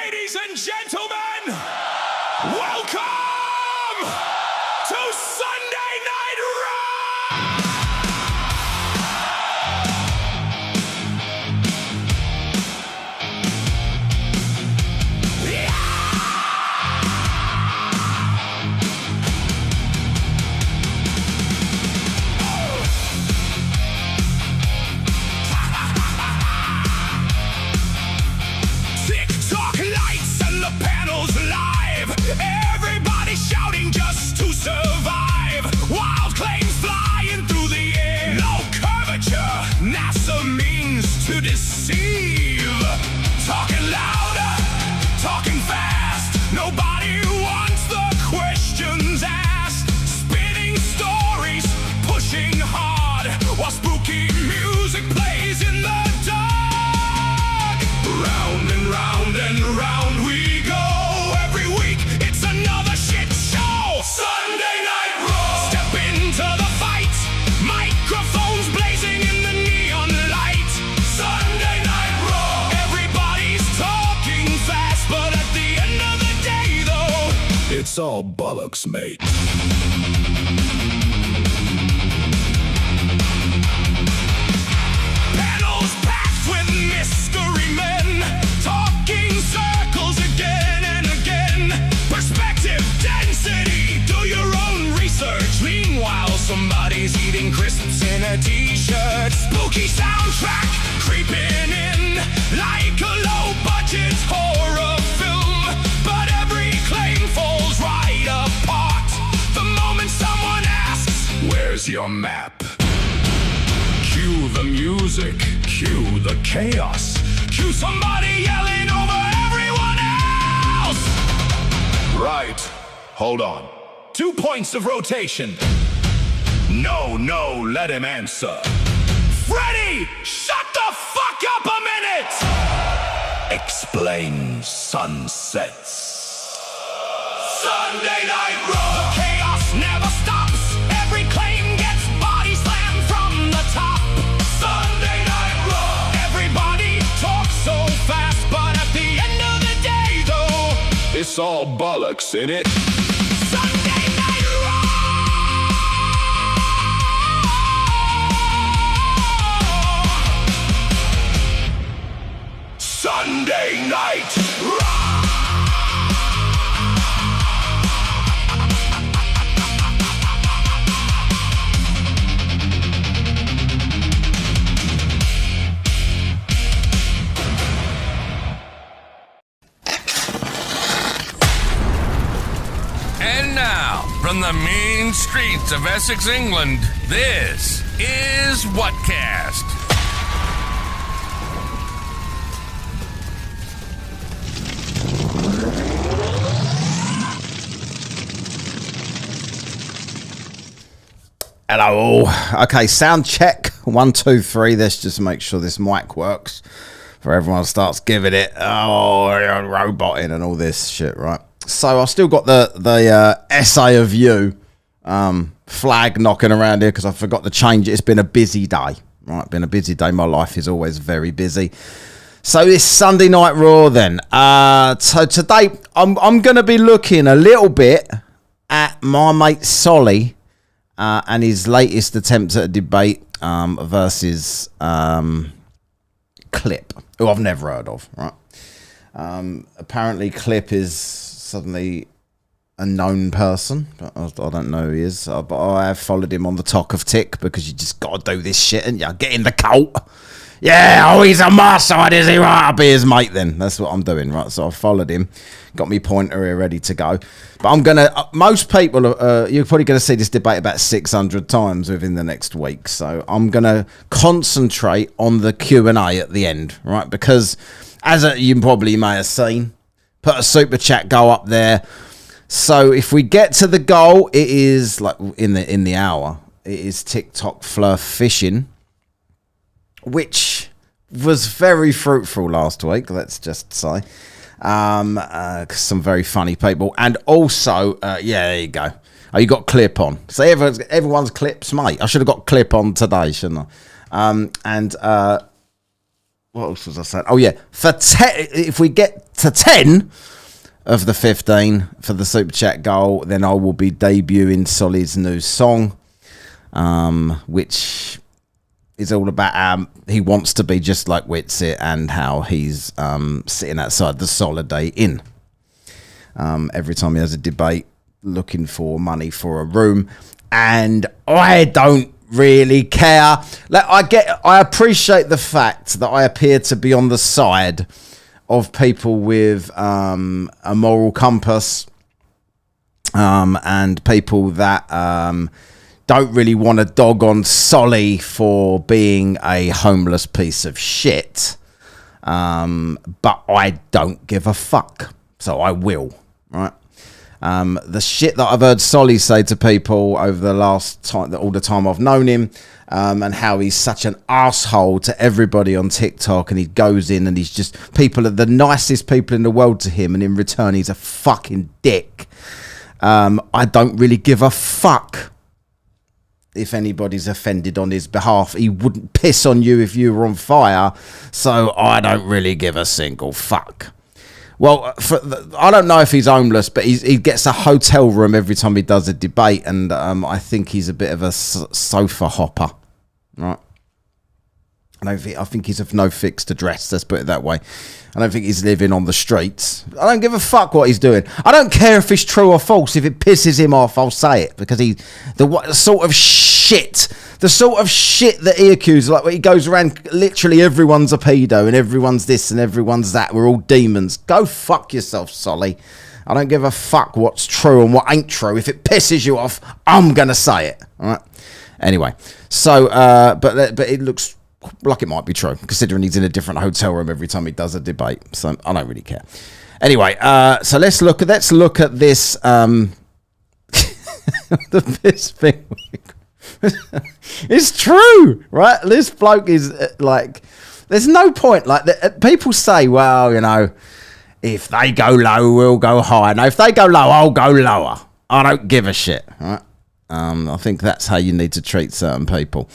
Ladies and gentlemen, welcome to Sunday Night Raw! TikTok lights and the panels live. Everybody shouting just to survive. Wild claims flying through the air. No curvature, NASA means to deceive. Talking louder, talking fast. Nobody wants the questions asked. Spinning stories, pushing hard, while spooky music plays in the dark. Round and round and round we go. Every week it's another shit show. Sunday Night Raw. Step into the fight. Microphones blazing in the neon light. Sunday Night Raw. Everybody's talking fast, but at the end of the day though, it's all bollocks, mate. Panels packed with mystery men, talking circles again and again. Perspective density, do your own research. Meanwhile, somebody's eating crisps in a t-shirt. Spooky soundtrack creeping in like a low-budget horror film. But every claim falls right apart the moment someone asks, "Where's your map?" Cue the music, cue the chaos, cue somebody yelling over everyone else. Right, hold on. 2 points of rotation. No, let him answer. Freddy, shut the fuck up a minute! Explain sunsets. Sunday Night Raw. The chaos never stops. Every claim gets body slammed from the top. Sunday Night Raw. Everybody talks so fast, but at the end of the day though, it's all bollocks, innit? Sunday Night Raw. Sunday Night Raw. And now, from the mean streets of Essex, England, this is Whatcast. Hello all. Okay, sound check. 1, 2, 3. Let's just make sure this mic works before everyone starts giving it roboting and all this shit, right? So I've still got the essay of you flag knocking around here because I forgot to change it. It's been a busy day, right? Been a busy day. My life is always very busy. So this Sunday Night Raw then. So today I'm going to be looking a little bit at my mate Solly and his latest attempt at a debate versus Clip, who I've never heard of, right? Apparently Clip is suddenly a known person, but I don't know who he is, but I have followed him on the Talk of Tick because you just got to do this shit and you get in the cult. Yeah, oh, he's a mastermind, is he? Right, I'll be his mate then. That's what I'm doing, right? So I followed him, got me pointer here ready to go. But I'm going to, most people, you're probably going to see this debate about 600 times within the next week. So I'm going to concentrate on the Q&A at the end, right? Because as you probably may have seen, put a super chat go up there. So if we get to the goal, it is like in the hour, it is TikTok flirt fishing, which was very fruitful last week, let's just say. Some very funny people. And also, yeah, there you go. Oh, you got Clip on. So everyone's Clips, mate. I should have got Clip on today, shouldn't I? what else was I saying? Oh yeah, if we get to 10 of the 15 for the super chat goal, then I will be debuting Solly's new song, which is all about he wants to be just like Witsit and how he's sitting outside the Soliday Inn every time he has a debate, looking for money for a room, and I don't really care. Like, I appreciate the fact that I appear to be on the side of people with a moral compass, and people that don't really want to dog on Solly for being a homeless piece of shit. But I don't give a fuck, so I will, right? The shit that I've heard Solly say to people over the last time, all the time I've known him, and how he's such an asshole to everybody on TikTok, and he goes in and he's just, people are the nicest people in the world to him, and in return he's a fucking dick. I don't really give a fuck if anybody's offended on his behalf. He wouldn't piss on you if you were on fire, so I don't really give a single fuck. Well, I don't know if he's homeless, but he gets a hotel room every time he does a debate, and I think he's a bit of a sofa hopper, right? I think he's of no fixed address, let's put it that way. I don't think he's living on the streets. I don't give a fuck what he's doing. I don't care if it's true or false. If it pisses him off, I'll say it, because the sort of shit that he accuses, like when he goes around, literally everyone's a pedo and everyone's this and everyone's that. We're all demons. Go fuck yourself, Solly. I don't give a fuck what's true and what ain't true. If it pisses you off, I'm gonna say it. All right. Anyway, so but it looks like it might be true, considering he's in a different hotel room every time he does a debate. So I don't really care. Anyway, so let's look at this. The piss thing. It's true, right? This bloke is like, there's no point. Like, people say, well, you know, if they go low, we'll go high. No, if they go low, I'll go lower. I don't give a shit, right? I think that's how you need to treat certain people.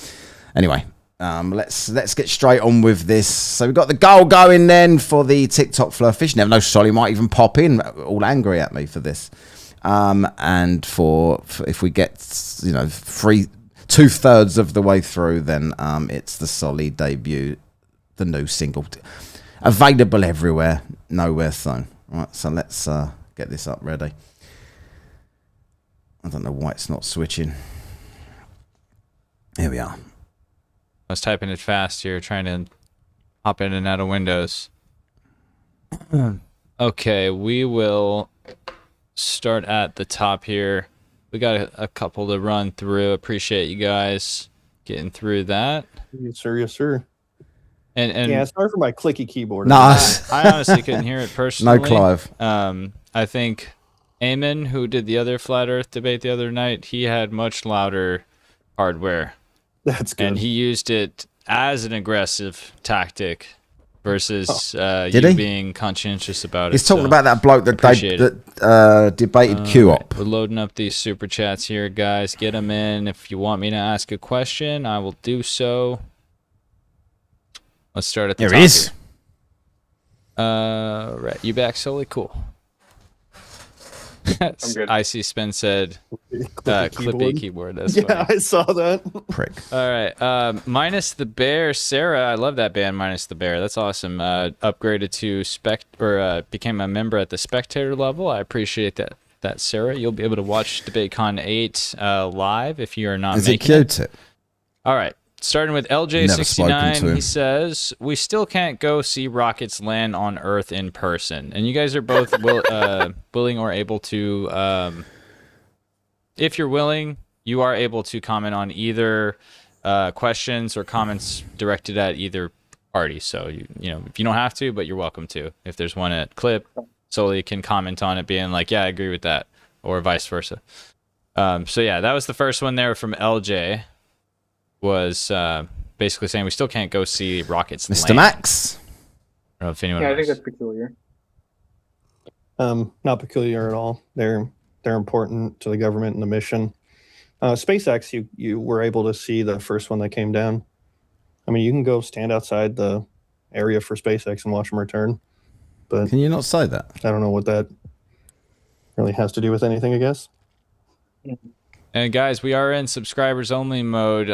Anyway, let's get straight on with this. So we've got the goal going then for the TikTok Flurfish. Never know, Solly might even pop in all angry at me for this. And for if we get, you know, 2/3 of the way through, then it's the Solly debut, the new single, available everywhere, nowhere thrown. Right, so let's get this up ready. I don't know why it's not switching. Here we are. I was typing it fast here, trying to hop in and out of Windows. Okay, we will start at the top here. We got a couple to run through. Appreciate you guys getting through that. Yes, sir. Yes, sir. And yeah, sorry for my clicky keyboard. No, I honestly couldn't hear it personally. No, Clive. I think Eamon, who did the other Flat Earth debate the other night, he had much louder hardware. That's good. And he used it as an aggressive tactic versus he? being conscientious about it. He's talking about that bloke that debated Q-Op. We're loading up these super chats here, guys. Get them in. If you want me to ask a question, I will do so. Let's start at the top. There he is. Right. You back, Solly? Cool. I'm good. Icy Spin said, clippy keyboard. That's yeah, funny. I saw that. Prick. All right. Minus the Bear, Sarah. I love that band, Minus the Bear. That's awesome. Upgraded to became a member at the spectator level. I appreciate that, Sarah. You'll be able to watch DebateCon 8 live if you are not Is it making it. cute? All right. Starting with Never spoken to LJ69, him. he says, we still can't go see rockets land on Earth in person. And you guys are both willing or able to, if you're willing, you are able to comment on either questions or comments directed at either party. So, you know, if you don't have to, but you're welcome to. If there's one at Clip, Solely can comment on it being like, yeah, I agree with that, or vice versa. So, yeah, that was the first one there from LJ. Was basically saying we still can't go see rockets Mr. land. Max. I don't know if anyone Yeah, I think knows. that's peculiar. Not peculiar at all. They're important to the government and the mission. SpaceX, you were able to see the first one that came down. I mean, you can go stand outside the area for SpaceX and watch them return. But Can you not say that? I don't know what that really has to do with anything, I guess. And guys, we are in subscribers only mode.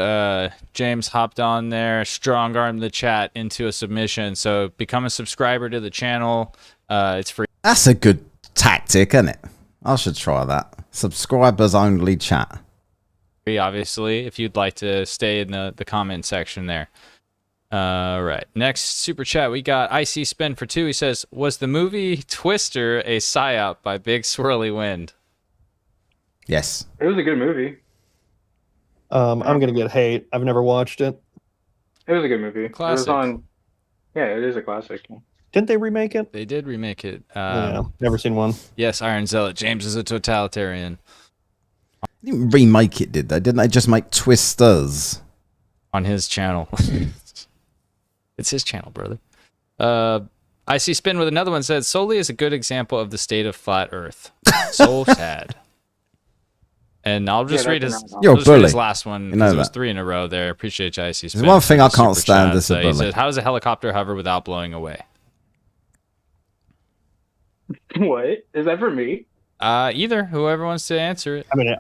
James hopped on there, strong armed the chat into a submission. So become a subscriber to the channel. It's free. That's a good tactic, isn't it? I should try that. Subscribers only chat. Obviously, if you'd like to stay in the comment section there. Right. Next super chat, we got Icy Spin for 2. He says, was the movie Twister a psyop by Big Swirly Wind? Yes. It was a good movie. I'm going to get hate. I've never watched it. It was a good movie. Classic. It was on. Yeah, it is a classic. Didn't they remake it? They did remake it. Yeah, never seen one. Yes, Iron Zealot. James is a totalitarian. They didn't remake it, did they? Didn't they just make Twisters? On his channel. It's his channel, brother. I see Spin with another one said, Soli is a good example of the state of flat Earth. So sad. And I'll just read his, You're a bully. his last one You know because it was that. 3 in a row there. Appreciate you, IC Spin. There's one thing I can't Super stand chat. is a He bully. said, how does a helicopter hover without blowing away? What? Is that for me? Either. Whoever wants to answer it. I mean,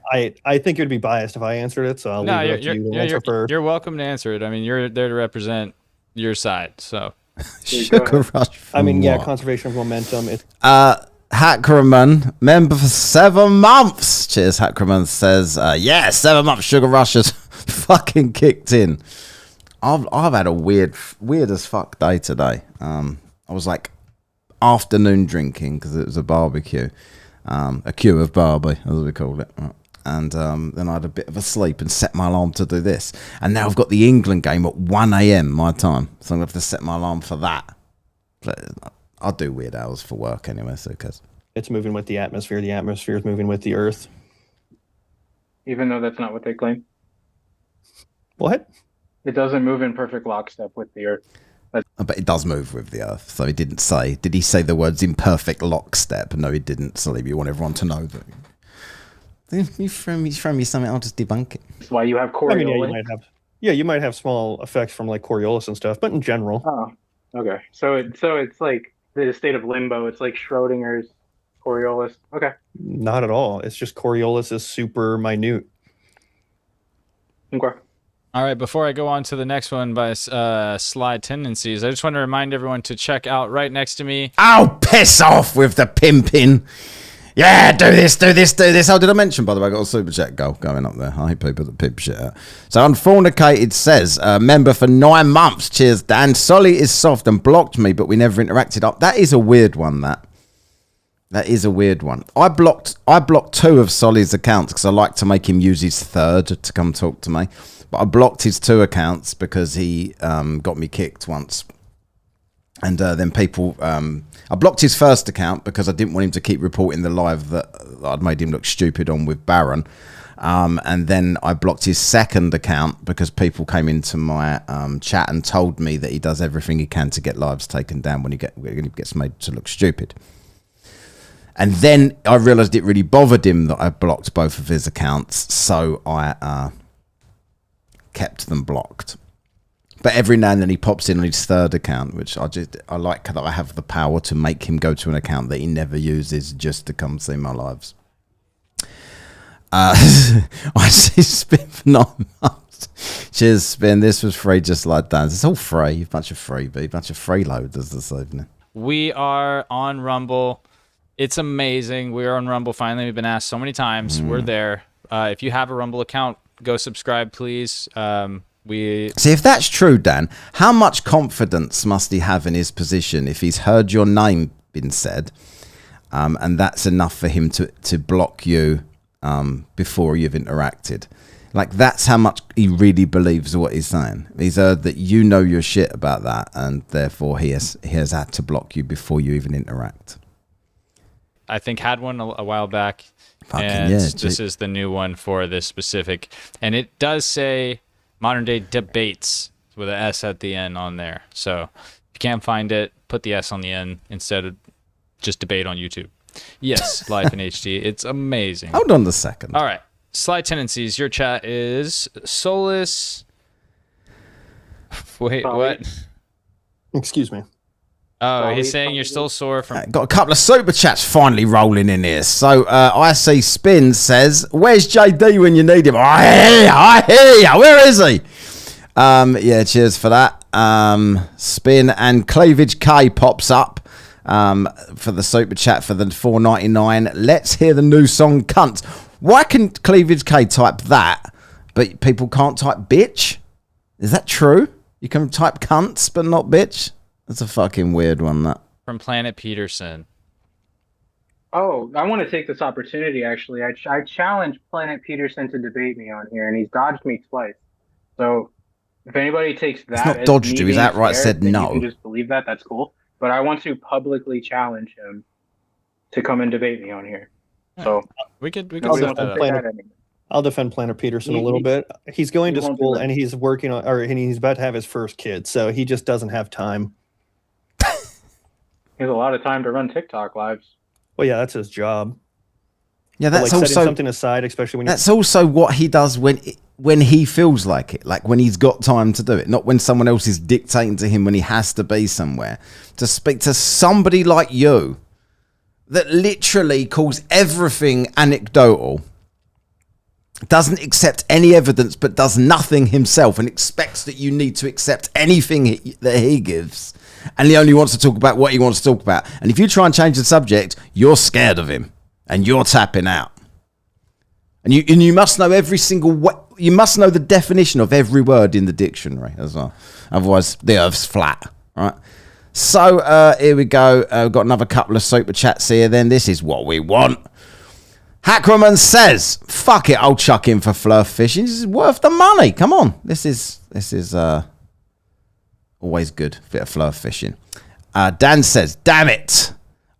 I think you'd be biased if I answered it, so I'll No, leave it up to you to answer first. you're welcome to answer it. I mean, you're there to represent your side, so. Sugar Rush. I mean, yeah, what? conservation of momentum. It's Hackerman, member for 7 months. Cheers, Hackerman says, yeah, 7 months Sugar Rush has fucking kicked in. I've had a weird as fuck day today. I was like afternoon drinking because it was a barbecue, a queue of Barbie, as we call it. And then I had a bit of a sleep and set my alarm to do this. And now I've got the England game at 1 a.m. my time. So I'm going to have to set my alarm for that. But I'll do weird hours for work anyway, so because it's moving with the atmosphere. The atmosphere is moving with the Earth. Even though that's not what they claim. What? It doesn't move in perfect lockstep with the Earth. But it does move with the Earth. So he didn't say. Did he say the words in perfect lockstep? No, he didn't. So you want everyone to know that. If you throw me something, I'll just debunk it. That's why you have Coriolis. I mean, you might have small effects from like Coriolis and stuff, but in general, Oh, okay. So it's like the state of limbo. It's like Schrodinger's Coriolis. Okay. not at all. It's just Coriolis is super minute. Okay. All right, before I go on to the next one by Slide Tendencies, I just want to remind everyone to check out right next to me. Oh, piss off with the pimping. Yeah, do this. Oh, did I mention, by the way, I got a super chat going up there. I hate people that pimp shit out. So, Unfornicated says, member for 9 months. Cheers, Dan. Solly is soft and blocked me, but we never interacted up. That is a weird one, that is a weird one. I blocked 2 of Solly's accounts because I like to make him use his third to come talk to me. But I blocked his 2 accounts because he got me kicked once. And then people... I blocked his first account because I didn't want him to keep reporting the live that I'd made him look stupid on with Baron. And then I blocked his second account because people came into my chat and told me that he does everything he can to get lives taken down when he gets made to look stupid. And then I realised it really bothered him that I blocked both of his accounts, so I kept them blocked. But every now and then he pops in on his third account, which I like that I have the power to make him go to an account that he never uses just to come see my lives. I see Spin for 9 months. Cheers, Spin. This was free just like Dan's. It's all free. You bunch of freeloaders this evening. We are on Rumble. It's amazing. We're on Rumble finally. We've been asked so many times. We're there. If you have a Rumble account, go subscribe, please. See, if that's true, Dan, how much confidence must he have in his position if he's heard your name been said, and that's enough for him to block you before you've interacted? Like, that's how much he really believes what he's saying. He's heard that you know your shit about that, and therefore he has had to block you before you even interact. I think had one a while back, Fucking and yeah, this is the new one for this specific. And it does say Modern Day Debates with an S at the end on there. So if you can't find it, put the S on the end instead of just debate on YouTube. Yes, live in HD. It's amazing. Hold on a second. All right. Slide Tendencies. Your chat is Solus. Wait, Solly. what? Excuse me. Oh, he's saying you're still sore from. Got a couple of super chats finally rolling in here. So IC Spin says, "Where's JD when you need him?" I hear you. Where is he? Yeah, cheers for that. Spin and Cleavage K pops up for the super chat for the $4.99. Let's hear the new song, "Cunt." Why can Cleavage K type that, but people can't type bitch? Is that true? You can type cunts, but not bitch? That's a fucking weird one, that. From Planet Peterson. Oh, I want to take this opportunity, actually. I challenged Planet Peterson to debate me on here, and he's dodged me twice. So if anybody takes that, He's not dodged you. He's outright said no. You can just believe that. That's cool. But I want to publicly challenge him to come and debate me on here. So we could I'll defend Planet Peterson a little bit. He's going to school and he's working on, and he's about to have his first kid, so he just doesn't have time. He has a lot of time to run TikTok lives. Well, yeah, that's his job. Yeah, that's like also setting something aside, especially when that's also what he does when he feels like it, like when he's got time to do it, not when someone else is dictating to him when he has to be somewhere. To speak to somebody like you that literally calls everything anecdotal, doesn't accept any evidence but does nothing himself and expects that you need to accept anything that he gives, and he only wants to talk about what he wants to talk about. And if you try and change the subject, you're scared of him and you're tapping out. And you must know every single you must know the definition of every word in the dictionary as well. Otherwise, the earth's flat, right? So here we go. We've got another couple of super chats here. Then this is what we want. Hackroman says, "Fuck it, I'll chuck in for fluff fishing. This is worth the money. Come on, this is always good. Bit of fluff fishing." Dan says, "Damn it,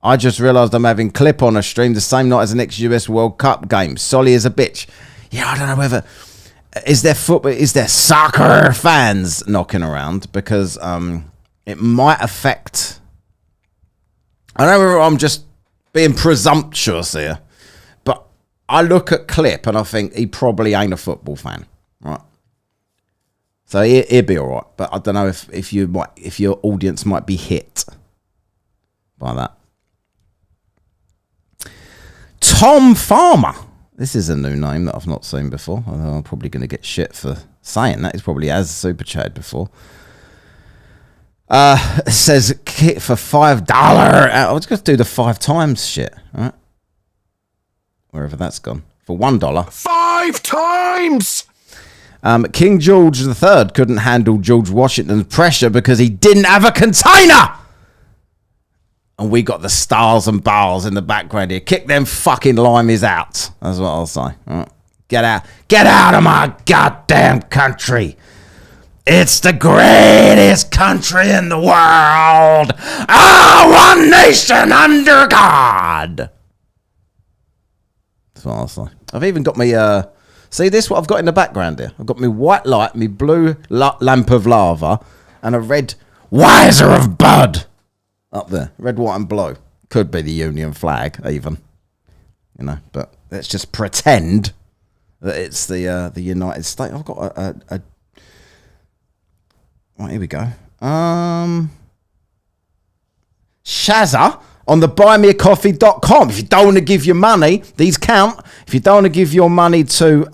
I just realised I'm having clip on a stream the same night as the next US World Cup game. Solly is a bitch." Yeah, I don't know whether is there soccer fans knocking around, because it might affect. I don't know whether I'm just being presumptuous here, but I look at Clip and I think he probably ain't a football fan, right? So he'd be all right, but I don't know if your audience might be hit by that. Tom Farmer. This is a new name that I've not seen before. Although I'm probably going to get shit for saying that. He's probably has super chatted before. Says kit for $5. I was going to do the 5 times shit, right? Wherever that's gone. For $1. 5 times! King George III couldn't handle George Washington's pressure because he didn't have a container! And we got the stars and bars in the background here. Kick them fucking limeys out. That's what I'll say. Right. Get out of my goddamn country. It's the greatest country in the world. One nation under God. That's what I'll say. I've even got me, see this, what I've got in the background here? I've got me white light, me blue lamp of lava, and a red wiser of bud. Up there, red, white, and blue. Could be the Union flag, even, you know. But let's just pretend that it's the United States. I've got a right, here we go. Shazza on the buymeacoffee.com. If you don't want to give your money, these count. If you don't want to give your money to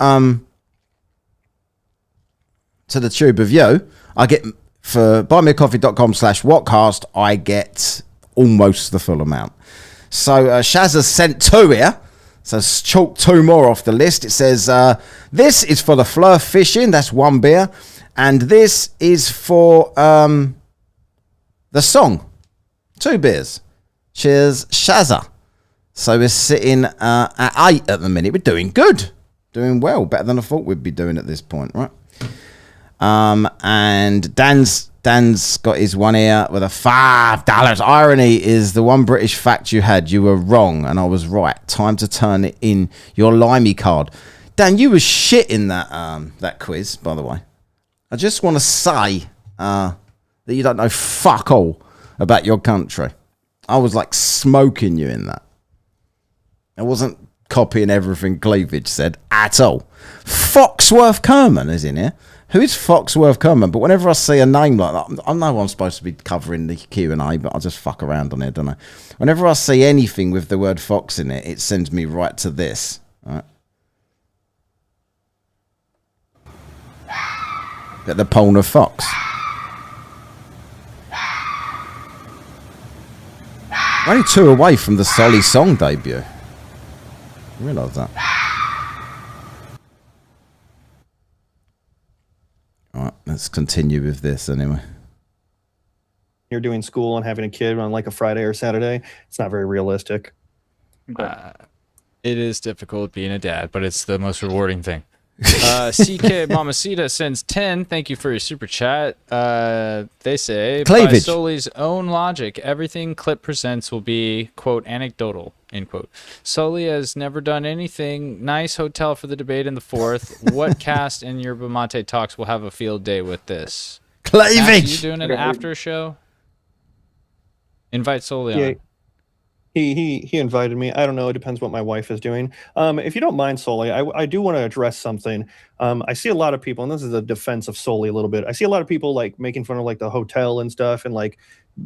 the Tube of You, I get. For buymeacoffee.com/whatcast, I get almost the full amount. So Shaz sent 2 here. So chalk 2 more off the list. It says, this is for the fluff fishing. That's 1 beer. And this is for the song. 2 beers. Cheers, Shazza. So we're sitting at 8 at the minute. We're doing good. Doing well. Better than I thought we'd be doing at this point, right? And Dan's got his one here with a $5. Irony is the one British fact you had, you were wrong and I was right. Time to turn it in your limey card. Dan, you was shit in that quiz, by the way. I just want to say that you don't know fuck all about your country. I was like smoking you in that. I wasn't copying everything Cleavage said at all. Foxworth Kerman is in here. Who is Foxworth Kerman? But whenever I see a name like that, I know I'm supposed to be covering the Q&A, but I just fuck around on it, don't I? Whenever I see anything with the word Fox in it, it sends me right to this. Right? Get the Pole of Fox. We're only 2 away from the Solly song debut. I realise that. Alright, let's continue with this anyway. You're doing school and having a kid on like a Friday or Saturday. It's not very realistic. It is difficult being a dad, but it's the most rewarding thing. CK Mamacita sends 10. Thank you for your super chat. They say, Cleavage. by Soli's own logic, everything Clip presents will be, quote, anecdotal, end quote. Soli has never done anything. Nice hotel for the debate in the 4th. What cast in your Bamate talks will have a field day with this? Cleavage! Max, are you doing an after show? Invite Soli on. Yeah. He invited me. I don't know. It depends what my wife is doing. If you don't mind, Soli, I do want to address something. I see a lot of people, and this is a defense of Soli a little bit. I see a lot of people like making fun of like the hotel and stuff, and like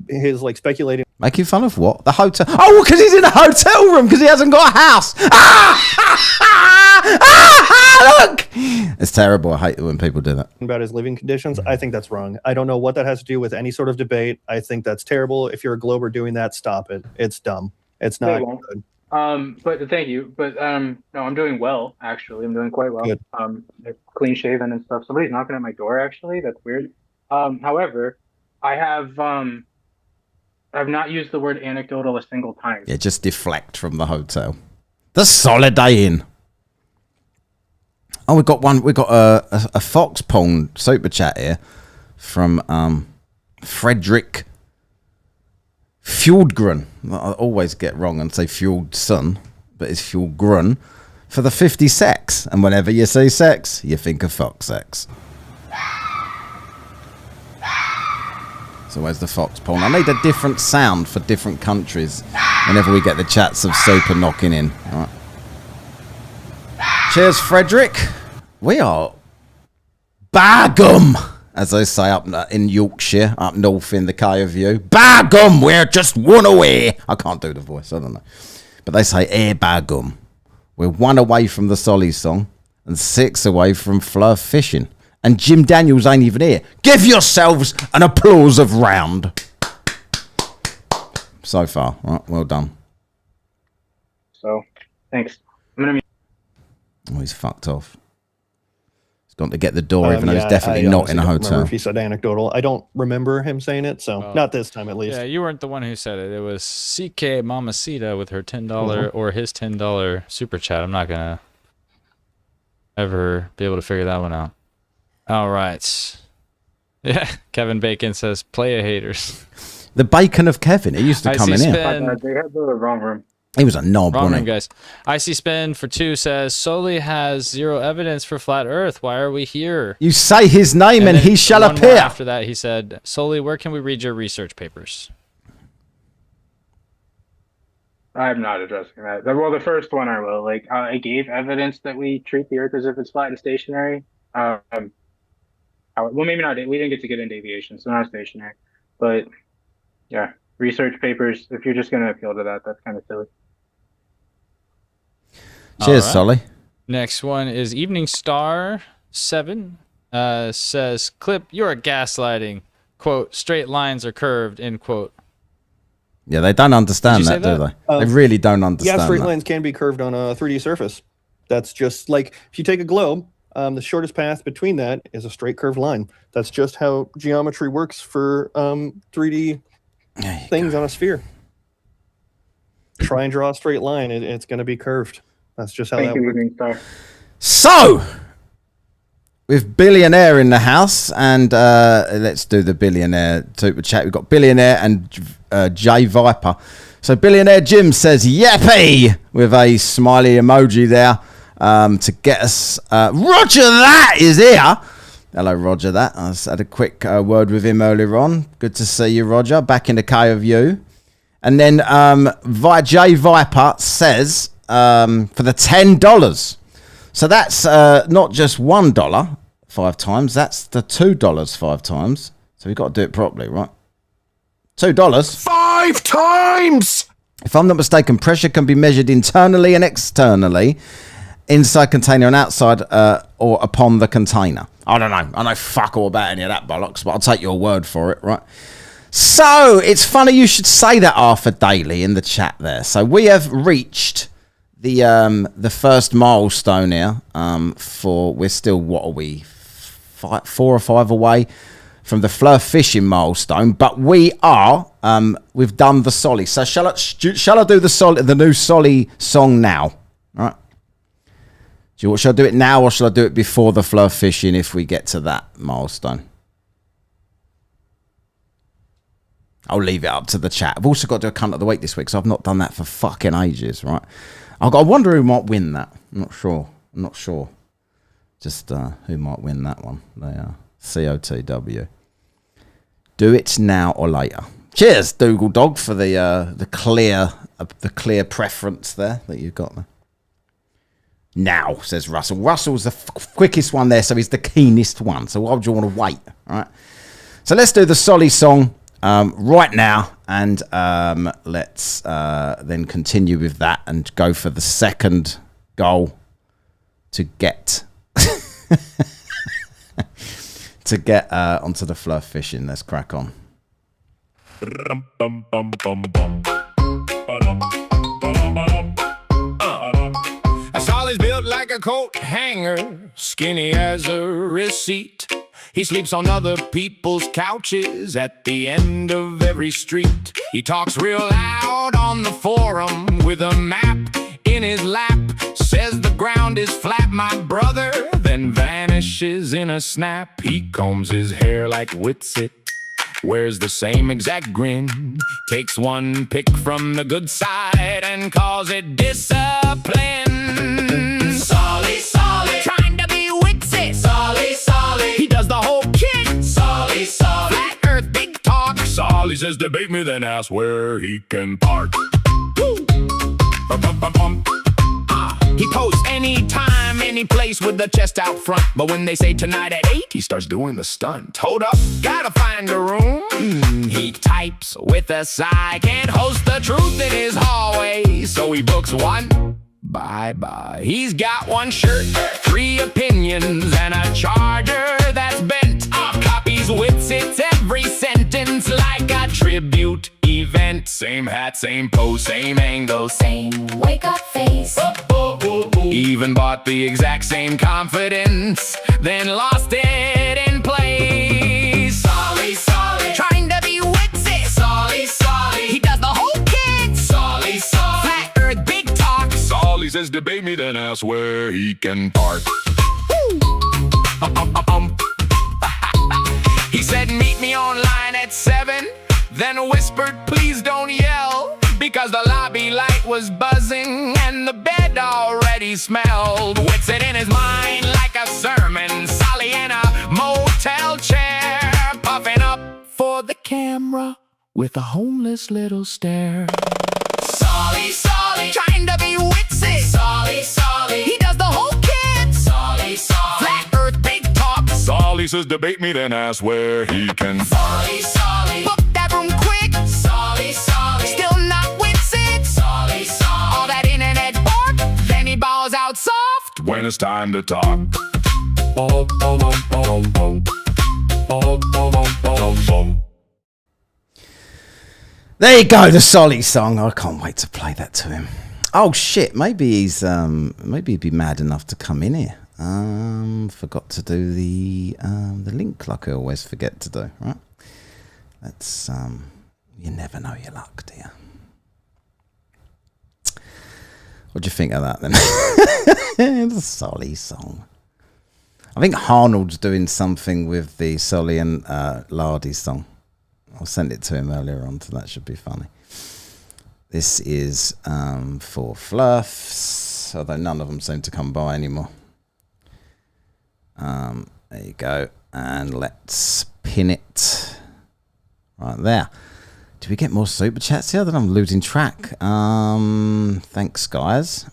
his like speculating. Making fun of what? The hotel? Oh, because he's in a hotel room because he hasn't got a house. Look! It's terrible. I hate it when people do that. About his living conditions. I think that's wrong. I don't know what that has to do with any sort of debate. I think that's terrible. If you're a Glober doing that, stop it. It's dumb. It's not good. But thank you. But no, I'm doing well, actually. I'm doing quite well. Good. Clean shaven and stuff. Somebody's knocking at my door, actually. That's weird. However, I've not used the word anecdotal a single time. Yeah, just deflect from the hotel. The Soliday Inn. Oh, we got a Fox Porn super chat here from Frederick Fjordgren. I always get wrong and say Fjordson, but it's Fjordgren for the 50 sex. And whenever you see sex, you think of Fox sex. So where's the Fox Porn? I need a different sound for different countries whenever we get the chats of super knocking in. All right. Cheers, Frederick. We are Bagum, as they say up in Yorkshire, up north in the K of U. Bagum, we're just 1 away. I can't do the voice, I don't know. But they say, Bagum. We're 1 away from the Solly song and 6 away from Fleur fishing. And Jim Daniels ain't even here. Give yourselves an applause of round. So far, right, well done. So, thanks. I'm gonna. Oh, he's fucked off. He's gone to get the door, even though he's definitely not in a hotel. If he said anecdotal, I don't remember him saying it, so not this time at least. Yeah, you weren't the one who said it. It was CK Mamacita with her $10 or his $10 super chat. I'm not gonna ever be able to figure that one out. All right. Yeah, Kevin Bacon says, play a haters. The bacon of Kevin. He used to come in here. They had the wrong room. He was a knob, Wrong wasn't room, he? guys. IC Spin for 2 says, Soli has 0 evidence for flat Earth. Why are we here? You say his name and then he shall one more appear. after that, he said, Soli, where can we read your research papers? I'm not addressing that. Well, the first one I will. Like, I gave evidence that we treat the Earth as if it's flat and stationary. Well, maybe not. We didn't get to get into aviation, so not stationary. But yeah, research papers. If you're just going to appeal to that, that's kind of silly. Cheers, All right. Solly. Next one is Evening Star 7. Says, Clip, you're gaslighting. Quote, straight lines are curved, end quote. Yeah, they don't understand Did you that, say do that? they? They really don't understand Yeah, straight that. lines can be curved on a 3D surface. That's just like if you take a globe, the shortest path between that is a straight curved line. That's just how geometry works for 3D things on a sphere. Try and draw a straight line, it's going to be curved. That's just how Thank that you, works. Evening Star. So, with Billionaire in the house, and let's do the Billionaire super chat. We've got Billionaire and Jay Viper. So, Billionaire Jim says, Yappy! With a smiley emoji there to get us. Roger That is here. Hello, Roger That. I had a quick word with him earlier on. Good to see you, Roger. Back in the K of U. And then Jay Viper says, for the $10. So that's not just $1 5 times. That's the $2 5 times. So we've got to do it properly, right? $2. 5 times! If I'm not mistaken, pressure can be measured internally and externally, inside container and outside, or upon the container. I don't know. I know fuck all about any of that bollocks, but I'll take your word for it, right? So, it's funny you should say that, Arthur Daly, in the chat there. So, we have reached the first milestone here. We're still, what are we, 4 or 5 away from the fluff fishing milestone, but we've done the Solly. So shall I do the new Solly song now? All right. Shall I do it now, or shall I do it before the fluff fishing if we get to that milestone? I'll leave it up to the chat. I've also got to do a cunt of the week this week, so I've not done that for fucking ages, right? I wonder who might win that. I'm not sure. Just who might win that one? They are COTW. Do it now or later. Cheers, Dougal Dog, for the clear preference there that you've got there. Now, says Russell. Russell's the quickest one there, so he's the keenest one. So why would you want to wait? All right. So let's do the Solly song right now, and let's then continue with that and go for the second goal to get onto the fluff fishing. Let's crack on. Solly's built like a coat hanger, skinny as a receipt. He sleeps on other people's couches at the end of every street. He talks real loud on the forum with a map in his lap. Says the ground is flat, my brother, then vanishes in a snap. He combs his hair like Witsit, wears the same exact grin, takes one pick from the good side and calls it discipline. Solly, Solly, trying to be Witsit. Solly, Solly, he does the whole kit. Solly, Solly, flat earth, big talk. Solly says debate me, then ask where he can park. He posts anytime, any place with the chest out front. But when they say tonight at 8, he starts doing the stunt. Hold up, gotta find a room. He types with a sigh, can't host the truth in his hallway, so he books one. Bye-bye. He's got one shirt, 3 opinions, and a charger that's bent. Copies Witsits every sentence like a tribute event. Same hat, same pose, same angle, same wake-up face. Even bought the exact same confidence, then lost it in place. Solly, Solly, trying to be Witsit. Solly, Solly, he does the whole kit. Solly, Solly, flat earth, big talk. Solly says debate me, then ask where he can park. He said meet me online at 7, then whispered please don't yell, because the lobby light was buzzing and the bed already smelled. Witsit in his mind like a sermon, Solly in a motel chair, puffing up for the camera with a homeless little stare. Solly, Solly, trying to be Witsit. Solly, Solly, he does the whole kit. Solly, Solly, flat earth, big talk. Solly says debate me, then ask where he can. Solly, Solly, book that room quick. Solly, Solly, still not Witsit. Solly, Solly, all that internet bark, then he balls out soft when it's time to talk. There you go, the Solly song. I can't wait to play that to him. Oh shit, maybe he'd be mad enough to come in here. Forgot to do the link like I always forget to do, right? Let's you never know your luck, do you? What do you think of that then? The Solly song. I think Arnold's doing something with the Solly and Lardy song. I'll send it to him earlier on, so that should be funny. This is for fluffs, although none of them seem to come by anymore. There you go, and let's pin it right there. Do we get more super chats here? That I'm losing track. Thanks, guys.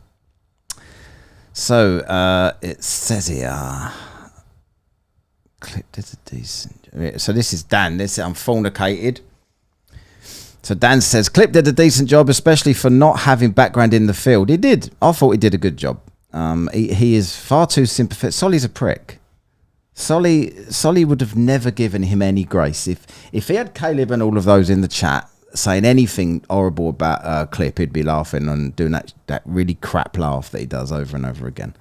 So it says here. Clip did a decent. So this is Dan. I'm fornicated. So Dan says Clip did a decent job, especially for not having background in the field. He did. I thought he did a good job. He is far too sympathetic. Solly's a prick. Solly would have never given him any grace if he had Caleb and all of those in the chat saying anything horrible about Clip. He'd be laughing and doing that really crap laugh that he does over and over again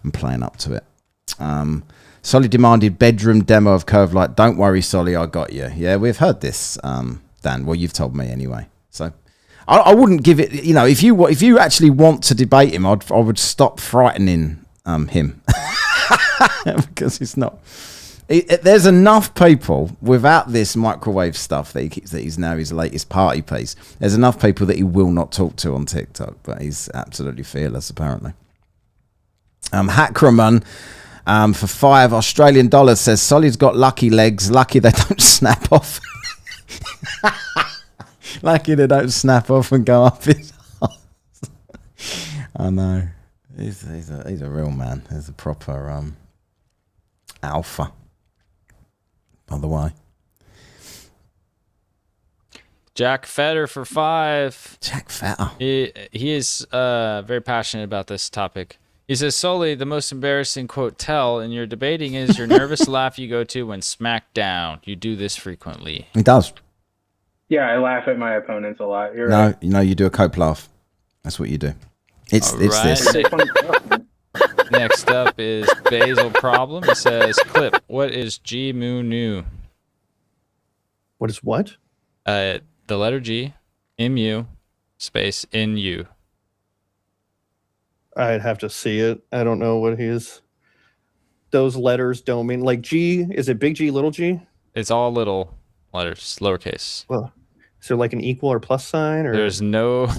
and playing up to it. Solly demanded bedroom demo of Curve Light. Don't worry, Solly, I got you. Yeah, we've heard this, Dan. Well, you've told me anyway. So I wouldn't give it. You know, if you actually want to debate him, I would stop frightening him because it's not. There's enough people without this microwave stuff that he's now his latest party piece. There's enough people that he will not talk to on TikTok, but he's absolutely fearless apparently. Hackraman. For $5 says Solly's got lucky legs. Lucky they don't snap off. Lucky they don't snap off and go up his arse. I know. He's a real man. He's a proper alpha. By the way. Jack Fetter for $5. Jack Fetter. He is very passionate about this topic. He says, Solely, the most embarrassing quote tell in your debating is your nervous laugh you go to when smacked down. You do this frequently. He does. Yeah, I laugh at my opponents a lot. You're right. No, you do a cope laugh. That's what you do. It's right. this. Next up is Basil Problem. He says, Clip, what is G Mu Nu? What is what? The letter G, M-U, space N-U. I'd have to see it. I don't know what those letters don't mean. Like G, is it big G, little g? It's all little letters, lowercase. Well, is there like an equal or plus sign? Or there's no...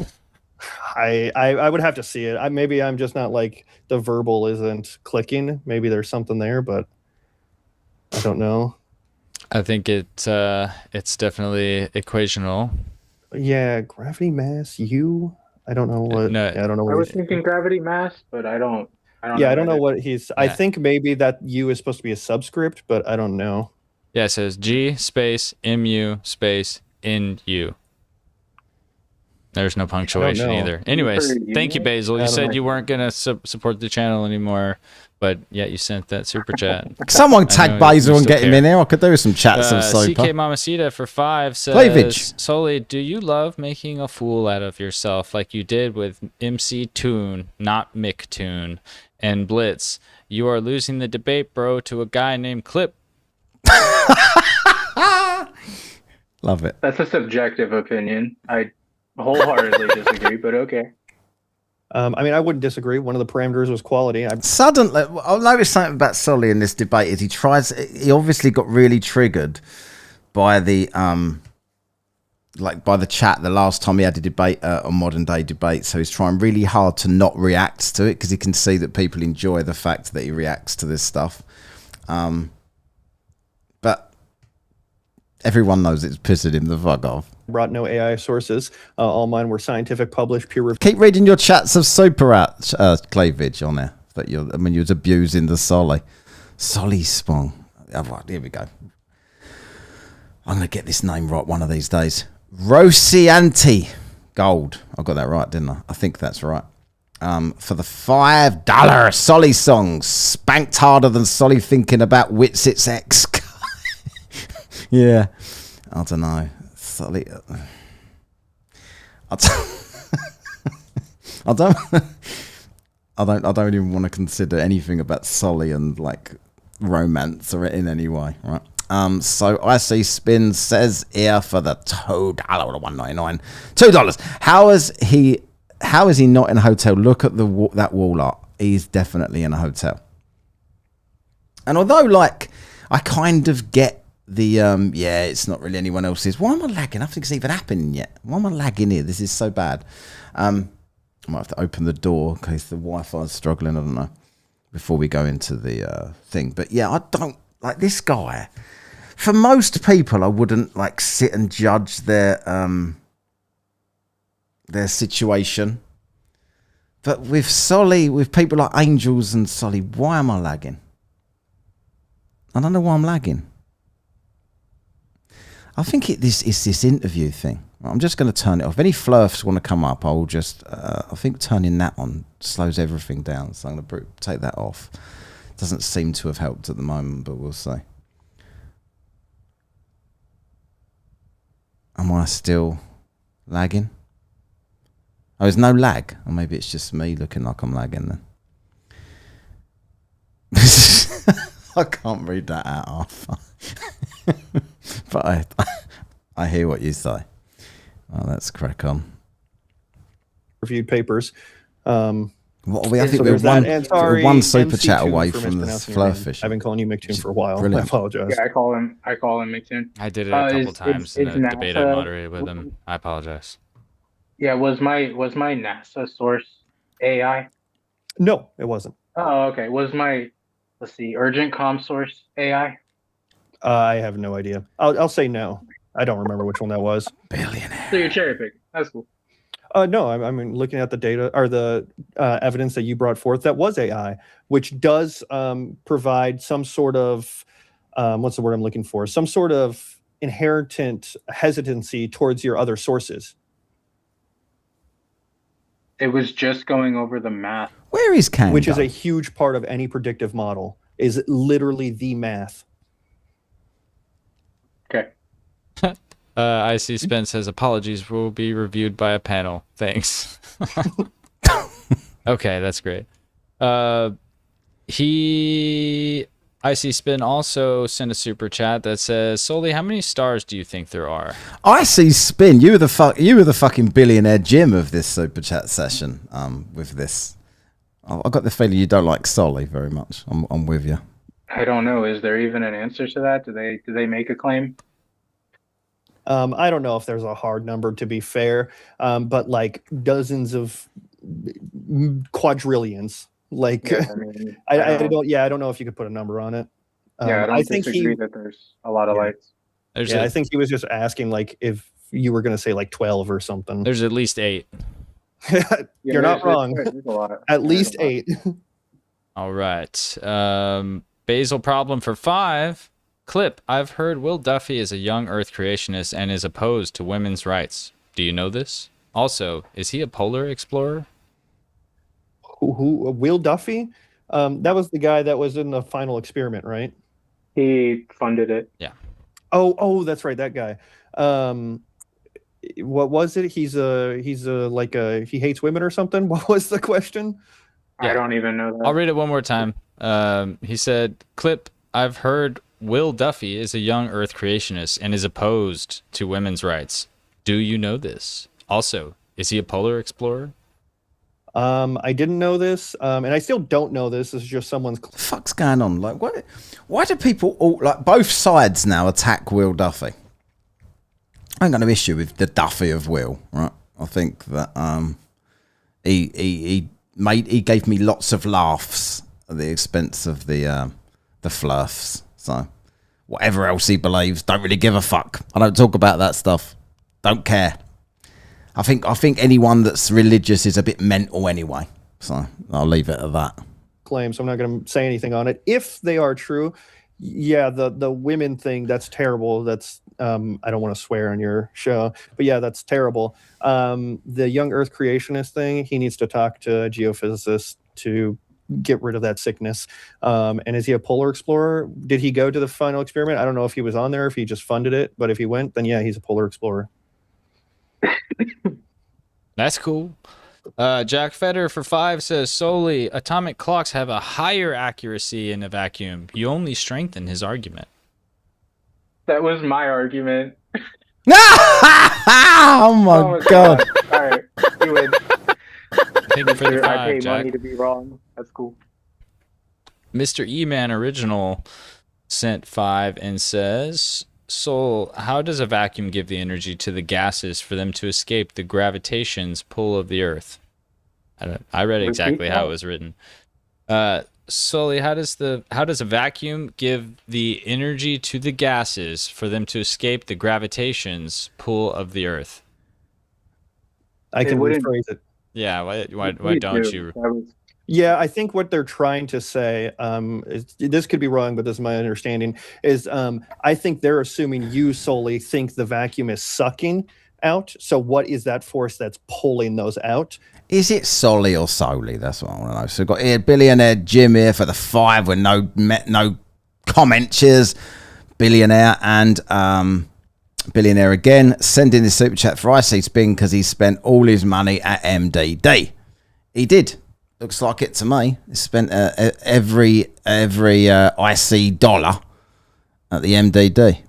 I would have to see it. Maybe I'm just not like the verbal isn't clicking. Maybe there's something there, but I don't know. I think it's definitely equational. Yeah, gravity mass U. I don't know what. No, I don't know what. I was thinking gravity mass, but I don't. Yeah, I don't know what he's. I think maybe that U is supposed to be a subscript, but I don't know. Yeah, it says G space MU space NU. There's no punctuation either. Anyways, thank you, Basil. You said you weren't going to support the channel anymore, but yet you sent that super chat. Someone tag Basil and get him in here. I could do some chats of Soper. CK Mamacita for $5 says, Clavage. Solely, do you love making a fool out of yourself like you did with MC Toon, not Mick Toon, and Blitz? You are losing the debate, bro, to a guy named Clip. Love it. That's a subjective opinion. I wholeheartedly disagree, but okay. I mean, I wouldn't disagree. One of the parameters was quality. Suddenly, I noticed something about Solly in this debate. Is he obviously got really triggered by the by the chat the last time he had a debate on Modern Day Debate. So he's trying really hard to not react to it because he can see that people enjoy the fact that he reacts to this stuff. But everyone knows it's pissing him the fuck off. Brought no AI sources. All mine were scientific, published, peer reviewed. Keep reading your chats of Super out, Clavage on there. That you was abusing the Solly. Solly Spong. Oh, right, here we go. I'm going to get this name right one of these days. Rosianti Gold. I got that right, didn't I? I think that's right. For the $5 Solly songs. Spanked harder than Solly thinking about Witsit's ex. Yeah. I don't know. Solly. I don't even want to consider anything about Solly and like romance or in any way, right? So I see Spin says here for the $2.199. $2. How is he not in a hotel? Look at that wall art. He's definitely in a hotel. And although like I kind of get the it's not really anyone else's. Why am I lagging? Nothing's even happening yet. Why am I lagging here? This is so bad. I might have to open the door in case the Wi-Fi is struggling. I don't know. Before we go into the thing, but yeah, I don't like this guy. For most people, I wouldn't like sit and judge their situation. But with Solly, with people like Angels and Solly, why am I lagging? I don't know why I'm lagging. I think it's this interview thing. I'm just going to turn it off. If any flirfs want to come up, I'll just, I think turning that on slows everything down. So I'm going to take that off. Doesn't seem to have helped at the moment, but we'll see. Am I still lagging? Oh, there's no lag. Or maybe it's just me looking like I'm lagging then. I can't read that out, Arthur. But I hear what you say. Well, let's crack on. Reviewed papers. What are we? I think So we're there's that. And sorry, one super MC2 chat away for from the mispronouncing your name. flirfish. I've been calling you McToon for a while. Brilliant. I apologize. Yeah, I call him McToon. I did it a couple times in is a debate I NASA moderated with him. I apologize. Yeah, was my NASA source AI? No, it wasn't. Oh, okay. Was my, let's see, urgent comm source AI? I have no idea. I'll say no. I don't remember which one that was. Billionaire. So you're cherry picking. That's cool. No, I'm looking at the data or the evidence that you brought forth that was AI, which does provide some sort of what's the word I'm looking for? Some sort of inherent hesitancy towards your other sources. It was just going over the math. Where is Kango? Which is a huge part of any predictive model, is literally the math. Okay. I see Spence says apologies will be reviewed by a panel. Thanks. Okay, that's great. I see Spin also sent a super chat that says, Soli, how many stars do you think there are? I see Spin. You were the fucking billionaire Jim of this super chat session. With this, I got the feeling you don't like Soli very much. I'm with you. I don't know. Is there even an answer to that? Do they make a claim? I don't know if there's a hard number, to be fair, but like dozens of quadrillions. Like, Yeah, I mean, I don't know if you could put a number on it. yeah, I don't think disagree that there's a lot of lights. I think he was just asking like if you were going to say like 12 or something. There's at least 8. You're not wrong. There's a lot. At least 8. All right. Basil problem for 5. Clip, I've heard Will Duffy is a young Earth creationist and is opposed to women's rights. Do you know this? Also, is he a polar explorer? Who Will Duffy? That was the guy that was in the final experiment, right? He funded it. Yeah. Oh, that's right, that guy. What was it? He hates women or something? What was the question? I don't even know that. I'll read it one more time. He said, Clip, I've heard Will Duffy is a young Earth creationist and is opposed to women's rights. Do you know this? Also, is he a polar explorer? I didn't know this, and I still don't know this. This is just someone's. What the fuck's going on? Like, why do people both sides now attack Will Duffy? I ain't got no issue with the Duffy of Will, right? I think that he gave me lots of laughs at the expense of the flirfs. So whatever else he believes, don't really give a fuck. I don't talk about that stuff. Don't care. I think anyone that's religious is a bit mental anyway. So I'll leave it at that. Claim, so I'm not going to say anything on it. If they are true, yeah, the women thing, that's terrible. That's I don't want to swear on your show, but yeah, that's terrible. The young Earth creationist thing, he needs to talk to a geophysicist to get rid of that sickness. And is he a polar explorer? Did he go to the final experiment? I don't know if he was on there, if he just funded it, but if he went, then yeah, he's a polar explorer. That's cool. Jack Feder for 5 says, Solely, atomic clocks have a higher accuracy in a vacuum. You only strengthen his argument. That was my argument. Oh my god. All right, you win. Thank you for the 5, I pay Jack. money to be wrong. That's cool. Mr. E-Man Original sent 5 and says, Soul, how does a vacuum give the energy to the gases for them to escape the gravitation's pull of the Earth? I read exactly how it was written. Sully, how does a vacuum give the energy to the gases for them to escape the gravitation's pull of the Earth? I can rephrase it. Yeah, why don't you? Yeah, I think what they're trying to say, this could be wrong, but this is my understanding, is I think they're assuming you solely think the vacuum is sucking out. So what is that force that's pulling those out? Is it solely or solely? That's what I want to know. So we've got here billionaire Jim here for the 5 with no comment. Cheers, billionaire. And billionaire again, sending the super chat for IC Spin because he spent all his money at MDD. He did. Looks like it to me. He spent every IC dollar at the MDD.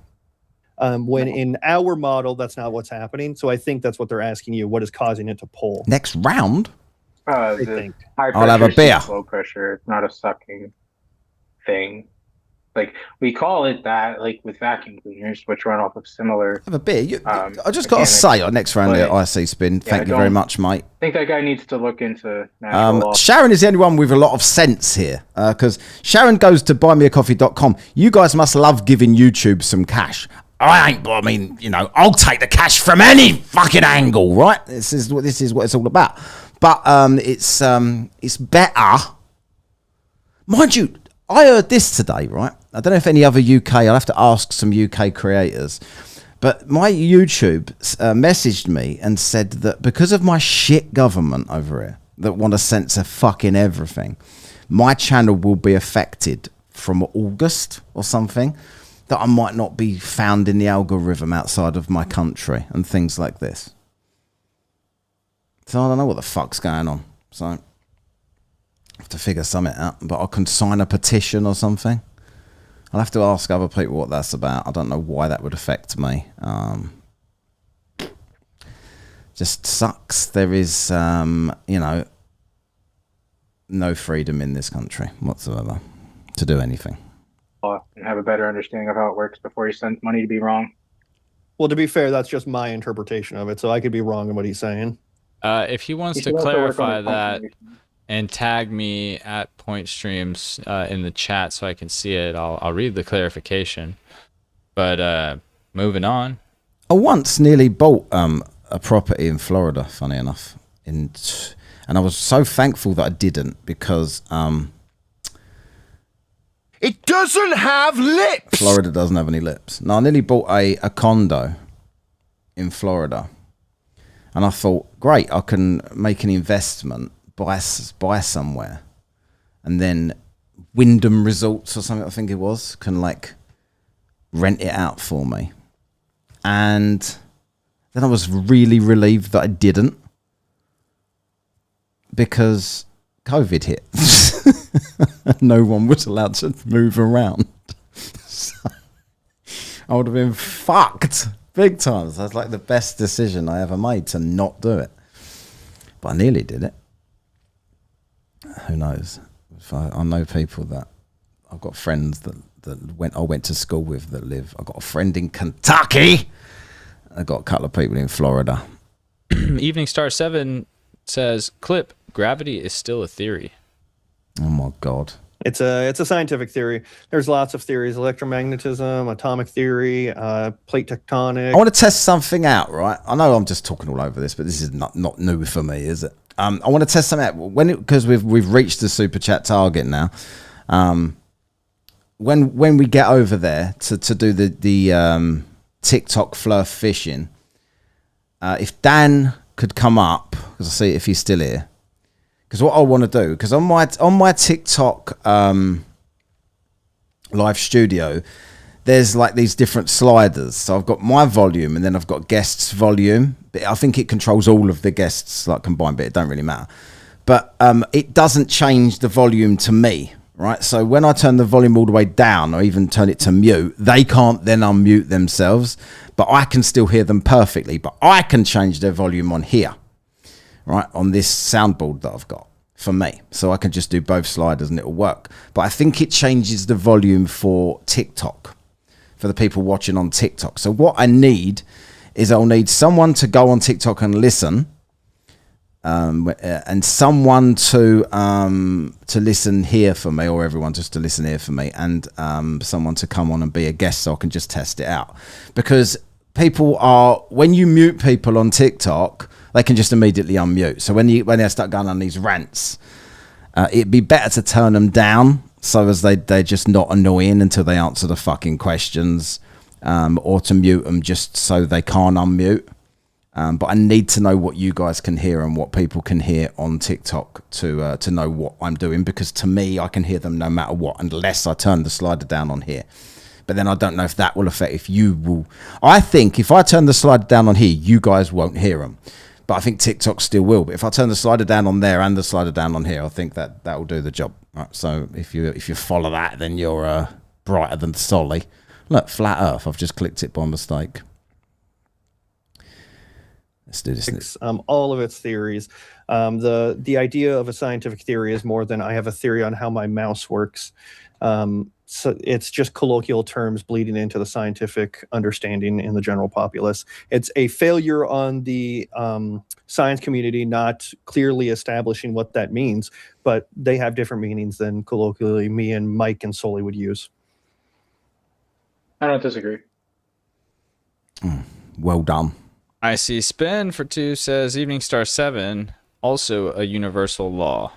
When in our model, that's not what's happening. So I think that's what they're asking you. What is causing it to pull? Next round, The think. high I'll have a pressure beer. seems low pressure. It's not a sucking thing. Like we call it that, like with vacuum cleaners, which run off of similar. have a beer. I just got to mechanics, say, on next round but- at IC Spin, thank you very much, mate. I think that guy needs to look into natural law. Sharon is the only one with a lot of sense here because Sharon goes to buymeacoffee.com. You guys must love giving YouTube some cash. I mean, I'll take the cash from any fucking angle, right? This is what it's all about. But it's better. Mind you, I heard this today, right? I don't know if any other UK, I'll have to ask some UK creators. But my YouTube messaged me and said that because of my shit government over here that want to censor fucking everything, my channel will be affected from August or something, that I might not be found in the algorithm outside of my country and things like this. So I don't know what the fuck's going on. So I have to figure something out. But I can sign a petition or something. I'll have to ask other people what that's about. I don't know why that would affect me. Just sucks. There is, no freedom in this country whatsoever to do anything. And have a better understanding of how it works before he sends money to be wrong. Well, to be fair, that's just my interpretation of it. So I could be wrong in what he's saying. If he wants He to should also work on clarify his that confirmation. and tag me at Point Streams in the chat so I can see it, I'll read the clarification. But moving on. I once nearly bought a property in Florida, funny enough. And I was so thankful that I didn't because... It doesn't have lips! Florida doesn't have any lips. No, I nearly bought a condo in Florida. And I thought, great, I can make an investment, buy somewhere. And then Wyndham Resorts or something, I think it was, can rent it out for me. And then I was really relieved that I didn't. Because COVID hit. No one was allowed to move around. So I would have been fucked big time. So that's the best decision I ever made to not do it. But I nearly did it. Who knows? If I know people that I've got friends that I went to school with that live. I've got a friend in Kentucky. I've got a couple of people in Florida. Evening Star 7 says, clip, gravity is still a theory. Oh my God. It's a scientific theory. There's lots of theories: electromagnetism, atomic theory, plate tectonic. I want to test something out, right? I know I'm just talking all over this, but this is not new for me, is it? I want to test something out because we've reached the super chat target now. When we get over there to do the TikTok flirt fishing, if Dan could come up, because I see if he's still here. Because what I want to do, because on my TikTok live studio, there's these different sliders. So I've got my volume, and then I've got guests' volume. But I think it controls all of the guests combined, but it don't really matter. But it doesn't change the volume to me, right? So when I turn the volume all the way down, or even turn it to mute, they can't then unmute themselves. But I can still hear them perfectly. But I can change their volume on here. Right, on this soundboard that I've got for me. So I can just do both sliders and it'll work. But I think it changes the volume for TikTok, for the people watching on TikTok. So what I need is I'll need someone to go on TikTok and listen, and someone to listen here for me, or everyone just to listen here for me, and someone to come on and be a guest so I can just test it out. Because people are, when you mute people on TikTok, they can just immediately unmute. So when they start going on these rants, It'd be better to turn them down so as they're just not annoying until they answer the fucking questions, or to mute them just so they can't unmute. But I need to know what you guys can hear and what people can hear on TikTok to know what I'm doing, because to me, I can hear them no matter what, unless I turn the slider down on here. But then I don't know if that will affect if you will. I think if I turn the slider down on here, you guys won't hear them. But I think TikTok still will. But if I turn the slider down on there and the slider down on here, I think that will do the job. Right, so if you follow that, then you're brighter than Solly. Look, flat Earth. I've just clicked it by mistake. Let's do this. All of its theories. The idea of a scientific theory is more than I have a theory on how my mouse works. So it's just colloquial terms bleeding into the scientific understanding in the general populace. It's a failure on the science community not clearly establishing what that means, but they have different meanings than colloquially me and Mike and Sully would use. I don't disagree. Well done. I see Spin for 2 says Evening Star 7, also a universal law.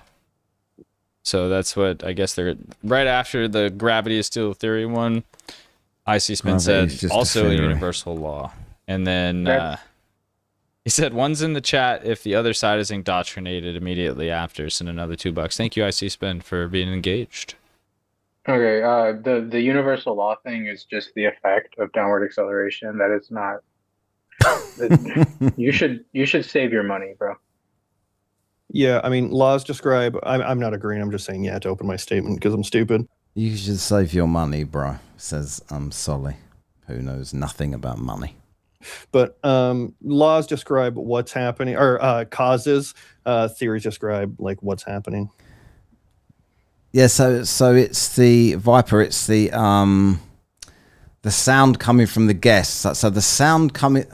So that's what I guess they're right after the gravity is still a theory one. I see Spin said also a universal law. And then he said one's in the chat if the other side is indoctrinated immediately after. Send another $2. Thank you, I see Spin, for being engaged. Okay, the universal law thing is just the effect of downward acceleration. That is not. You should save your money, bro. Yeah, I mean, laws describe. I'm not agreeing. I'm just saying yeah to open my statement because I'm stupid. You should save your money, bro. Says Solly, who knows nothing about money. But laws describe what's happening, or causes. Theories describe like what's happening. Yeah, so it's the Viper. It's the sound coming from the guests. So the sound coming.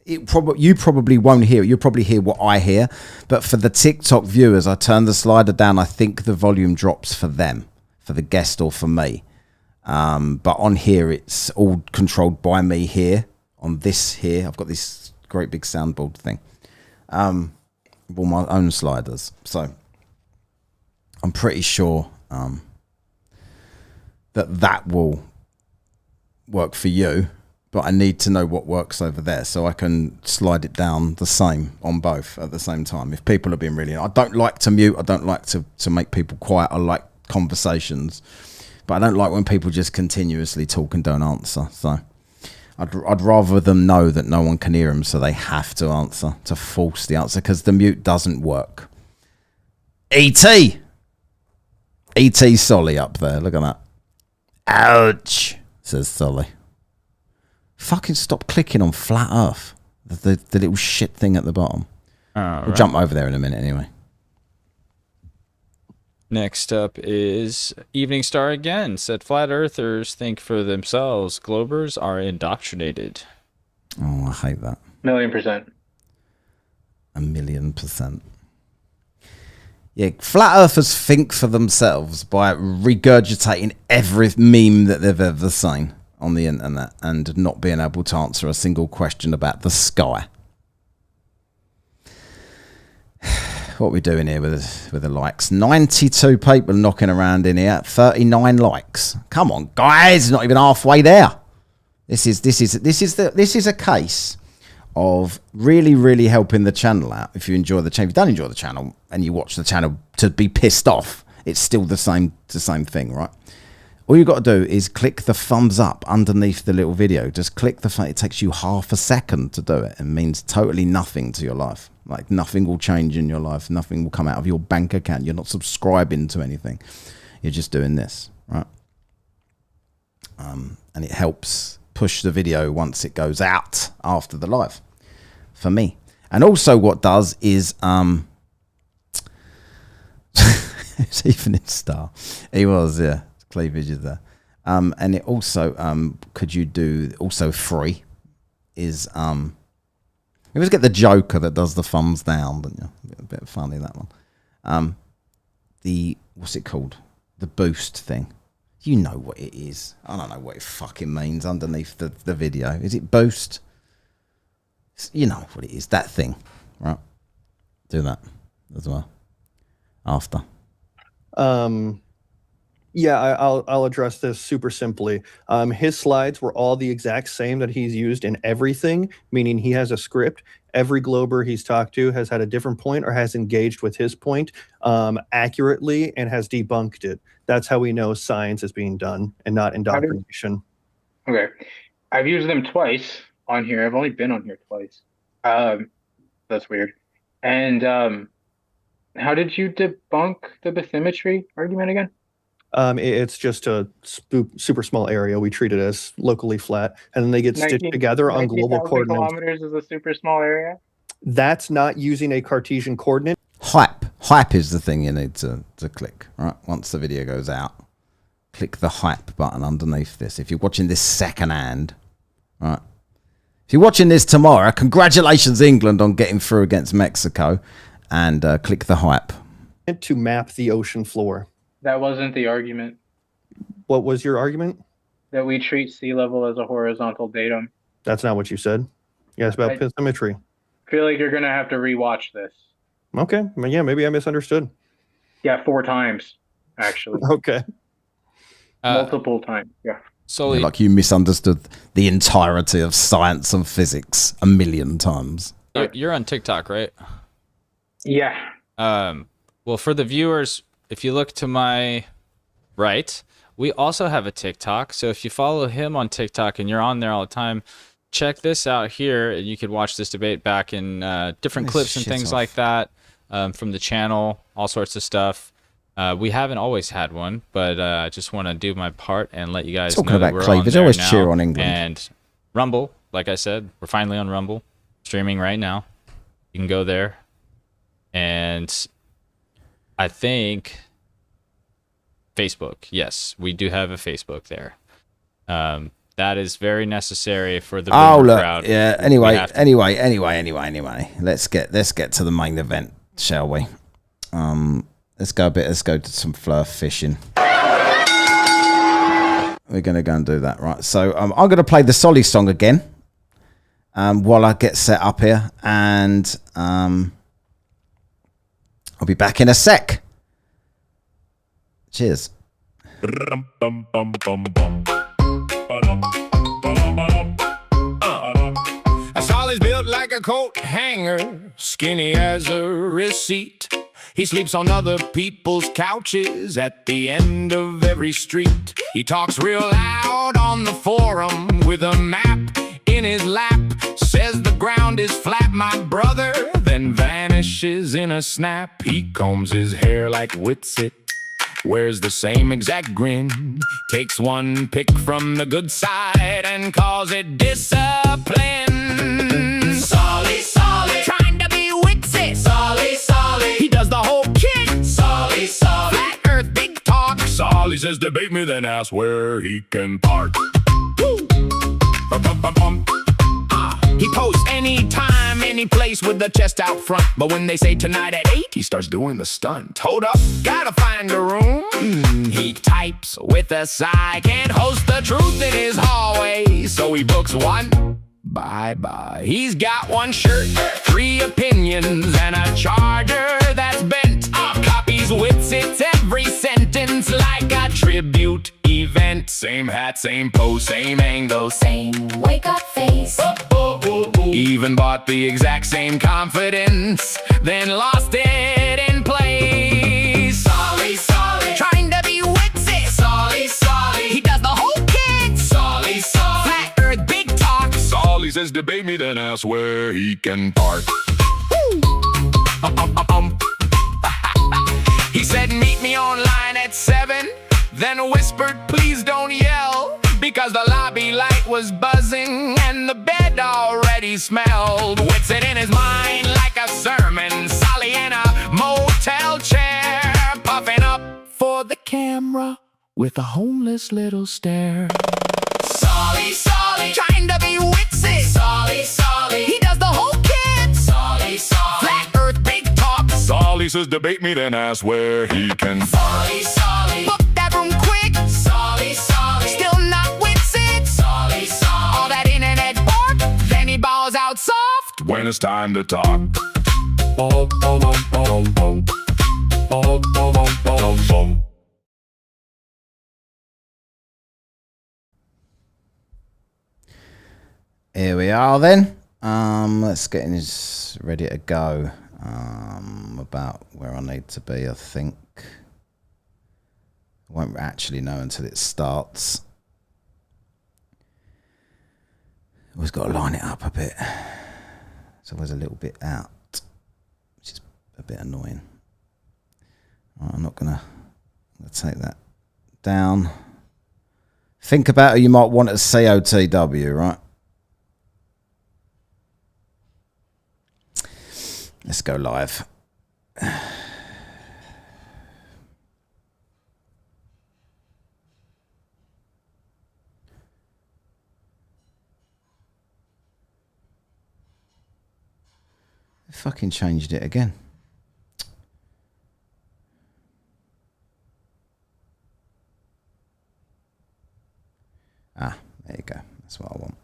You probably won't hear it. You'll probably hear what I hear. But for the TikTok viewers, I turn the slider down. I think the volume drops for them, for the guest or for me. But on here, it's all controlled by me here. On this here, I've got this great big soundboard thing. With all my own sliders. So I'm pretty sure that will work for you. But I need to know what works over there so I can slide it down the same on both at the same time. If people are being really... I don't like to mute. I don't like to make people quiet. I like conversations. But I don't like when people just continuously talk and don't answer. So I'd rather them know that no one can hear them, so they have to answer, to force the answer, because the mute doesn't work. E.T. E.T. Solly up there. Look at that. Ouch, says Solly. Fucking stop clicking on flat Earth. The little shit thing at the bottom. We'll jump over there in a minute anyway. Next up is Evening Star again. Said flat earthers think for themselves. Globers are indoctrinated. Oh, I hate that. 1,000,000%. 1,000,000%. Yeah, flat earthers think for themselves by regurgitating every meme that they've ever seen on the internet and not being able to answer a single question about the sky. What are we doing here with the likes? 92 people knocking around in here. 39 likes. Come on, guys! Not even halfway there. This is a case of really helping the channel out. If you enjoy the channel, if you don't enjoy the channel and you watch the channel to be pissed off, it's still the same thing, right? All you've got to do is click the thumbs up underneath the little video. Just click the thumb. It takes you half a second to do it. It means totally nothing to your life. Like nothing will change in your life. Nothing will come out of your bank account. You're not subscribing to anything. You're just doing this, right? And it helps push the video once it goes out after the live for me. And also what does is it's even in Star. He was, yeah. Cleavage is there. And it also could you do also free is you always get the Joker that does the thumbs down, don't you? A bit funny that one. The what's it called? The boost thing. You know what it is. I don't know what it fucking means underneath the video. Is it boost? You know what it is. That thing. Right. Do that as well. After. Yeah, I'll address this super simply. His slides were all the exact same that he's used in everything, meaning he has a script. Every Glober he's talked to has had a different point or has engaged with his point accurately and has debunked it. That's how we know science is being done and not indoctrination. Okay. I've used them twice on here. I've only been on here twice. That's weird. And how did you debunk the bathymetry argument again? It's just a super small area. We treat it as locally flat, and then they get stitched together on global coordinates. Kilometers is a super small area? That's not using a Cartesian coordinate. Hype is the thing you need to click, right? Once the video goes out, click the hype button underneath this. If you're watching this secondhand, right? If you're watching this tomorrow, congratulations England on getting through against Mexico, and click the hype. To map the ocean floor. That wasn't the argument. What was your argument? That we treat sea level as a horizontal datum. That's not what you said. You asked about bathymetry. I feel like you're going to have to rewatch this. Okay. Yeah, maybe I misunderstood. Yeah, 4 times, actually. Okay. Multiple times, yeah. So like you misunderstood the entirety of science and physics 1,000,000 times. you're on TikTok, right? Yeah. Well, for the viewers, if you look to my right, we also have a TikTok. So if you follow him on TikTok and you're on there all the time, check this out here. You could watch this debate back in different clips and things like that from the channel, all sorts of stuff. We haven't always had one, but I just want to do my part and let you guys Talking know about that we're cleavage, on there always now. cheer on England. And Rumble, like I said, we're finally on Rumble, streaming right now. You can go there. And I think Facebook. Yes, we do have a Facebook there. That is very necessary for the crowd. Yeah. Anyway. Let's get to the main event, shall we? Let's go to some fluff fishing. We're gonna go and do that, right? So I'm gonna play the Solly song again while I get set up here, and I'll be back in a sec. Cheers. Solly's built like a coat hanger, skinny as a receipt. He sleeps on other people's couches at the end of every street. He talks real loud on the forum with a map in his lap. Says the ground is flat, my brother, then vanishes in a snap. He combs his hair like Witsit, wears the same exact grin, takes one pick from the good side and calls it discipline. Solly, Solly, trying to be Witsit. Solly, Solly, he does the whole kit. Solly, Solly, flat earth, big talk. Solly says debate me, then ask where he can park. He posts anytime, any place with the chest out front. But when they say tonight at 8, he starts doing the stunt. Hold up, gotta find a room. He types with a sigh, can't host the truth in his hallway, so he books one. Bye-bye. He's got one shirt, 3 opinions, and a charger that's bent. Copies Witsits every sentence like a tribute event. Same hat, same pose, same angle, Same wake-up face. even bought the exact same confidence, then lost it in place. Solly, Solly, trying to be Witsit. Solly, Solly, he does the whole kit. Solly, Solly, flat earth, big talk. Solly says debate me, then ask where he can park. He said meet me online at 7, then whispered please don't yell, because the lobby light was buzzing and the bed already smelled. Witsit in his mind like a sermon, Solly in a motel chair, puffing up for the camera with a homeless little stare. Solly, Solly, trying to be Witsit. Solly, Solly, he does the whole kit. Solly, Solly, flat earth, big talk. Solly says debate me, then ask where he can. Solly, Solly, book that room quick. Solly, Solly, still not Witsit. Solly, Solly, all that internet bark, then he balls out soft when it's time to talk. Bum, bum, bum, bum, bum. Bum, bum, bum, bum, bum. Here we are then. Let's get in ready to go. About where I need to be, I think. I won't actually know until it starts. Always got to line it up a bit. It's always a little bit out, which is a bit annoying. Right, I'm gonna take that down. Think about who you might want as COTW, right? Let's go live. I fucking changed it again. Ah, there you go. That's what I want.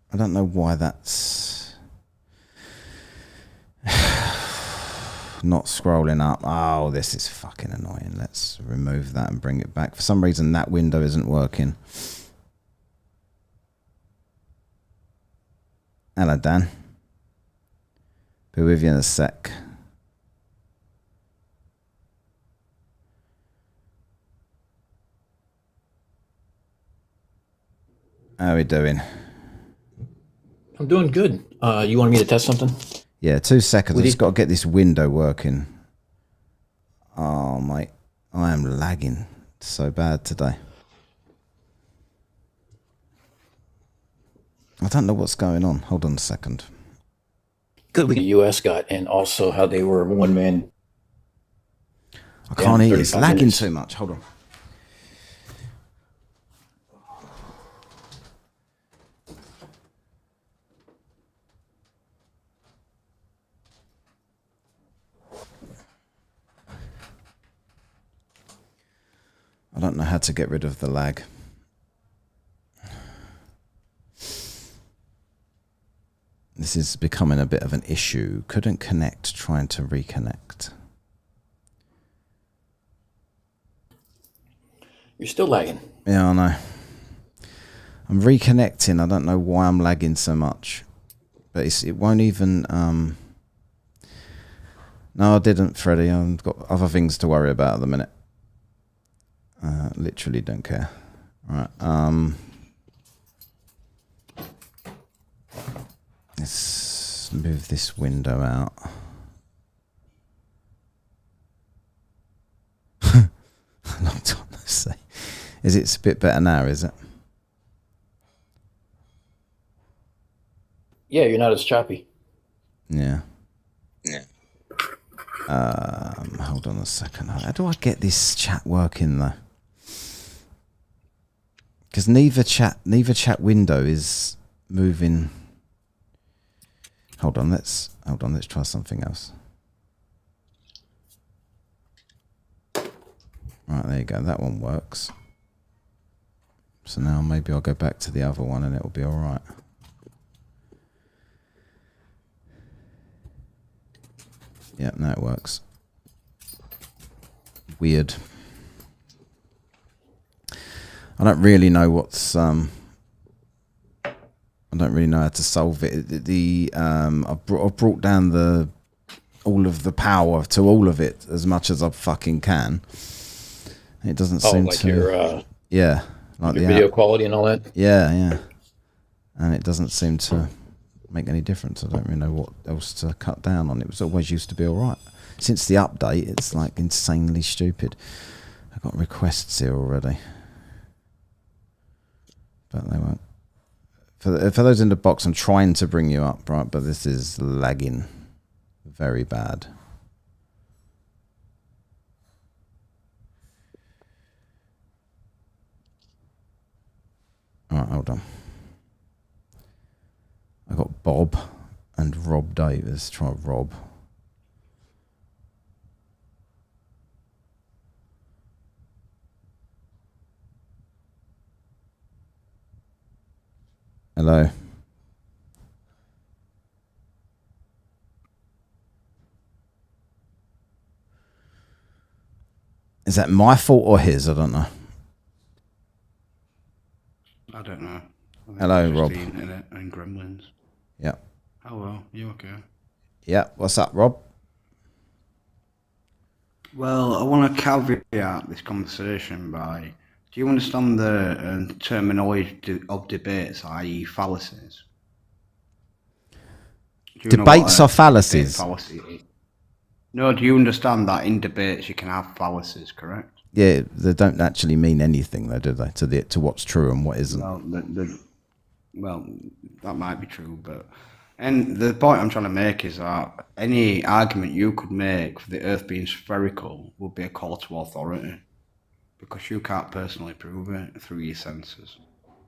I don't know why that's not scrolling up. Oh, this is fucking annoying. Let's remove that and bring it back. For some reason, that window isn't working. Hello, Dan. Be with you in a sec. How are we doing? I'm doing good. You wanted me to test something? Yeah, 2 seconds. I've just got to get this window working. Oh, mate. I am lagging so bad today. I don't know what's going on. Hold on a second. Good. The U.S. got, and also how they were one man. I can't hear. It's 35 lagging minutes. too much. Hold on. I don't know how to get rid of the lag. This is becoming a bit of an issue. Couldn't connect, trying to reconnect. You're still lagging. Yeah, I know. I'm reconnecting. I don't know why I'm lagging so much. But it won't even... No, I didn't, Freddie. I've got other things to worry about at the minute. Literally don't care. Right. Let's move this window out. Long time no see. Is it a bit better now, is it? Yeah, you're not as choppy. Yeah. Hold on a second. How do I get this chat working though? Because neither chat window is moving. Hold on, let's try something else. Right, there you go. That one works. So now maybe I'll go back to the other one and it'll be all right. Yeah, now it works. Weird. I don't really know what's I don't really know how to solve it. I've brought down all of the power to all of it as much as I fucking can. It doesn't seem like to. your Yeah, like your the video quality and all that. Yeah, and it doesn't seem to make any difference. I don't really know what else to cut down on. It was always used to be all right. Since the update, it's like insanely stupid. I've got requests here already, but they won't. For those in the box, I'm trying to bring you up, right? But this is lagging very bad. All right, hold on. I got Bob and Rob Davis. Let's try Rob. Hello. that my fault or his? I don't know. I don't know. I think Hello, it's just Rob. the internet and gremlins. Yeah. Hello, you okay? Yeah. What's up, Rob? Well, I want to caveat this conversation by, do you understand the terminology of debates, i.e. fallacies? Do you know what Debates are fallacies. debate fallacy is? No, do you understand that in debates you can have fallacies, correct? Yeah, they don't actually mean anything, though, do they? To what's true and what isn't. Well, that might be true, but and the point I'm trying to make is that any argument you could make for the Earth being spherical would be a call to authority, because you can't personally prove it through your senses.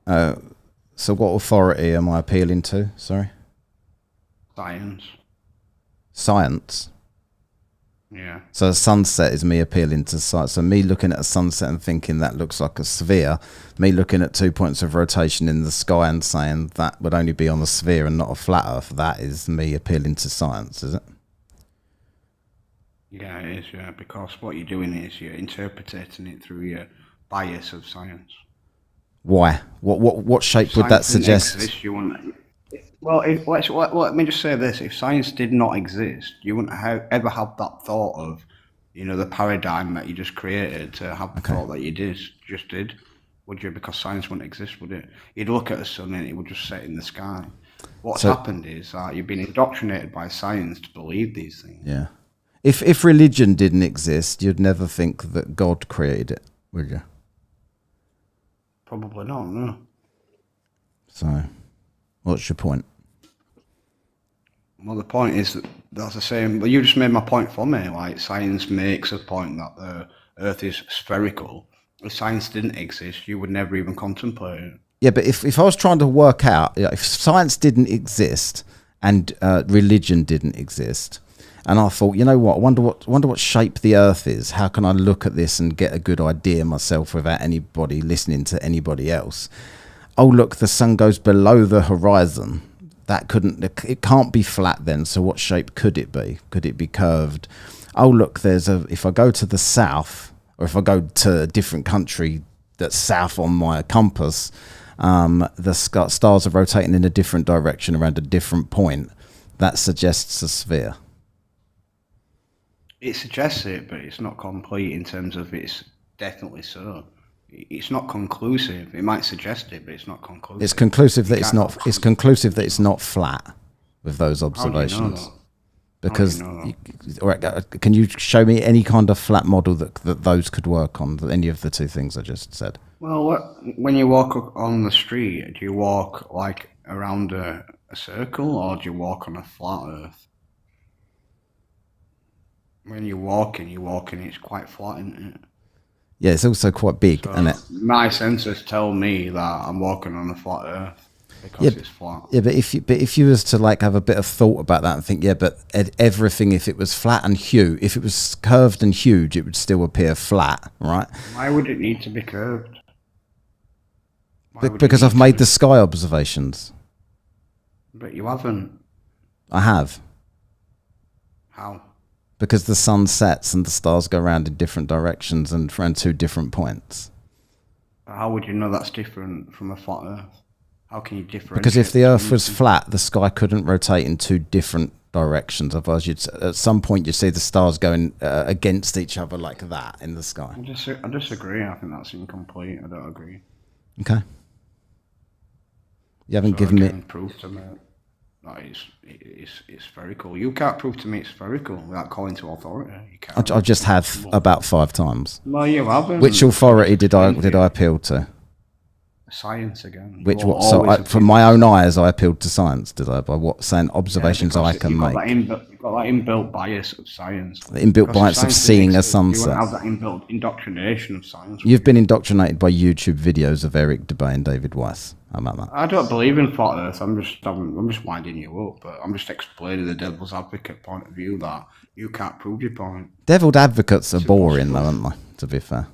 So what authority am I appealing to? Sorry? Science. Science? Yeah. So a sunset is me appealing to science. So me looking at a sunset and thinking that looks like a sphere, me looking at 2 points of rotation in the sky and saying that would only be on a sphere and not a flat Earth, that is me appealing to science, is it? Yeah, it is, yeah, because what you're doing is you're interpreting it through your bias of science. Why? What shape would that Science didn't suggest? exist, you wouldn't. Well, let me just say this: if science did not exist, you wouldn't ever have that thought of, the paradigm that you just created to have the thought that you just did, would you? Because science wouldn't exist, would it? You'd look at the sun and it would just set in the sky. What's happened is that you've been indoctrinated by science to believe these things. Yeah. If religion didn't exist, you'd never think that God created it, would you? Probably not, no. So, what's your point? Well, the point is that's the same. Well, you just made my point for me. Like, science makes a point that the Earth is spherical. If science didn't exist, you would never even contemplate it. Yeah, but if I was trying to work out, if science didn't exist and religion didn't exist, and I thought, you know what, I wonder what shape the Earth is. How can I look at this and get a good idea myself without anybody listening to anybody else? Oh, look, the sun goes below the horizon. It can't be flat then. So what shape could it be? Could it be curved? Oh, look, if I go to the south, or if I go to a different country that's south on my compass, the stars are rotating in a different direction around a different point. That suggests a sphere. It suggests it, but it's not complete in terms of it's definitely so. It's not conclusive. It might suggest it, but it's not conclusive. It's conclusive that it's not. It's conclusive that it's not flat with those observations. How do you know that? Because, How do you know all right, can you show me any kind of flat model that those could work on? Any of the two things I just said. Well, when you walk on the street, do you walk like around a circle, or do you walk on a flat Earth? When you're walking, it's quite flat, isn't it? Yeah, it's also quite big, So isn't it? my sensors tell me that I'm walking on a flat Earth because it's flat. Yeah, but if you was to like have a bit of thought about that and think, yeah, but everything, if it was flat and huge, if it was curved and huge, it would still appear flat, right? Why would it need to be curved? Because I've made the sky observations. But you haven't. I have. How? Because the sun sets and the stars go around in different directions and around 2 different points. How would you know that's different from a flat Earth? How can you differentiate? Because if the Earth was flat, the sky couldn't rotate in 2 different directions. Otherwise, at some point you'd see the stars going against each other like that in the sky. I disagree. I think that's incomplete. I don't agree. Okay. You haven't given me proof to me that it's spherical. You can't prove to me it's spherical without calling to authority. You can't. I just have about 5 times. No, you haven't. Which authority did I appeal to? Science again. Which what? So from my own eyes, I appealed to science. Did I? By what saying observations I can make? You've got that inbuilt bias of science. The inbuilt bias of seeing a sunset. You won't have that inbuilt indoctrination of science. You've been indoctrinated by YouTube videos of Eric Dubay and David Weiss. How about that? I don't believe in flat Earth. I'm just winding you up, but I'm just explaining the devil's advocate point of view that you can't prove your point. Devil's advocates are boring, though, aren't they? To be fair.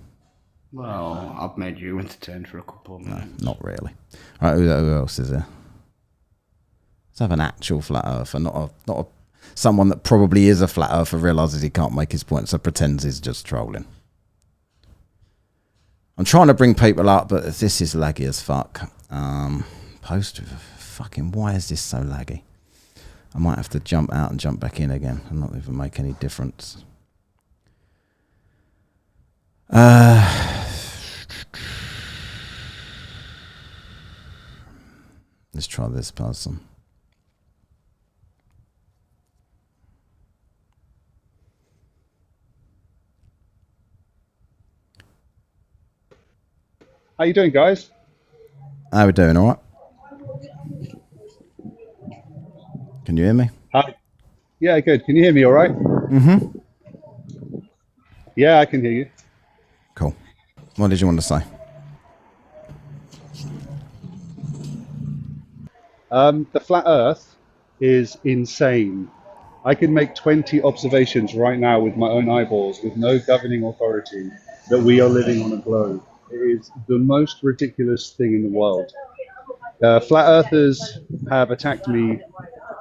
Well, I've made you entertained for a couple of minutes. No, not really. All right, who else is there? Let's have an actual flat earther, not a someone that probably is a flat earther realizes he can't make his point, so pretends he's just trolling. I'm trying to bring people up, but this is laggy as fuck. Post fucking. Why is this so laggy? I might have to jump out and jump back in again and not even make any difference. Let's try this person. How you doing, guys? How we doing? All right. Can you hear me? Hi. Yeah, good. Can you hear me all right? Mm-hmm. Yeah, I can hear you. Cool. What did you want to say? The flat Earth is insane. I can make 20 observations right now with my own eyeballs, with no governing authority, that we are living on a globe. It is the most ridiculous thing in the world. Flat Earthers have attacked me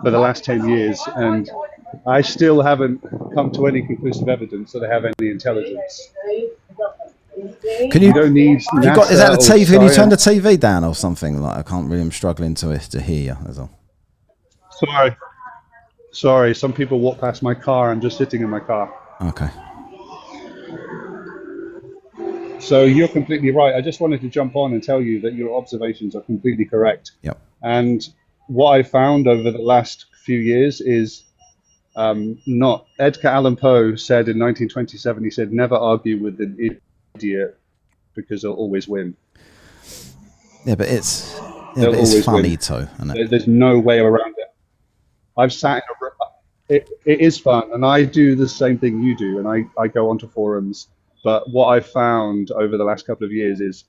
for the last 10 years, and I still haven't come to any conclusive evidence that they have any intelligence. Can you? don't need Have you got? Is NASA that the or TV? Can you turn the science. TV down or something? Like I can't really. I'm struggling to hear you. That's all. Sorry. Some people walk past my car. I'm just sitting in my car. Okay. So you're completely right. I just wanted to jump on and tell you that your observations are completely correct. Yep. And what I found over the last few years is not Edgar Allan Poe said in 1927. He said, "Never argue with an idiot because they'll always win." Yeah, but it's They'll always funny win. too, isn't it? There's no way around it. I've sat in a room. It is fun, and I do the same thing you do, and I go onto forums. But what I've found over the last couple of years is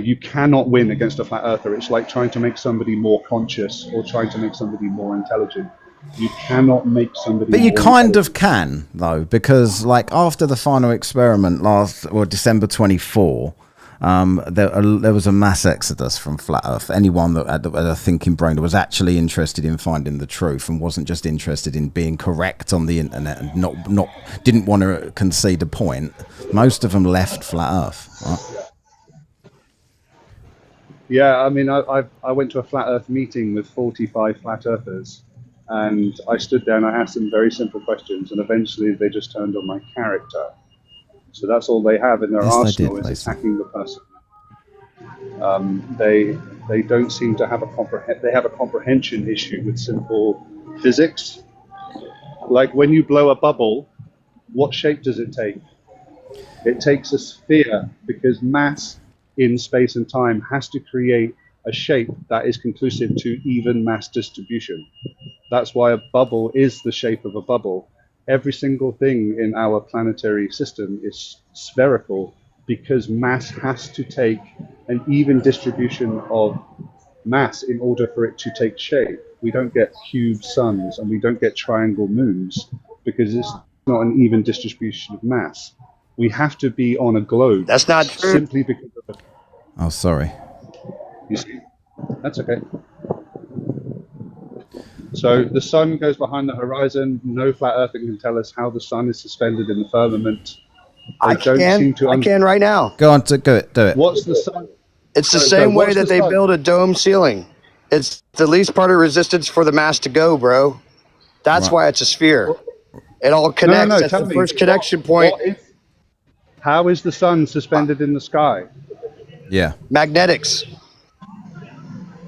you cannot win against a flat earther. It's like trying to make somebody more conscious or trying to make somebody more intelligent. You cannot make somebody. But you more kind of intelligent. can though, because like after the final experiment December 24, there was a mass exodus from flat Earth. Anyone that had a thinking brain that was actually interested in finding the truth and wasn't just interested in being correct on the internet and not didn't want to concede a point. Most of them left flat Earth. Right? Yeah, I mean, I went to a flat Earth meeting with 45 flat earthers, and I stood there and I asked them very simple questions, and eventually they just turned on my character. So that's all they have in their Yes, they arsenal did, is Lisa. attacking the person. They don't seem to have they have a comprehension issue with simple physics. Like when you blow a bubble, what shape does it take? It takes a sphere because mass in space and time has to create a shape that is conclusive to even mass distribution. That's why a bubble is the shape of a bubble. Every single thing in our planetary system is spherical because mass has to take an even distribution of mass in order for it to take shape. We don't get cube suns and we don't get triangle moons because it's not an even distribution of mass. We have to be on a globe. That's not true. Simply because of the, Oh, sorry. you see, that's okay. So the sun goes behind the horizon. No flat earther can tell us how the sun is suspended in the firmament. I can right now. Go on, do it. What's the sun? It's the So same way what's that the they sun? build a dome ceiling. It's the least part of resistance for the mass to go, bro. That's Right. why it's a sphere. It all connects. That's tell the me, first connection point. How is the sun suspended in the sky? Yeah. Magnetics.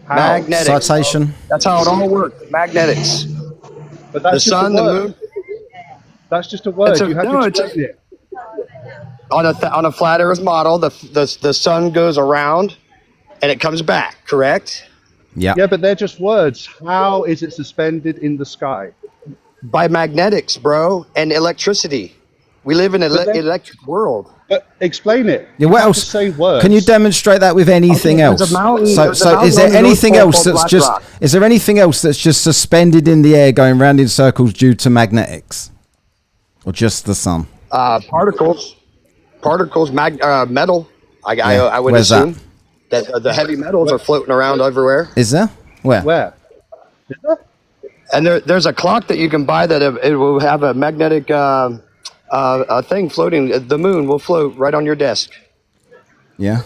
How? Magnetics. Citation. That's how it all works. Magnetics. But that's The just sun, a the word. moon. That's just a word. You have to it's explain it. on a flat Earth model. The sun goes around, and it comes back. Correct. Yeah. Yeah, but they're just words. How is it suspended in the sky? By magnetics, bro, and electricity. We live in an electric world. But explain it. Yeah, You what have else? to say words. Can you demonstrate that with anything Okay, there's else? a mountain- So there's a is mountain there on the anything North Pole else called that's Black just? Rock. Is there anything else that's just suspended in the air, going round in circles due to magnetics, or just the sun? Particles, metal. I would Where's that? assume that the heavy metals are floating around everywhere. Is there? Where? Where? Is there? And there's a clock that you can buy that it will have a magnetic thing floating. The moon will float right on your desk. Yeah.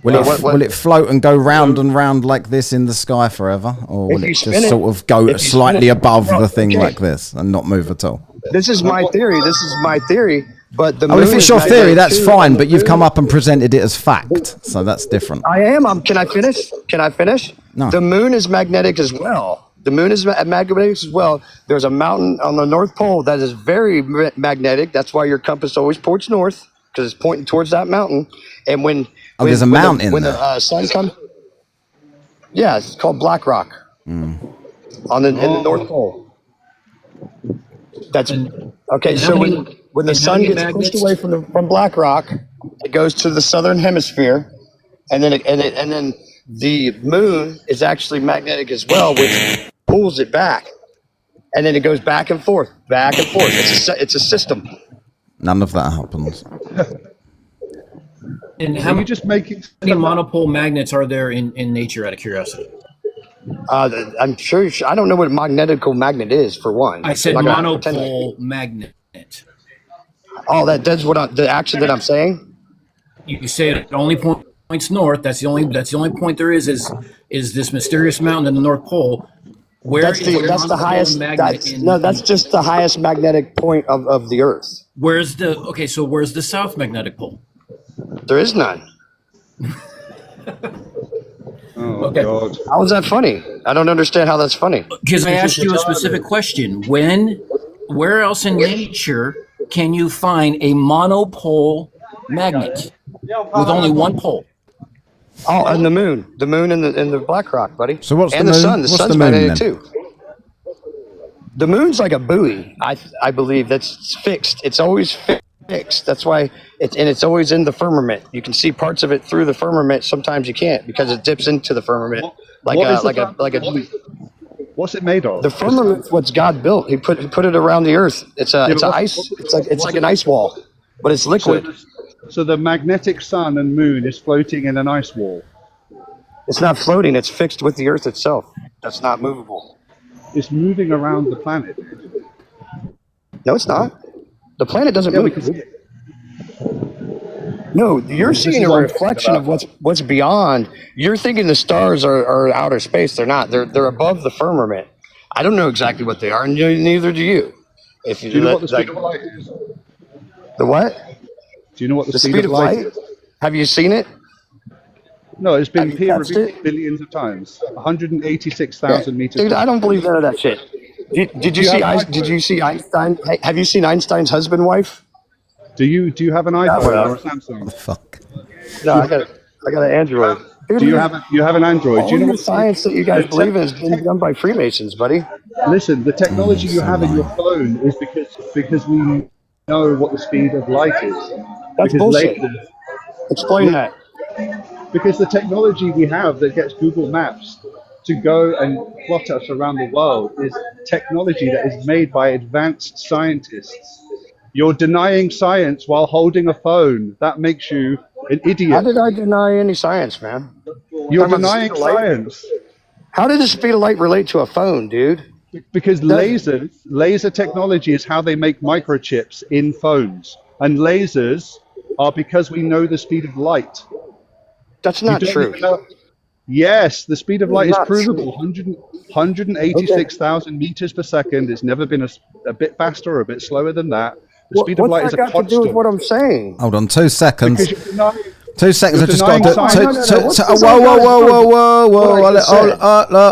Will it float and go round and round like this in the sky forever, or will it just sort of go slightly above the thing like this and not move at all? This is my theory. But the moon if it's your is theory, magnetic that's too, fine. and But the you've come moon- up and presented it as fact, so that's different. I am. Can I finish? No. The moon is magnetic as well. The moon is magnetic as well. There's a mountain on the North Pole that is very magnetic. That's why your compass always points north, because it's pointing towards that mountain. And when there's a mountain when there. the sun comes, yeah, it's called Black Rock in the North Pole. That's okay. So when the sun gets pushed away from Black Rock, it goes to the southern hemisphere, and then the moon is actually magnetic as well, which pulls it back, and then it goes back and forth, back and forth. It's a system. None of that happens. And how many monopole magnets are there in nature, out of curiosity? I'm sure. I don't know what a magnetical magnet is, for one. I said monopole magnet. Oh, that's what the action that I'm saying. You say it only points north. That's the only point there is this mysterious mountain in the North Pole. That's the highest. That's just the highest magnetic point of the Earth. Where's the south magnetic pole? There is none. Oh, God. How is that funny? I don't understand how that's funny. Because I asked you a specific question. Where else in nature can you find a monopole magnet with only one pole? Oh, and the moon and the Black Rock, buddy. So what's and the moon? sun? The What's sun's the moon, magnetic then? too. The moon's like a buoy. I believe that's fixed. It's always fixed. That's why it's always in the firmament. You can see parts of it through the firmament. Sometimes you can't because it dips into the firmament like a. What's it made of? The firmament's what's God built. He put it around the earth. It's ice. It's like an ice wall, but it's liquid. So the magnetic sun and moon is floating in an ice wall. It's not floating. It's fixed with the earth itself. That's not movable. It's moving around the planet. No, it's not. The planet doesn't move. No, you're seeing a reflection of what's beyond. You're thinking the stars are outer space. They're not. They're above the firmament. I don't know exactly what they are, and neither do you. Do you know what the speed of light is? The what? Do you know what the speed of light is? Have you seen it? No, it's been peer reviewed billions of times. 186,000 meters. Dude, I don't believe none of that shit. Did you see Einstein? Have you seen Einstein's husband wife? Do you have an iPhone or a Samsung? What the fuck? No, I got an Android. Do you have an Android? Do you know the science that you guys believe in has been done by Freemasons, buddy? Listen, the technology you have in your phone is because we know what the speed of light is. That's bullshit. Explain that. Because the technology we have that gets Google Maps to go and plot us around the world is technology that is made by advanced scientists. You're denying science while holding a phone. That makes you an idiot. How did I deny any science, man? You're denying science. How did the speed of light relate to a phone, dude? Because laser technology is how they make microchips in phones. And lasers are because we know the speed of light. That's not true. Yes, the speed of light is provable. 186,000 meters per second. It's never been a bit faster or a bit slower than that. The speed of light is a constant. What's that got to do with what I'm saying? Hold on, 2 seconds. 2 seconds. I you're just got to do. Whoa!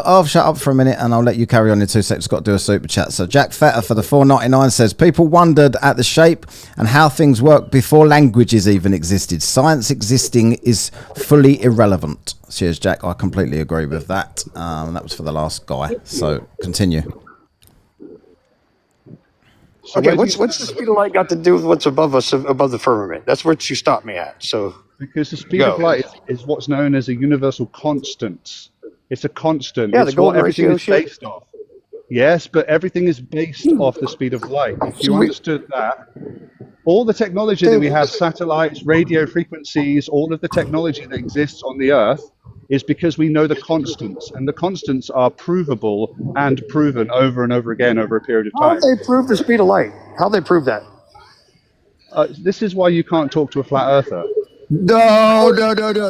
I'll shut up for a minute and I'll let you carry on in 2 seconds. Got to do a super chat. So Jack Fetter for the 4.99 says people wondered at the shape and how things worked before languages even existed. Science existing is fully irrelevant. Cheers, Jack. I completely agree with that. That was for the last guy. So continue. Okay, what's the speed of light got to do with what's above us, above the firmament? That's what you stopped me at. So because the speed of light is what's known as a universal constant. It's a constant. Yeah, it's the golden ratio is based off. Yes, but everything is based off the speed of light. If you understood that, all the technology that we have, satellites, radio frequencies, all of the technology that exists on the Earth is because we know the constants, and the constants are provable and proven over and over again over a period of time. How do they prove the speed of light? How do they prove that? This is why you can't talk to a flat earther. No.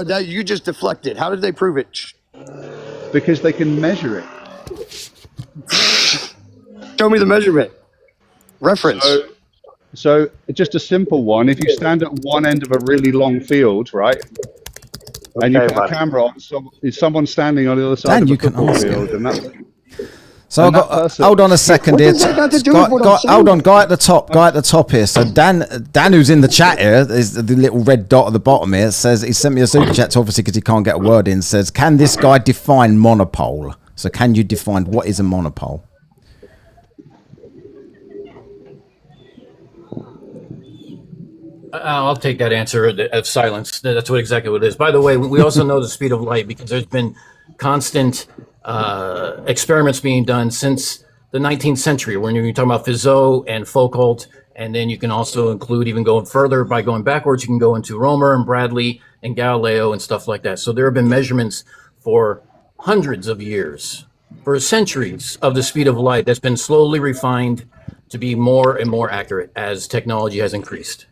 That you just deflected. How did they prove it? Because they can measure it. Show me the measurement. Reference. So just a simple one. If you stand at one end of a really long field, right, and you Okay, put a buddy. camera on, is someone standing on the other side Dan, of you a can football ask him. field, and that's So And I that got. person- Hold on a second What here. does that got to do with what I'm saying? Hold on, guy at the top here. So Dan, who's in the chat here, is the little red dot at the bottom here. Says he sent me a super chat, obviously because he can't get a word in. Says, can this guy define monopole? So can you define what is a monopole? I'll take that answer of silence. That's exactly what it is. By the way, we also know the speed of light because there's been constant experiments being done since the 19th century. When you're talking about Fizeau and Foucault, and then you can also include even going further by going backwards. You can go into Romer and Bradley and Galileo and stuff like that. So there have been measurements for hundreds of years, for centuries, of the speed of light that's been slowly refined to be more and more accurate as technology has increased.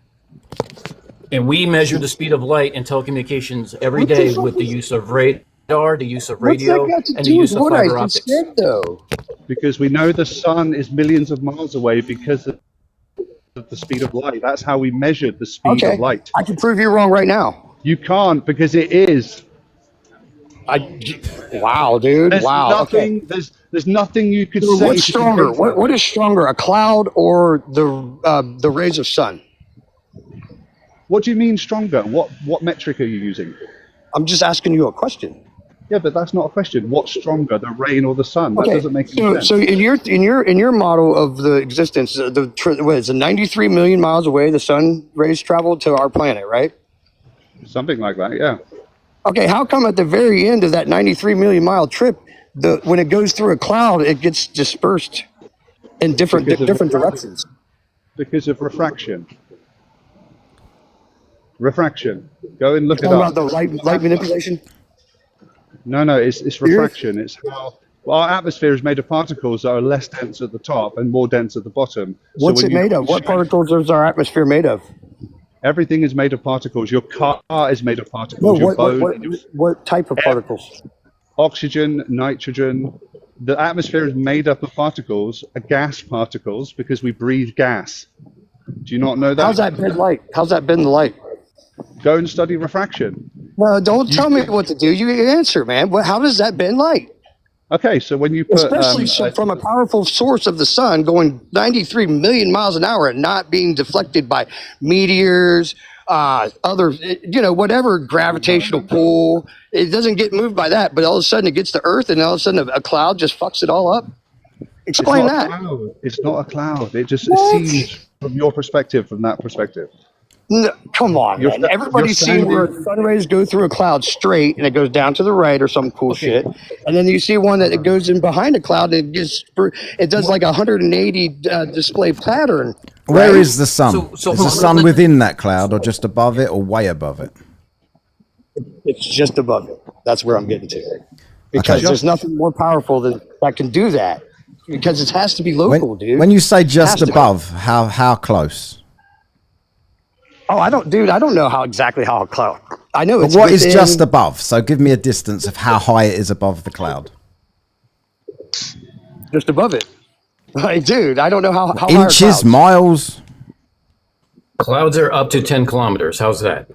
And we measure the speed of light in telecommunications every What the day fuck with the is- use of radar, the use of What's that radio, got to and the do use with of what I fiber just optics. said, though? because we know the sun is millions of miles away because of the speed of light. That's how we measured the speed Okay, of light. I can prove you wrong right now. You can't because it is. Wow, dude. There's Wow. Okay. nothing. There's nothing you could So say. what's to stronger? convince that. What is stronger, a cloud or the rays of sun? What do you mean stronger? What metric are you using? I'm just asking you a question. Yeah, but that's not a question. What's stronger, the rain or the sun? That doesn't make any sense. So in your model of the existence, what is it, 93 million miles away? The sun rays traveled to our planet, right? Something like that. Yeah. Okay, how come at the very end of that 93 million mile trip, when it goes through a cloud, it gets dispersed in different directions? Because of refraction. Refraction. Go and look it Talking up. about the light manipulation. No, it's refraction. It's how our atmosphere is made of particles that are less dense at the top and more dense at the bottom. What's it made of? What particles is our atmosphere made of? Everything is made of particles. Your car is made of No, particles. Your bone, what type of particles? oxygen, nitrogen. The atmosphere is made up of particles, gas particles, because we breathe gas. Do you not know that? How's that bend light? How's that bend the light? Go and study refraction. No, don't tell me what to do. You answer, man. How does that bend light? Okay, so when you put Especially from a powerful source of the sun going 93 million miles an hour and not being deflected by meteors, other, whatever gravitational pull. It doesn't get moved by that, but all of a sudden it gets to Earth and all of a sudden a cloud just fucks it all up. Explain it's not that. A cloud. It's not a cloud. It just What? seems from your perspective, from that perspective. No, come on, You're man. Everybody's seen where sun rays go through a cloud straight and it goes down to the right or some cool shit. And then you see one that it goes in behind a cloud and it does like a 180 display pattern. Where right? is the sun? So is the sun within that cloud, or just above it, or way above it? It's just above it. That's where I'm getting to. Because there's nothing more powerful that can do that. Because it has to be local, dude. When you say Has just to be. above, how close? Oh, I don't know how cloud. I know But it's what is within- just above? So give me a distance of how high it is above the cloud. just above it. Like, dude, I don't know how high are Inches, clouds? miles. Clouds are up to 10 kilometers. How's that?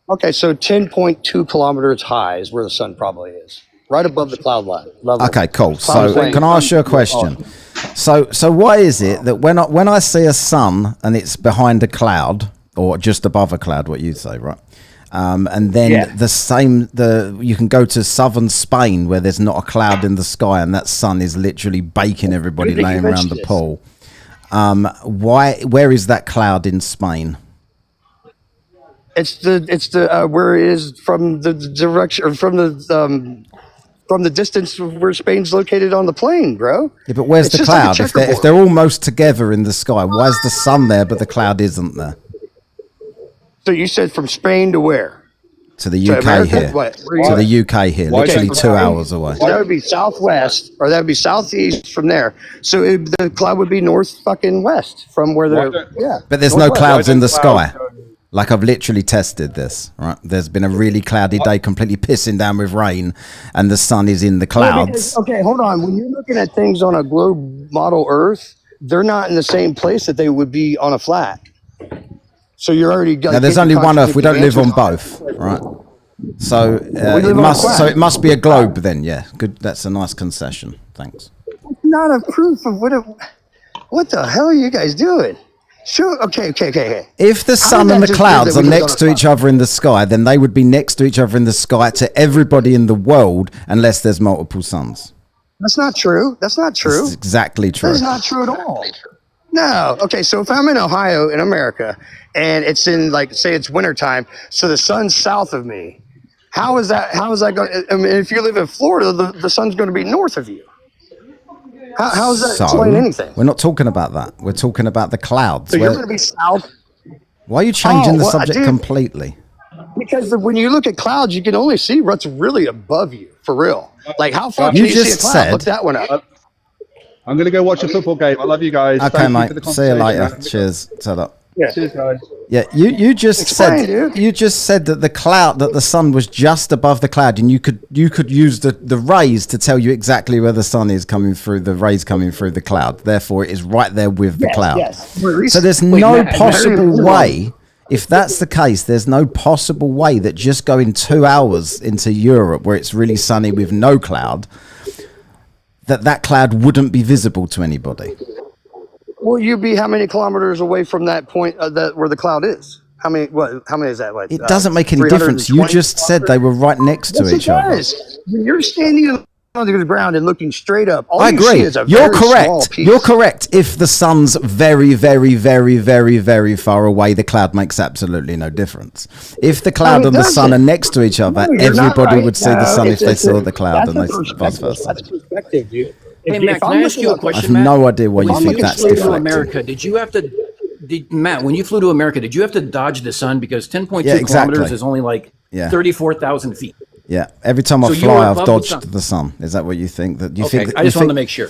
Okay, so 10.2 kilometers high is where the sun probably is, right above the cloud line level. Okay, cool. Cloud So plane. can I ask you a question? So why is it that when I see a sun and it's behind a cloud or just above a cloud, what you say, right? And then you can go to southern Spain where there's not a cloud in the sky and that sun is literally baking everybody Where did you laying mention around the this? pool. Where is that cloud in Spain? It's the where it is from the direction or from the distance of where Spain's located on the plane, bro. Yeah, but where's It's the just like a cloud? If checkerboard. they're almost together in the sky, why is the sun there but the cloud isn't there? So you said from Spain to where? To the To UK America? here. What? Where To you- the UK here, Why literally don't- 2 hours away. So that would be southwest, or that would be southeast from there. So the cloud would be north fucking west from where Why the don't- yeah. But there's no northwest. clouds in the sky. Like I've literally tested this, right? There's been a really cloudy day, completely pissing down with rain, and the sun is in the clouds. Okay, hold on. When you're looking at things on a globe model Earth, they're not in the same place that they would be on a flat. So you're already. Now, there's only one Earth. We don't live on both, right? So it must be a globe then. Yeah, good. That's a nice concession. Thanks. Not a proof of what the hell are you guys doing? Sure. Okay. If the sun and the clouds are next to each other in the sky, then they would be next to each other in the sky to everybody in the world, unless there's multiple suns. That's not true. That's exactly true. That's not true at all. No. Okay. So if I'm in Ohio in America and it's in, like, say it's wintertime, so the sun's south of me, how is that going? I mean, if you live in Florida, the sun's going to be north of you. How does that explain anything? We're not talking about that. We're talking about the clouds. So you're going to be south. Why are you changing the subject completely? Because when you look at clouds, you can only see what's really above you, for real. Like, how far can you see a cloud? Look that one up. I'm going to go watch a football game. I love you guys. Okay, mate. See you later. Cheers. Set up. Yeah. Cheers, guys. Yeah, you just said that the sun was just above the cloud, and you could use the rays to tell you exactly where the sun is coming through, the rays coming through the cloud. Therefore, it is right there with the cloud. Yes. So there's no possible way. If that's the case, there's no possible way that just going 2 hours into Europe, where it's really sunny with no cloud, that cloud wouldn't be visible to anybody. Will you be how many kilometers away from that point where the cloud is? How many is that? Like, it doesn't make any difference. You just said they were right next to each other. You're standing on the ground and looking straight up. All I you agree. see is a You're very correct. small piece. You're correct. If the sun's very, very, very, very, very far away, the cloud makes absolutely no difference. If the cloud and the sun are next to each other, everybody would see the sun if they saw the cloud, and vice versa. That's perspective, dude. Hey, Matt, can I ask you a I question, have Matt? no idea why you think that's deflecting. America, did you have to, Matt, when you flew to America, did you have to dodge the sun? Because 10.2 kilometers is only like 34,000 feet. Yeah, every time I fly, I've dodged the sun. Is that what you think? I just wanted to make sure.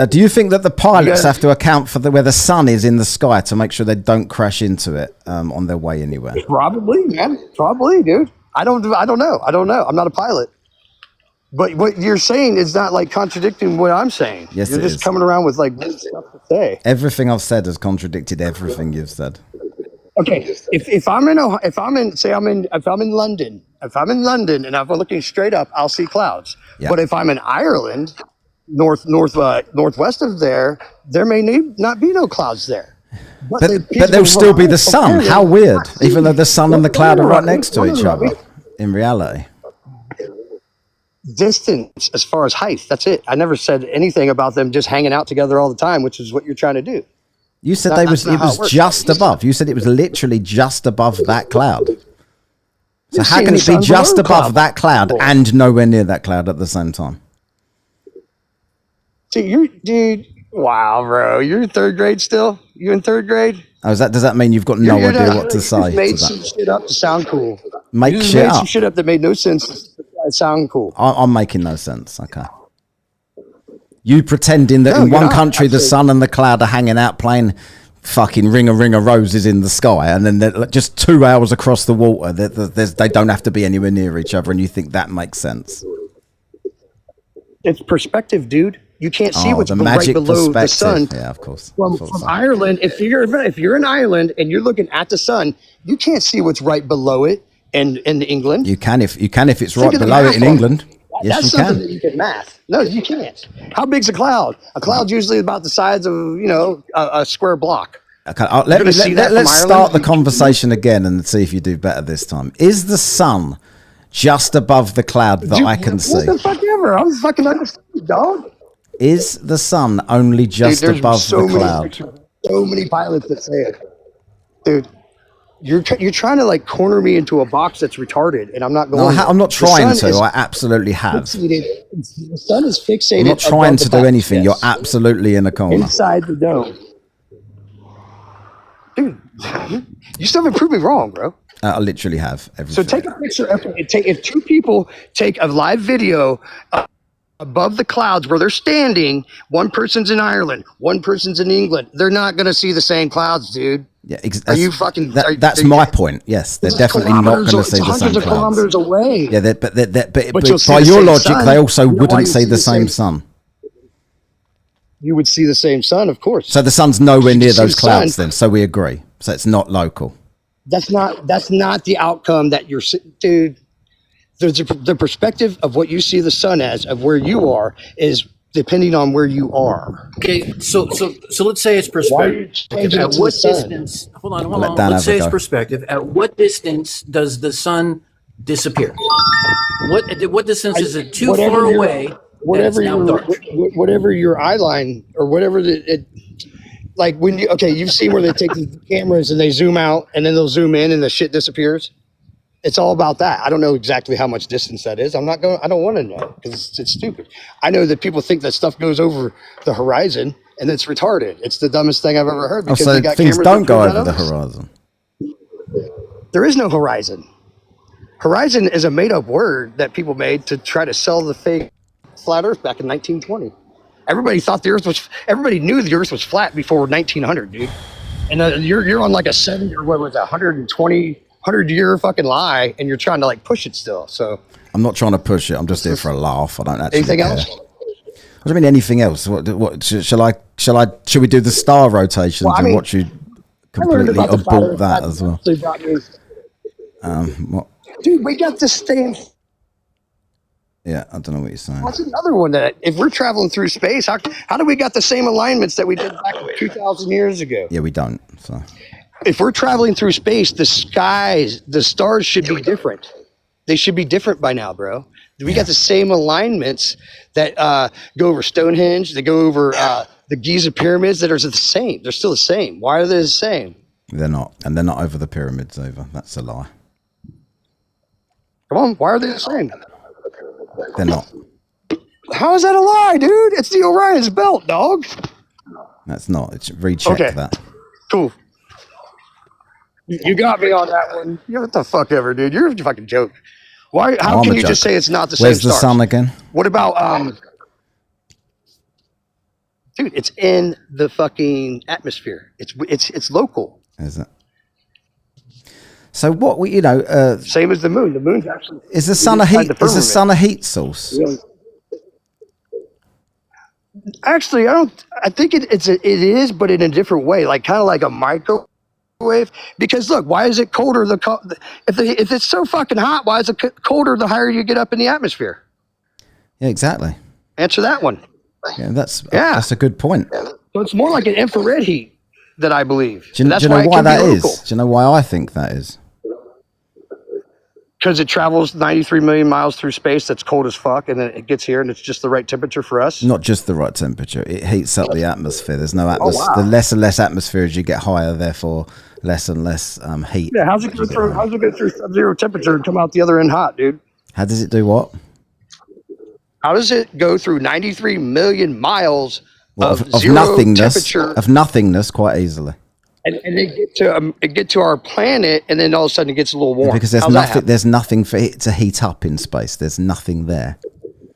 Do you think that the pilots have to account for where the sun is in the sky to make sure they don't crash into it on their way anywhere? Probably, man. Probably, dude. I don't know. I'm not a pilot. But what you're saying is not like contradicting what I'm saying. Yes, you're just coming around with like good stuff to say. Everything I've said has contradicted everything you've said. Okay, if I'm in London and I'm looking straight up, I'll see clouds. Yeah. But if I'm in Ireland, northwest of there may not be no clouds there. But there'll still be the sun. How weird! Even though the sun and the cloud are right next to each other, in reality. Distance as far as height, that's it. I never said anything about them just hanging out together all the time, which is what you're trying to do. You said it was just above. You said it was literally just above that cloud. So how can it be just above that cloud and nowhere near that cloud at the same time? See, dude, wow, bro, you're in third grade still? You in third grade? Oh, does that mean you've got no idea what to say? You made some shit up to sound cool. Made some shit up that made no sense to sound cool. I'm making no sense. Okay. You pretending that in one country the sun and the cloud are hanging out playing fucking Ring a Roses in the sky, and then they're just 2 hours across the water. They don't have to be anywhere near each other, and you think that makes sense? It's perspective, dude. You can't see what's right below the sun. Yeah, of course. From Ireland, if you're in Ireland and you're looking at the sun, you can't see what's right below it. In England, you can if it's right below it in England. Yes, you can. That's something that you can math. No, you can't. How big's a cloud? A cloud's usually about the size of a square block. Okay, let's start the conversation again and see if you do better this time. Is the sun just above the cloud that I can see? What the fuck ever? I'm fucking understanding, dog. Is the sun only just above the cloud? So many pilots that say it, dude. You're trying to like corner me into a box that's retarded, and I'm not going. No, I'm not trying to. I absolutely have. The sun is fixated. I'm not trying to do anything. Yes. You're absolutely in a corner. Inside the dome. Dude, you still haven't proved me wrong, bro. I literally have everything. So take a picture. If two people take a live video above the clouds where they're standing, one person's in Ireland, one person's in England. They're not going to see the same clouds, dude. Yeah, are you fucking? That's my point. Yes, they're definitely not going to see the same hundreds of clouds. kilometers away. Yeah, but you'll see by the your same logic, sun. they also You know why wouldn't you see the same sun. You would see the same sun, of course. So the sun's nowhere near see those the clouds, sun. then. So we agree. So it's not local. That's not the outcome that you're, dude. The perspective of what you see the sun as, of where you are, is depending on where you are. Okay, so let's say it's perspective. At what distance? Hold on. Let's say it's perspective. At what distance does the sun disappear? What distance is it too far away? Whatever your eye line or whatever like when you've seen where they take the cameras and they zoom out and then they'll zoom in and the shit disappears. It's all about that. I don't know exactly how much distance that is. I don't want to know because it's stupid. I know that people think that stuff goes over the horizon and it's retarded. It's the dumbest thing I've ever heard. Because so things don't go over the horizon. There is no horizon. Horizon is a made up word that people made to try to sell the fake flat earth back in 1920. Everybody knew the earth was flat before 1900, dude. And you're on like a 100-year fucking lie, and you're trying to like push it still. So I'm not trying to push it. I'm just here for a laugh. I don't actually anything care. else? What do you mean anything else? What should we do the star rotations and watch you completely abort that as well? What? Dude, we got this thing. Yeah, I don't know what you're saying. That's another one that if we're traveling through space, how do we got the same alignments that we did back 2,000 years ago? Yeah, we don't. So if we're traveling through space, the stars should be different. They should be different by now, bro. We got the same alignments that go over Stonehenge. They go over the Giza pyramids that are the same. They're still the same. Why are they the same? They're not, and they're not over the pyramids either. That's a lie. Come on, why are they the same? They're not. How is that a lie, dude? It's the Orion's belt, dog. That's not. It's recheck that. Cool. You got me on that one. What the fuck ever, dude? You're a fucking joke. Why? How can you just say it's not the same? Where's the sun again? What about dude? It's in the fucking atmosphere. It's local. Is it? So what same as the moon. The moon's actually is the sun a heat? Is the sun a heat source? Yeah. Actually, I think it is, but in a different way, like kind of like a microwave. Because look, why is it colder? If it's so fucking hot, why is it colder the higher you get up in the atmosphere? Yeah, exactly. Answer that one. Yeah, that's a good point. So it's more like an infrared heat that I believe. Do you know why that is? Do you know why I think that is? Because it travels 93 million miles through space. That's cold as fuck, and then it gets here, and it's just the right temperature for us. Not just the right temperature. It heats up the atmosphere. There's no atmosphere. Oh, wow. The less and less atmosphere as you get higher, therefore less and less heat. Yeah, how's it go through sub-zero temperature and come out the other end hot, dude? How does it do what? How does it go through 93 million miles of zero nothingness? Temperature? Of nothingness, quite easily. And they get to our planet, and then all of a sudden it gets a little warm. Yeah, because there's nothing for it to heat up in space. There's nothing there.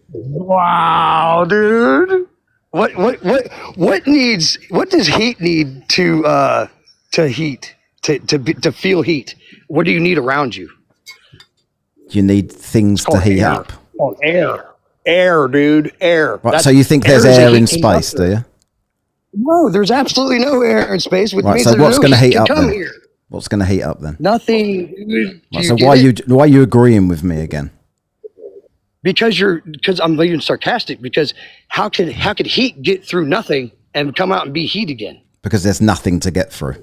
Wow, dude! What does heat need to heat to feel heat? What do you need around you? You need things to heat up. Oh, air, dude, air. Right, so you think there's air in space, do you? No, there's absolutely no air in space. Which means so what's going to heat up then? here. What's going to heat up then? Nothing. Right, so why are you agreeing with me again? Because I'm being sarcastic. Because how could heat get through nothing and come out and be heat again? Because there's nothing to get through.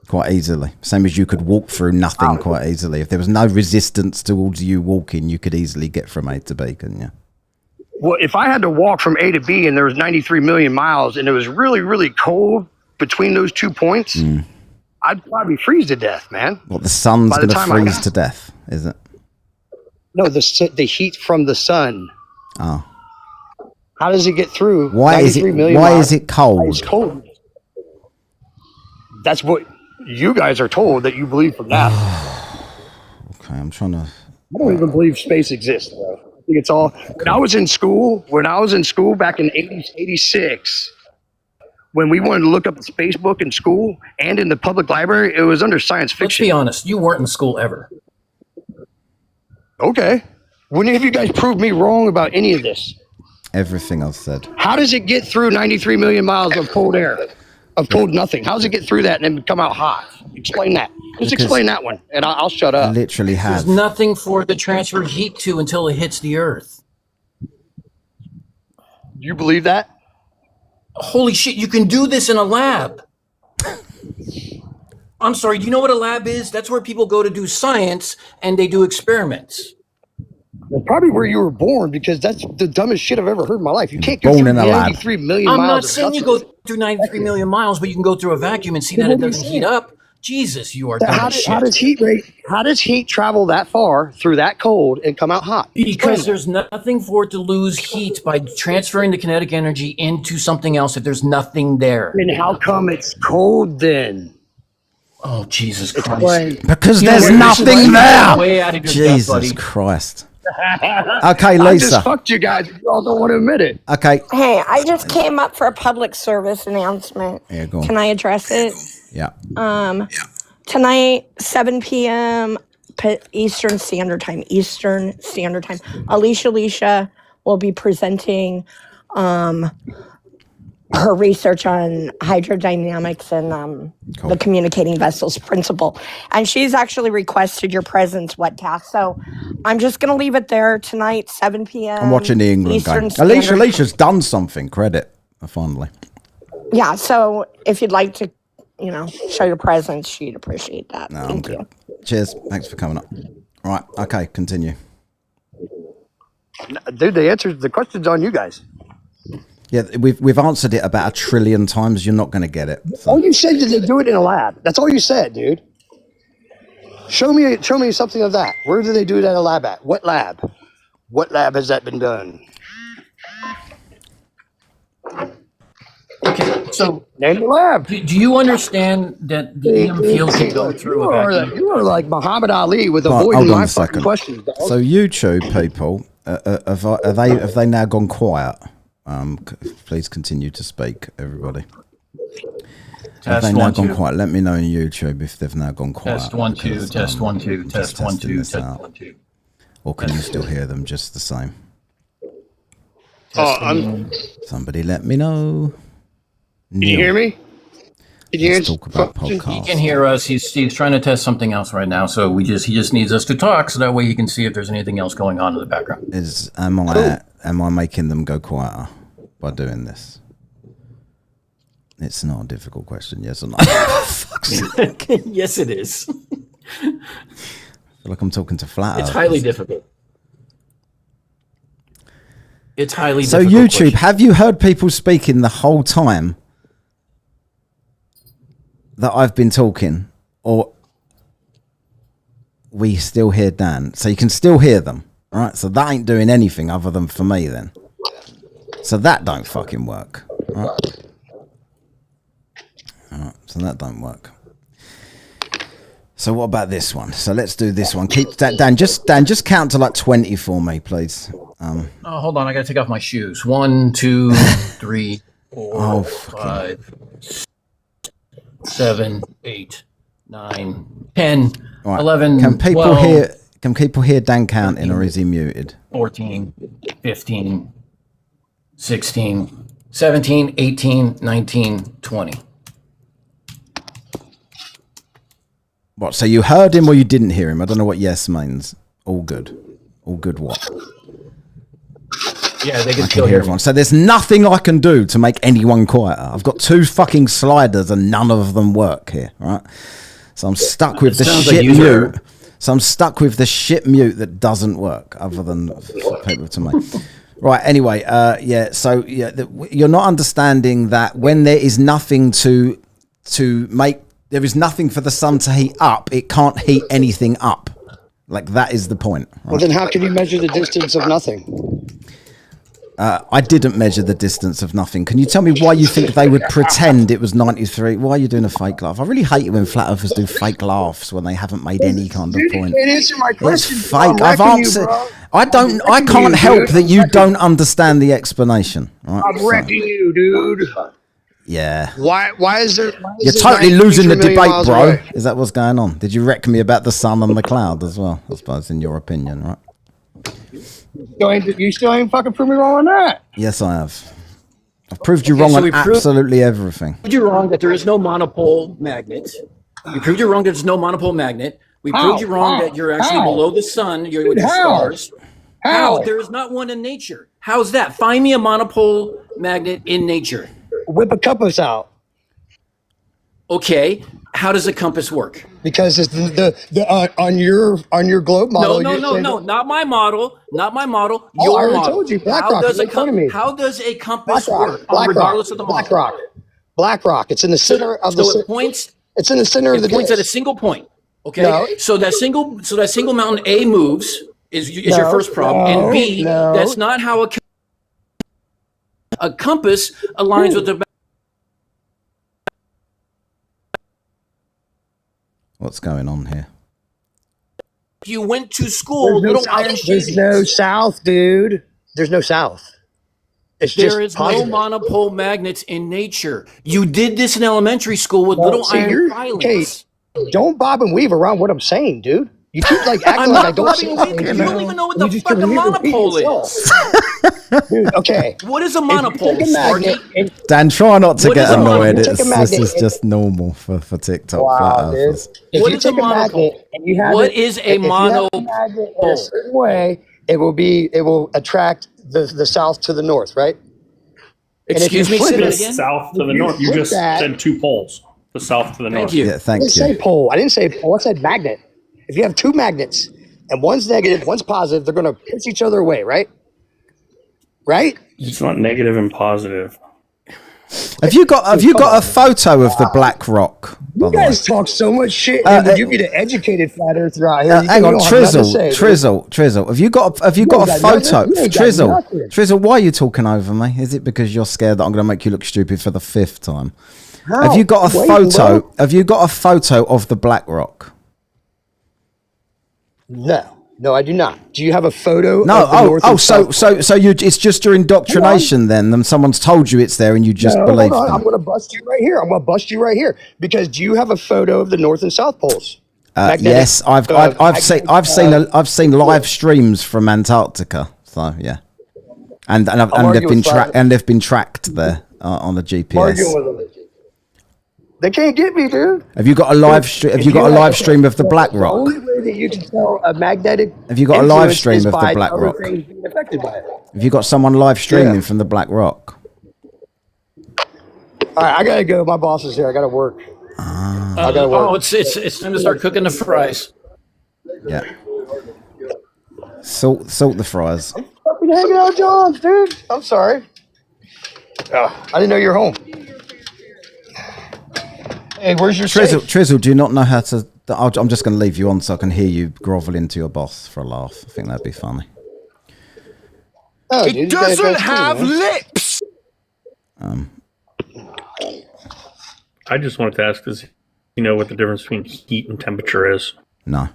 Quite easily. Same as you could walk through nothing quite easily. If there was no resistance towards you walking, you could easily get from A to B, couldn't you? Well, if I had to walk from A to B and there was 93 million miles and it was really, really cold between those 2 points, I'd probably freeze to death, man. Well, the sun's going to freeze to death, is it? No, the heat from the sun. Oh. How does it get through? Why is it cold? It's cold. That's what you guys are told that you believe from that. Okay, I'm trying to... I don't even believe space exists, bro. think it's all. When I was in school back in 86, when we wanted to look up the space book in school and in the public library, it was under science Let's fiction. be honest. You weren't in school ever. Okay. When have you guys proved me wrong about any of this? Everything I've said. How does it get through 93 million miles of cold air, of cold nothing? How does it get through that and then come out hot? Explain that. Just explain that one, and I'll shut I up. literally have. There's nothing for it to transfer heat to until it hits the Earth. You believe that? Holy shit, you can do this in a lab. I'm sorry, do you know what a lab is? That's where people go to do science and they do experiments. Well, probably where you were born, because that's the dumbest shit I've ever heard in my life. You can't go Born through in a lab. 93 million I'm miles. not of saying you nothing. go through 93 million miles, but you can go through a vacuum and see that it doesn't heat up. Jesus, you are dumb as shit. How does heat travel that far through that cold and come out hot? Because there's nothing for it to lose heat by transferring the kinetic energy into something else if there's nothing there. And how come it's cold then? Oh, Jesus Christ. Because You know there's what, nothing there. Way out of your depth, Jesus buddy. Christ. Okay, I Lisa. just fucked you guys. You all don't want to admit it. Okay. Hey, I just came up for a public service announcement. Yeah, go on. Can I address it? Yeah. Tonight, 7 p.m. Eastern Standard Time. Alicia will be presenting her research on hydrodynamics and the communicating vessels principle. And she's actually requested your presence, Wetcast. So I'm just going to leave it there tonight, 7 p.m. I'm watching the England Eastern game. Standard Alicia's done something. Credit, finally. Yeah, so if you'd like to, show your presence, she'd appreciate that. No, Thank I'm you. good. Cheers. Thanks for coming up. Right. Okay, continue. Dude, the question's on you guys. Yeah, we've answered it about 1 trillion times. You're not going to get it. So. All you said is they do it in a lab. That's all you said, dude. Show me something of that. Where do they do it at a lab at? What lab? What lab has that been done? Okay, so name the lab. Do you understand that the EM field can go through a vacuum? You are like Muhammad Ali with Right, avoiding hold on my a fucking second. questions. dog. So YouTube people, have they now gone quiet? Please continue to speak, everybody. Have they now gone quiet? Let me know on YouTube if they've now gone quiet. Test 1 2, because, test 1 2, just test 1 testing 2, this test out. 1 2. Or can you still hear them just the same? Can Somebody let me know. you hear me? Can you Let's hear talk about He podcasts. can hear us. He's trying to test something else right now. So he just needs us to talk, so that way he can see if there's anything else going on in the background. Am I making them go quieter by doing this? It's not a difficult question, yes or no? Yes, it is. I feel like I'm talking to flat It's earthers. highly difficult. It's highly So difficult. YouTube, question. have you heard people speaking the whole time that I've been talking, or we still hear Dan? So you can still hear them, right? So that ain't doing anything other than for me then. So that don't fucking work, right? Alright, so that don't work. So what about this one? So let's do this one. Keep that, Dan. Just count to like 20 for me, please. Oh, hold on. I got to take off my shoes. 1, 2, 3, 4, 5, 7, 8, 9, 10, Right. 11, Can people 12, hear? Can people hear Dan counting, or is he muted? 14, 15, 16, 17, 18, 19, 20. What? So you heard him or you didn't hear him? I don't know what yes means. All good. All good. What? Yeah, they I can can still hear hear everyone. So there's nothing I can do to make anyone quieter. I've got 2 fucking sliders and none of them work here, right? So I'm stuck with the sounds like shit user mute. So I'm stuck with the shit mute that doesn't work, other than for people to make. Right. Anyway, So you're not understanding that when there is nothing to make, there is nothing for the sun to heat up. It can't heat anything up. Like that is the point. Right? Well, then how can you measure the distance of nothing? I didn't measure the distance of nothing. Can you tell me why you think they would pretend it was 93? Why are you doing a fake laugh? I really hate it when flat earthers do fake laughs when they haven't made any kind of point. You can't answer my question. It's fake. I've answered. I wrecking can't you, help dude. that you don't understand the explanation. Right? I'm wrecking you, dude. Yeah. Why is there? You're totally losing the debate, bro. Is that what's going on? Did you wreck me about the sun and the cloud as well? I suppose, in your opinion, right? You still ain't fucking proved me wrong on that. Yes, I have. I've proved you wrong on absolutely everything. Proved you wrong that there is no monopole magnet. We proved you wrong that there's no monopole magnet. We proved you wrong that you're actually below the sun. You're with the stars. How? There is not one in nature. How's that? Find me a monopole magnet in nature. Whip a compass out. Okay. How does a compass work? Because it's on your globe model. No. Not my model. Not my model. I Your already model. told you. BlackRock. How does a compass work? BlackRock. Regardless of the model. BlackRock. It's in the center of the. So it points. It's in the center of the. It points at a single point. Okay. No. So that single mountain A moves is your first problem, and B, that's not how a compass aligns with the. What's going on here? You went to school. There's no south, dude. There's no south. There is no monopole magnets in nature. You did this in elementary school with little iron filings. Okay, don't bob and weave around what I'm saying, dude. You keep like acting like I don't see it. You don't even know what the fuck a monopole is. Dude, okay. What is a monopole? Dan, try not to get annoyed. This is just normal for TikTok. Wow, dude. What is a monopole? What is a monopole? In a certain way, it will attract the south to the north, right? Excuse me, say that again? South to the north. You just said two poles. The south to the north. Thank you. Yeah, thank you. I didn't say pole. I didn't say pole. I said magnet. If you have two magnets and one's negative, one's positive, they're going to push each other away, right? Right? It's not negative and positive. Have you got a photo of the Black Rock? You guys talk so much shit. You get an educated flat earther out here. Hang on, Trizzle. Have you got a photo? Trizzle, why are you talking over me? Is it because you're scared that I'm going to make you look stupid for the 5th time? How? Have you got a photo? Have you got a photo of the Black Rock? No, I do not. Do you have a photo? No. Of the So it's just your indoctrination then. And someone's told you it's there, and you just believe them. I'm going to bust you right here. Because do you have a photo of the North and South poles? Yes, I've seen live streams from Antarctica. So yeah, and they've been tracked there on the GPS. They can't get me, dude. Have you got a live stream? Have you got a live stream of the Black Rock? The only way that you can tell a magnetic. Have you got a live stream of the Black Rock? Being affected by it. Have you got someone live streaming from the Black Rock? All right, I gotta go. My boss is here. I gotta work. I gotta work. It's time to start cooking the fries. Yeah. Salt the fries. I'm fucking hanging out, John, dude. I'm sorry. I didn't know you were home. Hey, where's your Trizzle, do you not know how to... I'm just going to leave you on so I can hear you grovel into your boss for a laugh. I think that'd be funny. Oh, it doesn't have lips! I just wanted to ask, does you know what the difference between heat and temperature is? No.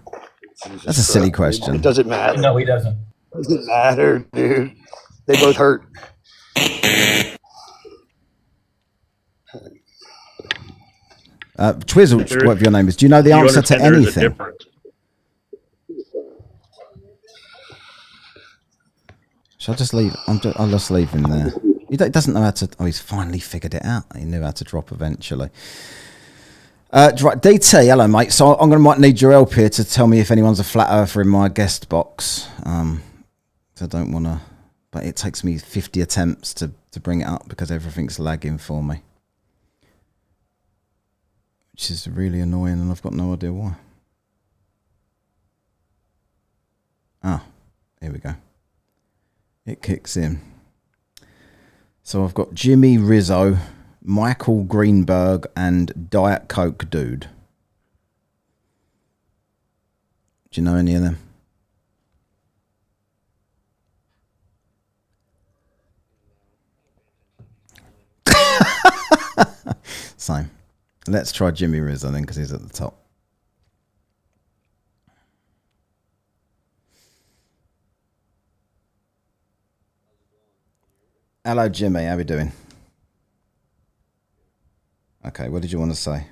That's a silly question. It doesn't matter. No, he doesn't. It doesn't matter, dude. They both hurt. Twizzle, whatever your name is, do you know the answer to anything? Shall I just leave? I'll just leave him there. He doesn't know how to... Oh, he's finally figured it out. He knew how to drop eventually. Right, DT, hello, mate. So I'm going to might need your help here to tell me if anyone's a flat earther in my guest box. So I don't want to... But it takes me 50 attempts to bring it up because everything's lagging for me. Which is really annoying, and I've got no idea why. Ah, here we go. It kicks in. So I've got Jimmy Rizzo, Michael Greenberg, and Diet Coke Dude. Do you know any of them? Same. Let's try Jimmy Rizzo then, because he's at the top. Hello, Jimmy. How we doing? Okay, what did you want to say?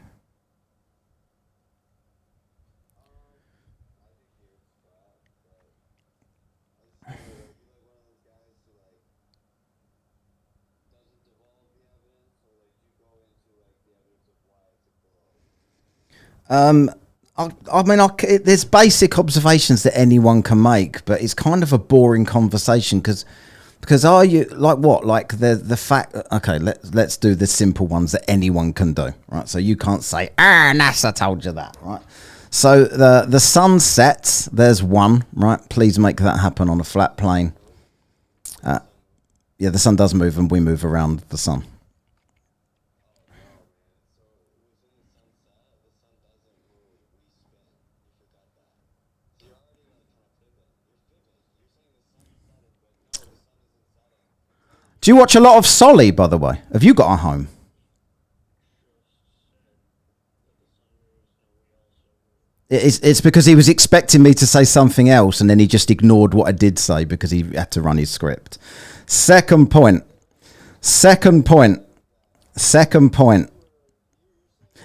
There's basic observations that anyone can make, but it's kind of a boring conversation because are you like what? Like the fact. Okay, let's do the simple ones that anyone can do, right? So you can't say, NASA told you that, right? So the sun sets. There's one, right? Please make that happen on a flat plane. Yeah, the sun does move, and we move around the sun. Do you watch a lot of Solly, by the way? Have you got a home? It's because he was expecting me to say something else, and then he just ignored what I did say because he had to run his script. Second point.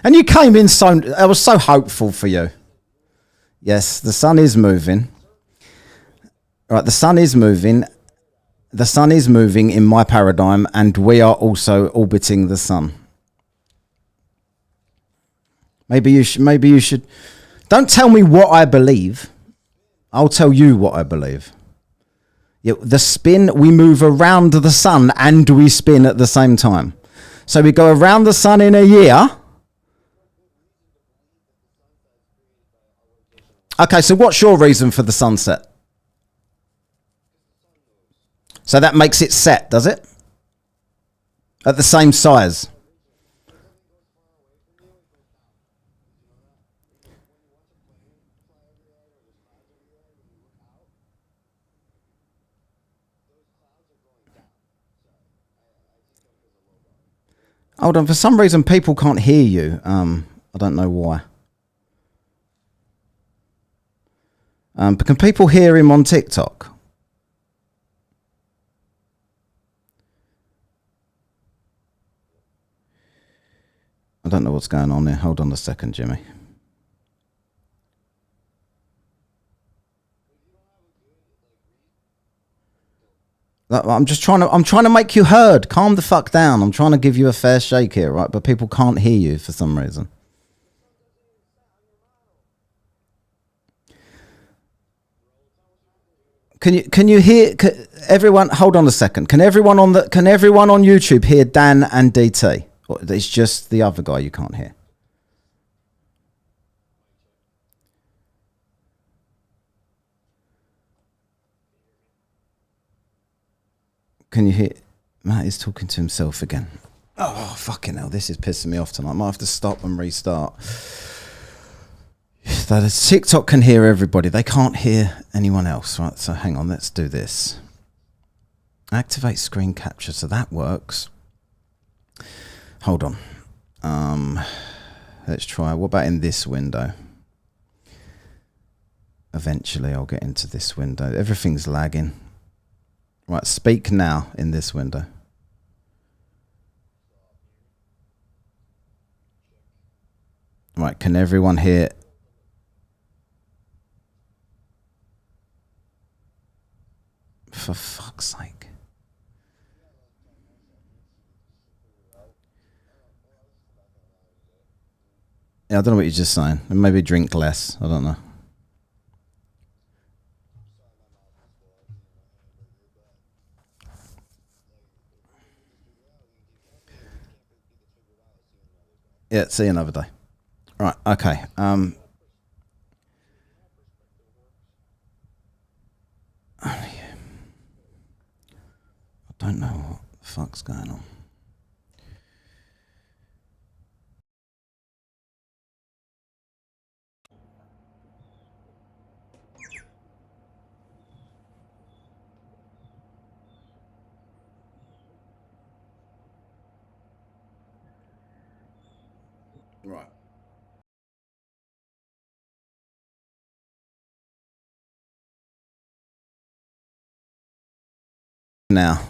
And you came in so... I was so hopeful for you. Yes, the sun is moving. Right, the sun is moving. The sun is moving in my paradigm, and we are also orbiting the sun. Maybe you should... Don't tell me what I believe. I'll tell you what I believe. Yeah, the spin, we move around the sun and we spin at the same time. So we go around the sun in a year. Okay, so what's your reason for the sunset? So that makes it set, does it? At the same size. Hold on, for some reason people can't hear you. I don't know why. But can people hear him on TikTok? I don't know what's going on there. Hold on a second, Jimmy. I'm trying to make you heard. Calm the fuck down. I'm trying to give you a fair shake here, right? But people can't hear you for some reason. Can you hear everyone? Hold on a second. Can everyone on YouTube hear Dan and DT? Or it's just the other guy you can't hear. Can you hear? Matt is talking to himself again. Oh, fucking hell. This is pissing me off tonight. I might have to stop and restart. TikTok can hear everybody. They can't hear anyone else, right? So hang on. Let's do this. Activate screen capture. So that works. Hold on. Let's try. What about in this window? Eventually, I'll get into this window. Everything's lagging. Right, speak now in this window. Right, can everyone hear? For fuck's sake. Yeah, I don't know what you're just saying. Maybe drink less. I don't know. Yeah, see you another day. Right, okay. I don't know what the fuck's going on. Right. Now.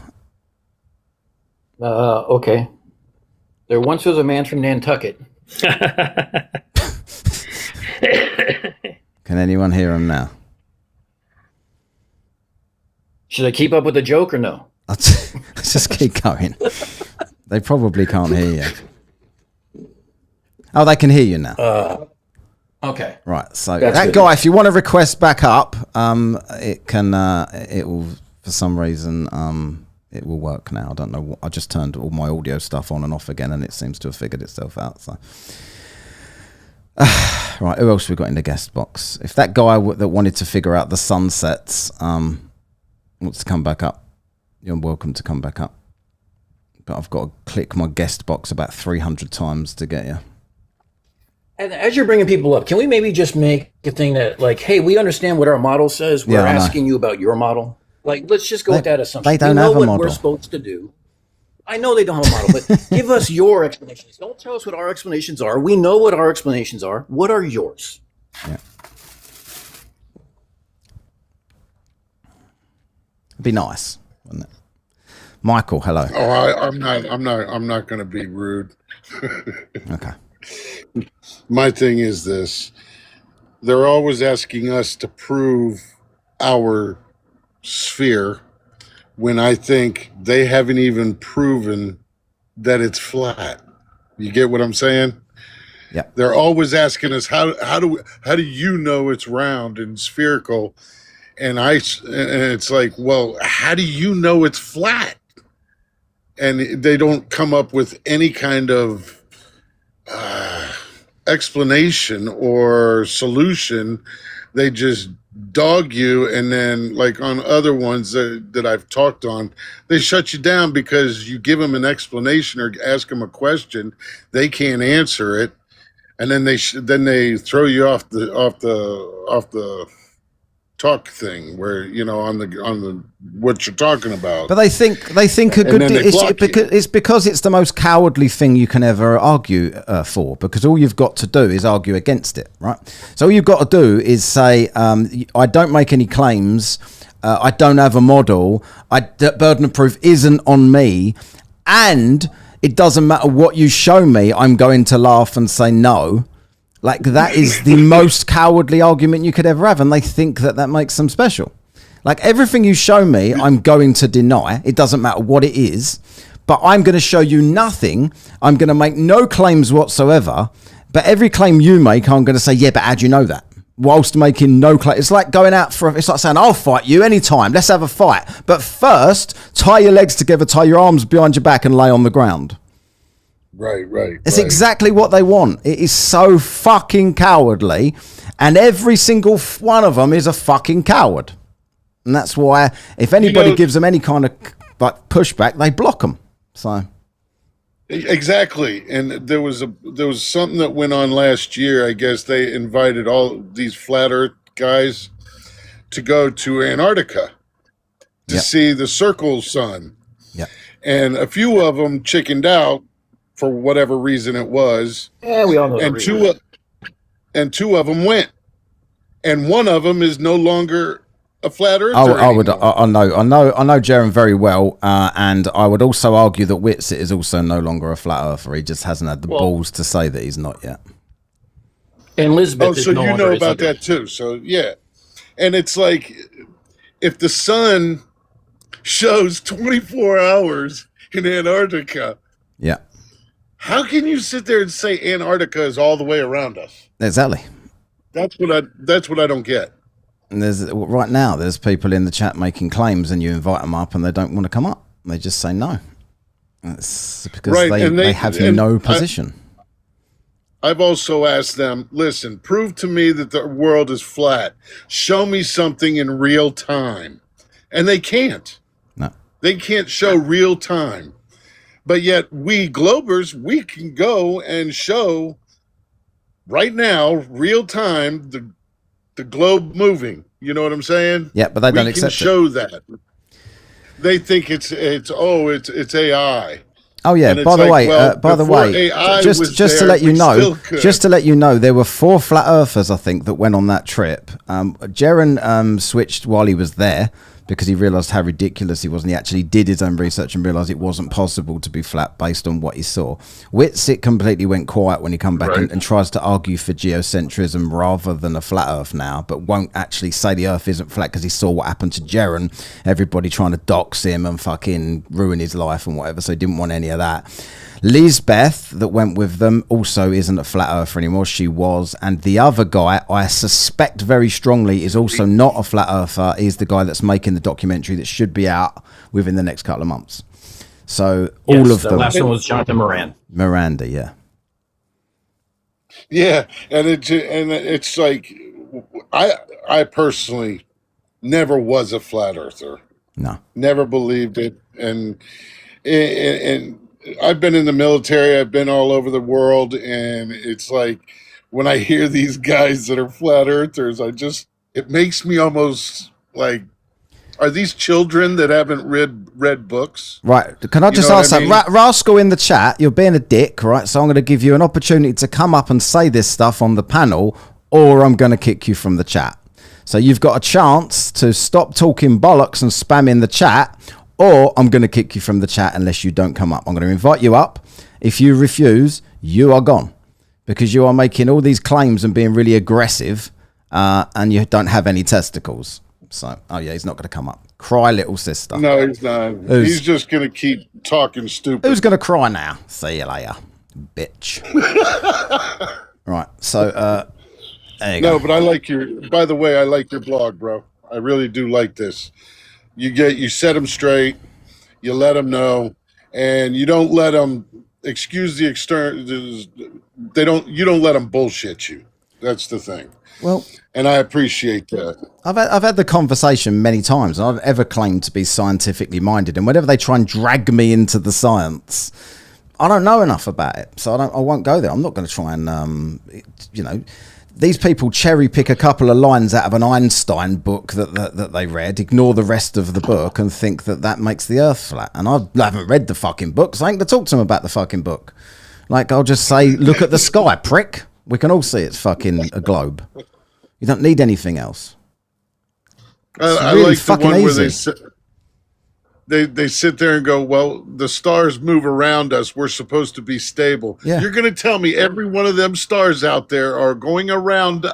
Okay. There once was a man from Nantucket. Can anyone hear him now? Should I keep up with the joke or no? Let's just keep going. They probably can't hear you. Oh, they can hear you now. Okay. Right. So That's that good. guy, if you want to request back up, it can. It will, for some reason, it will work now. I don't know. I just turned all my audio stuff on and off again, and it seems to have figured itself out. So. Right. Who else we got in the guest box? If that guy that wanted to figure out the sunsets wants to come back up, you're welcome to come back up. But I've got to click my guest box about 300 times to get you. And as you're bringing people up, can we maybe just make a thing that, like, hey, we understand what our model says. We're asking you about your model. Like, let's just go with that assumption. They don't we know have a what model. we're supposed to do. I know they don't have a model, but give us your explanations. Don't tell us what our explanations are. We know what our explanations are. What are yours? Yeah. It'd be nice, wouldn't it? Michael, hello. Oh, I'm not going to be rude. Okay. My thing is this: they're always asking us to prove our sphere, when I think they haven't even proven that it's flat. You get what I'm saying? Yeah. They're always asking us how do you know it's round and spherical, and it's like, well, how do you know it's flat? And they don't come up with any kind of explanation or solution. They just dog you, and then, like on other ones that I've talked on, they shut you down because you give them an explanation or ask them a question, they can't answer it, and then they throw you off the talk thing, where on the what you're talking about. But they think a good it's because it's the most cowardly thing you can ever argue for, because all you've got to do is argue against it, right? So all you've got to do is say, I don't make any claims, I don't have a model, the burden of proof isn't on me, and it doesn't matter what you show me, I'm going to laugh and say no. Like, that is the most cowardly argument you could ever have, and they think that makes them special. Like, everything you show me, I'm going to deny. It doesn't matter what it is, but I'm going to show you nothing. I'm going to make no claims whatsoever, but every claim you make, I'm going to say, yeah, but how do you know that? Whilst making no claim. It's like going out it's like saying, I'll fight you anytime. Let's have a fight. But first, tie your legs together, tie your arms behind your back, and lay on the ground. Right. It's exactly what they want. It is so fucking cowardly, and every single one of them is a fucking coward. And that's why if anybody gives them any kind of like pushback, they block them. So exactly. And there was something that went on last year. I guess they invited all these flat earth guys to go to Antarctica to see the circle sun. Yeah. And a few of them chickened out for whatever reason it was. Yeah, we all know. And two of them went, and one of them is no longer a flat earther. I know Jaron very well, and I would also argue that Whitsitt is also no longer a flat earther. He just hasn't had the balls to say that he's not yet. And Lisbeth. Oh, so you know about that too. So yeah, and it's like, if the sun shows 24 hours in Antarctica, yeah. How can you sit there and say Antarctica is all the way around us? Exactly. That's what I don't get. And there's people in the chat making claims, and you invite them up, and they don't want to come up. They just say no. It's because they have no position. I've also asked them, listen, prove to me that the world is flat. Show me something in real time. And they can't. No. They can't show real time. But yet we Globers, we can go and show right now, real time, the globe moving. You know what I'm saying? Yeah, but they don't accept it. We can show that. They think it's AI. Oh yeah. And it's By the like, way, well, by the before way, AI just was to there, let you we know, still could. just to let you know, there were 4 flat earthers, I think, that went on that trip. Jaron switched while he was there because he realised how ridiculous he was, and he actually did his own research and realised it wasn't possible to be flat based on what he saw. Witsit completely went quiet when he come back and tries to argue for geocentrism rather than a flat Earth now, but won't actually say the Earth isn't flat because he saw what happened to Jaron. Everybody trying to dox him and fucking ruin his life and whatever, so he didn't want any of that. Lisbeth, that went with them, also isn't a flat earther anymore. She was. And the other guy, I suspect very strongly, is also not a flat earther. He's the guy that's making the documentary that should be out within the next couple of months. So all of the them. last one was Jonathan Moran. Miranda, yeah. Yeah, and it's like I personally never was a flat earther. No. Never believed it, and I've been in the military. I've been all over the world, and it's like when I hear these guys that are flat earthers, it makes me almost like, are these children that haven't read books? Right. Can I just ask that? Rascal in the chat, you're being a dick, right? So I'm going to give you an opportunity to come up and say this stuff on the panel, or I'm going to kick you from the chat. So you've got a chance to stop talking bollocks and spam in the chat, or I'm going to kick you from the chat unless you don't come up. I'm going to invite you up. If you refuse, you are gone, because you are making all these claims and being really aggressive, and you don't have any testicles. So, oh yeah, he's not going to come up. Cry, little sister. No, he's not. He's just going to keep talking stupid. Who's going to cry now? See you later, bitch. Right. So, there you go. But I like by the way, I like your blog, bro. I really do like this. You set them straight, you let them know, and you don't let them excuse the external. You don't let them bullshit you. That's the thing. Well, and I appreciate that. I've had the conversation many times, and I've ever claimed to be scientifically minded, and whenever they try and drag me into the science, I don't know enough about it, so I won't go there. I'm not going to try and these people cherry pick a couple of lines out of an Einstein book that they read, ignore the rest of the book, and think that makes the Earth flat. And I haven't read the fucking book, so I ain't going to talk to them about the fucking book. Like, I'll just say, look at the sky, prick. We can all see it's fucking a globe. You don't need anything else. It's I really like the fucking one where easy. they sit there and go, well, the stars move around us. We're supposed to be stable. Yeah. You're going to tell me every one of them stars out there are going around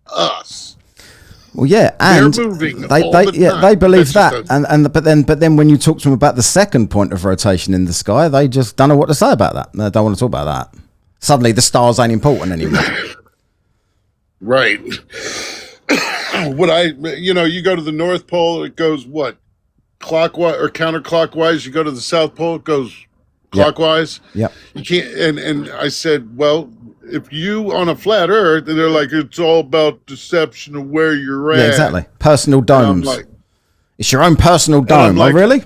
us. Well, yeah, and they're moving they believe that, but then when you talk to them about the second point of rotation in the sky, they just don't know what to say about that. They don't want to talk about that. Suddenly, the stars ain't important anymore. Right. You go to the North Pole, it goes what? Clockwise or counterclockwise. You go to the South Pole, it goes clockwise. Yep. You can't. And I said, well, if you on a flat Earth, and they're like, it's all about deception of where you're at. Yeah, exactly. Personal domes. Like, it's your own personal dome. like, oh, really?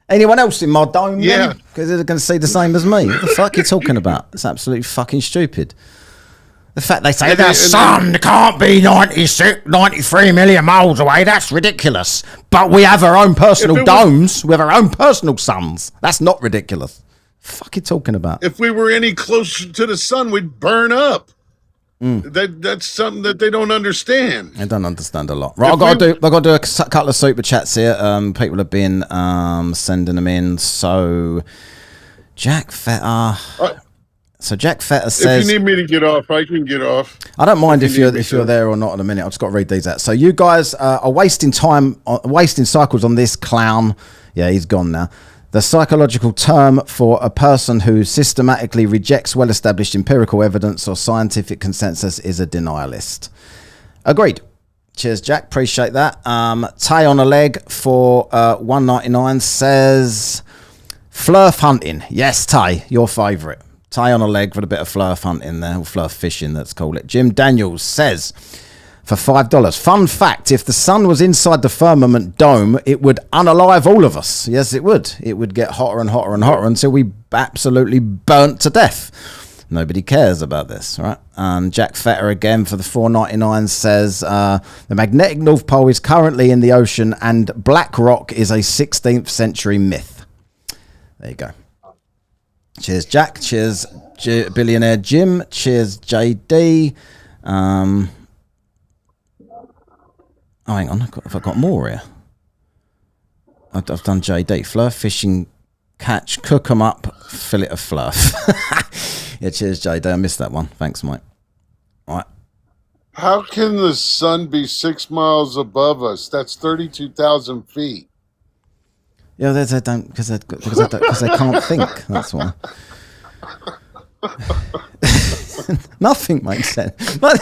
Anyone else in my dome? Yeah. Because they're going to see the same as me. What the fuck are you talking about? It's absolutely fucking stupid. The fact they say the sun can't be 93 million miles away, that's ridiculous. But we have our own personal domes. We have our own personal suns. That's not ridiculous. Fuck you talking about? If we were any closer to the sun, we'd burn up. That's something that they don't understand. I don't understand a lot. Right, I've got to do a couple of super chats here. People have been sending them in. So Jack Fetter. So Jack Fetter says, if you need me to get off, I can get off. I don't mind if you're there or not in a minute. I've just got to read these out. So you guys are wasting time, wasting cycles on this clown. Yeah, he's gone now. The psychological term for a person who systematically rejects well-established empirical evidence or scientific consensus is a denialist. Agreed. Cheers, Jack. Appreciate that. Tay on a leg for $1.99 says, flurf hunting. Yes, Tay, your favourite. Tay on a leg for a bit of flurf hunting there, or flurf fishing, let's call it. Jim Daniels says, for $5. Fun fact, if the sun was inside the firmament dome, it would unalive all of us. Yes, it would. It would get hotter and hotter and hotter until we absolutely burnt to death. Nobody cares about this, right? Jack Fetter again for the $4.99 says, the magnetic North Pole is currently in the ocean and black rock is a 16th century myth. There you go. Cheers, Jack. Cheers, Billionaire Jim. Cheers, JD. Oh, hang on. Have I got more here? I've done JD. Fluff, fishing, catch, cook 'em up, fillet of fluff. Yeah, cheers, JD. I missed that one. Thanks, mate. All right. How can the sun be 6 miles above us? That's 32,000 feet. Yeah, they don't because they can't think. That's why. Nothing makes sense. But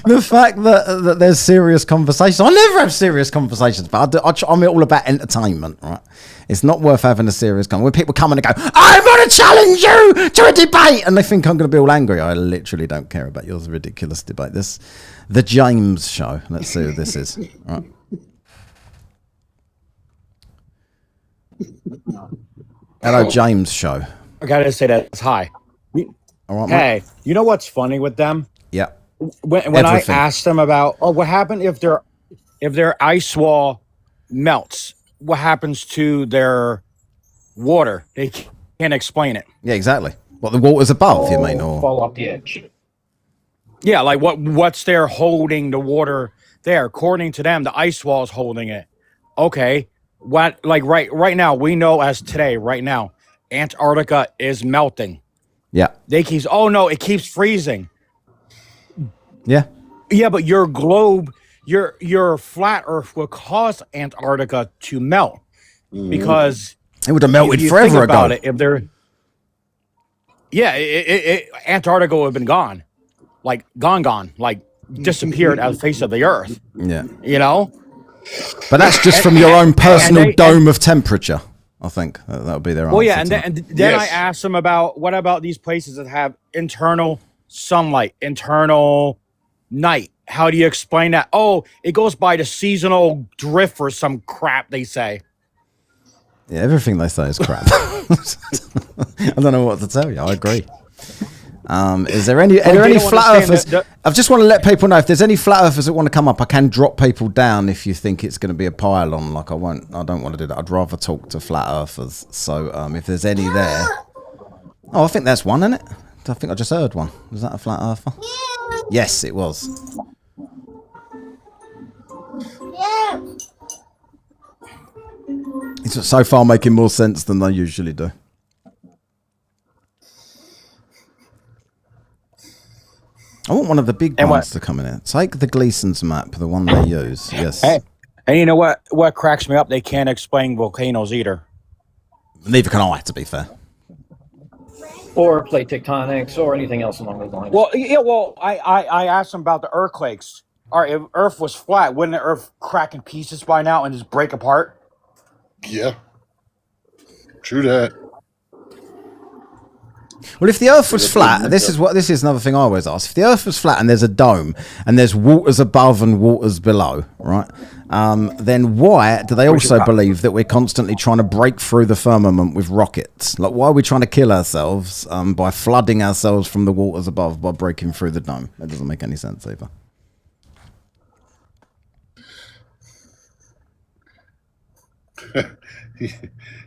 the fact that there's serious conversations. I never have serious conversations, but I'm all about entertainment, right? It's not worth having a serious conversation. When people come and go, I'm going to challenge you to a debate, and they think I'm going to be all angry. I literally don't care about your ridiculous debate. The James Show. Let's see who this is. Right. Hello, James Show. I gotta say that it's hi. All right, hey, mate. you know what's funny with them? Yeah. When I asked them about, what happened if their ice wall melts? What happens to their water? They can't explain it. Yeah, exactly. What, the water's above, you mean? Or fall off the edge. Yeah, like what's there holding the water there? According to them, the ice wall is holding it. Okay. What, like right now, we know as today, right now, Antarctica is melting. Yeah. It keeps freezing. Yeah. Yeah, but your globe, your flat Earth will cause Antarctica to melt because it would have melted forever ago. Antarctica would have been gone, like disappeared out of the face of the Earth. Yeah. You know. But that's just from your own personal dome of temperature. I think that would be their answer. Well, yeah, and then I asked them about what about these places that have internal sunlight, internal night. How do you explain that? Oh, it goes by the seasonal drift or some crap they say. Yeah, everything they say is crap. I don't know what to tell you. I agree. Is there any flat earthers? I just want to let people know if there's any flat earthers that want to come up. I can drop people down if you think it's going to be a pile-on. Like I don't want to do that. I'd rather talk to flat earthers. So if there's any there, I think that's one, isn't it? I think I just heard one. Was that a flat earther? Yes, it was. It's so far making more sense than they usually do. I want one of the big ones to come in here. Take the Gleason's map, the one they use. Yes. Hey, and you know what? What cracks me up? They can't explain volcanoes either. Neither can I, to be fair. Or plate tectonics, or anything else along those lines. Well, yeah. Well, I asked them about the earthquakes. All right, if Earth was flat, wouldn't the Earth crack in pieces by now and just break apart? Yeah. True that. Well, if the Earth was flat, this is another thing I always ask. If the Earth was flat and there's a dome and there's waters above and waters below, right? Then why do they also believe that we're constantly trying to break through the firmament with rockets? Like, why are we trying to kill ourselves by flooding ourselves from the waters above by breaking through the dome? That doesn't make any sense either.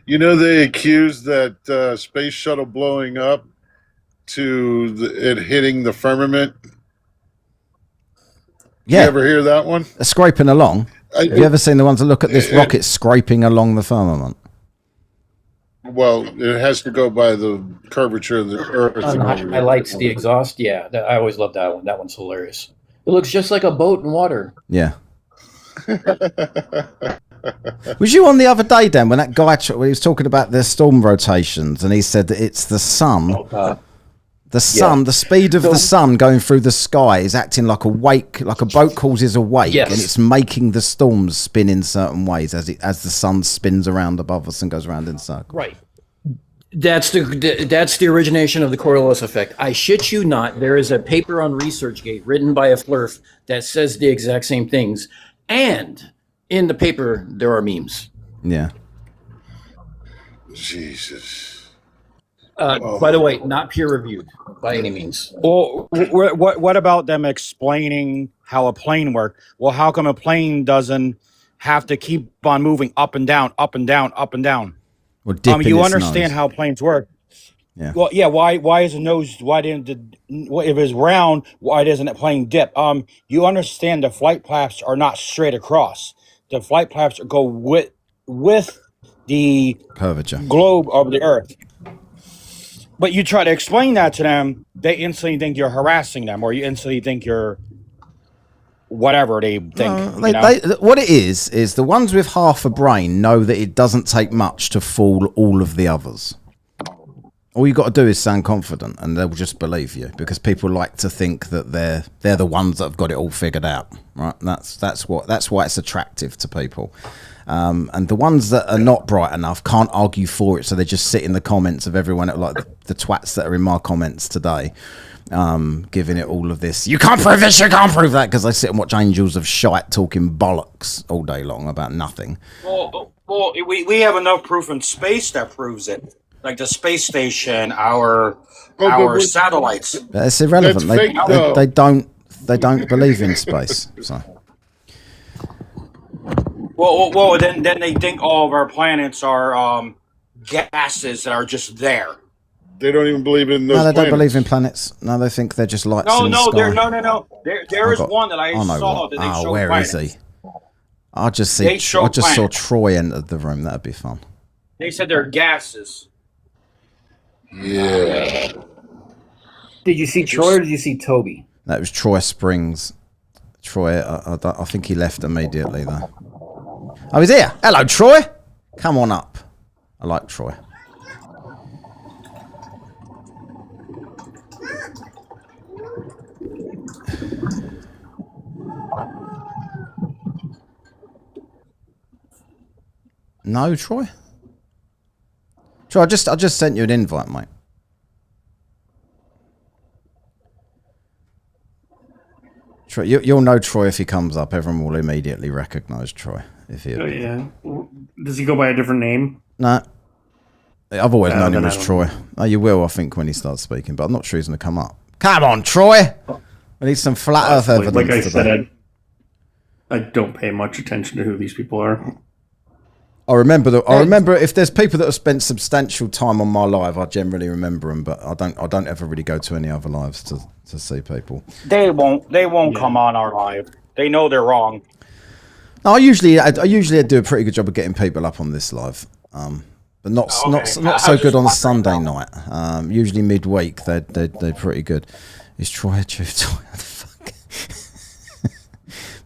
You know, they accused that space shuttle blowing up to it hitting the firmament. Yeah. You ever hear that one? Scraping along. Have you ever seen the ones that look at this rocket scraping along the firmament? Well, it has to go by the curvature of the Earth. Highlights the exhaust. Yeah, I always love that one. That one's hilarious. It looks just like a boat in water. Yeah. Was you on the other day, Dan, when that guy when he was talking about the storm rotations, and he said that it's the sun, the speed of the sun going through the sky is acting like a wake, like a boat causes a wake, and it's making the storms spin in certain ways as the sun spins around above us and goes around in circles. Right. That's the origination of the Coriolis effect. I shit you not. There is a paper on ResearchGate written by a flurf that says the exact same things, and in the paper, there are memes. Yeah. Jesus. By the way, not peer reviewed by any means. Well, what about them explaining how a plane works? Well, how come a plane doesn't have to keep on moving up and down, up and down, up and down? Well, dip in You its understand nose. how planes work. Yeah. Well, yeah. Why is the nose? Why didn't if it's round? Why doesn't a plane dip? You understand the flight flaps are not straight across. The flight flaps go with the Curvature. globe of the Earth. But you try to explain that to them, they instantly think you're harassing them, or you instantly think you're whatever they think. What it is the ones with half a brain know that it doesn't take much to fool all of the others. All you got to do is sound confident, and they'll just believe you, because people like to think that they're the ones that have got it all figured out, right? That's why it's attractive to people. And the ones that are not bright enough can't argue for it, so they just sit in the comments of everyone, like the twats that are in my comments today, giving it all of this. You can't prove this, you can't prove that, because they sit and watch Angels of Shite talking bollocks all day long about nothing. Well, we have enough proof in space that proves it. Like the space station, our satellites. It's irrelevant. They don't believe in space. So. Well, then they think all of our planets are gases that are just there. They don't even believe in those. No, they planets. don't believe in planets. No, they think they're just lights in the sky. No. There is one that I saw that they showed. Where planets. is he? I just saw Troy enter the room. That'd be fun. They said they're gases. Yeah. Did you see Troy or did you see Toby? That was Troy Springs. Troy, I think he left immediately though. Oh, he's here. Hello, Troy. Come on up. I like Troy. No, Troy? Troy, I just sent you an invite, mate. Troy, you'll know Troy if he comes up. Everyone will immediately recognise Troy if he. Oh yeah. Does he go by a different name? No. I've always known him then as Troy. Oh, you will, I think, when he starts speaking, but I'm not sure he's going to come up. Come on, Troy. We need some flat Earth evidence Like I today. said, I don't pay much attention to who these people are. I remember if there's people that have spent substantial time on my live, I generally remember them, but I don't ever really go to any other lives to see people. They won't come on our live. They know they're wrong. No, I usually do a pretty good job of getting people up on this live, but not so good on Sunday night. Usually midweek they're pretty good. Is Troy a truth? Fuck.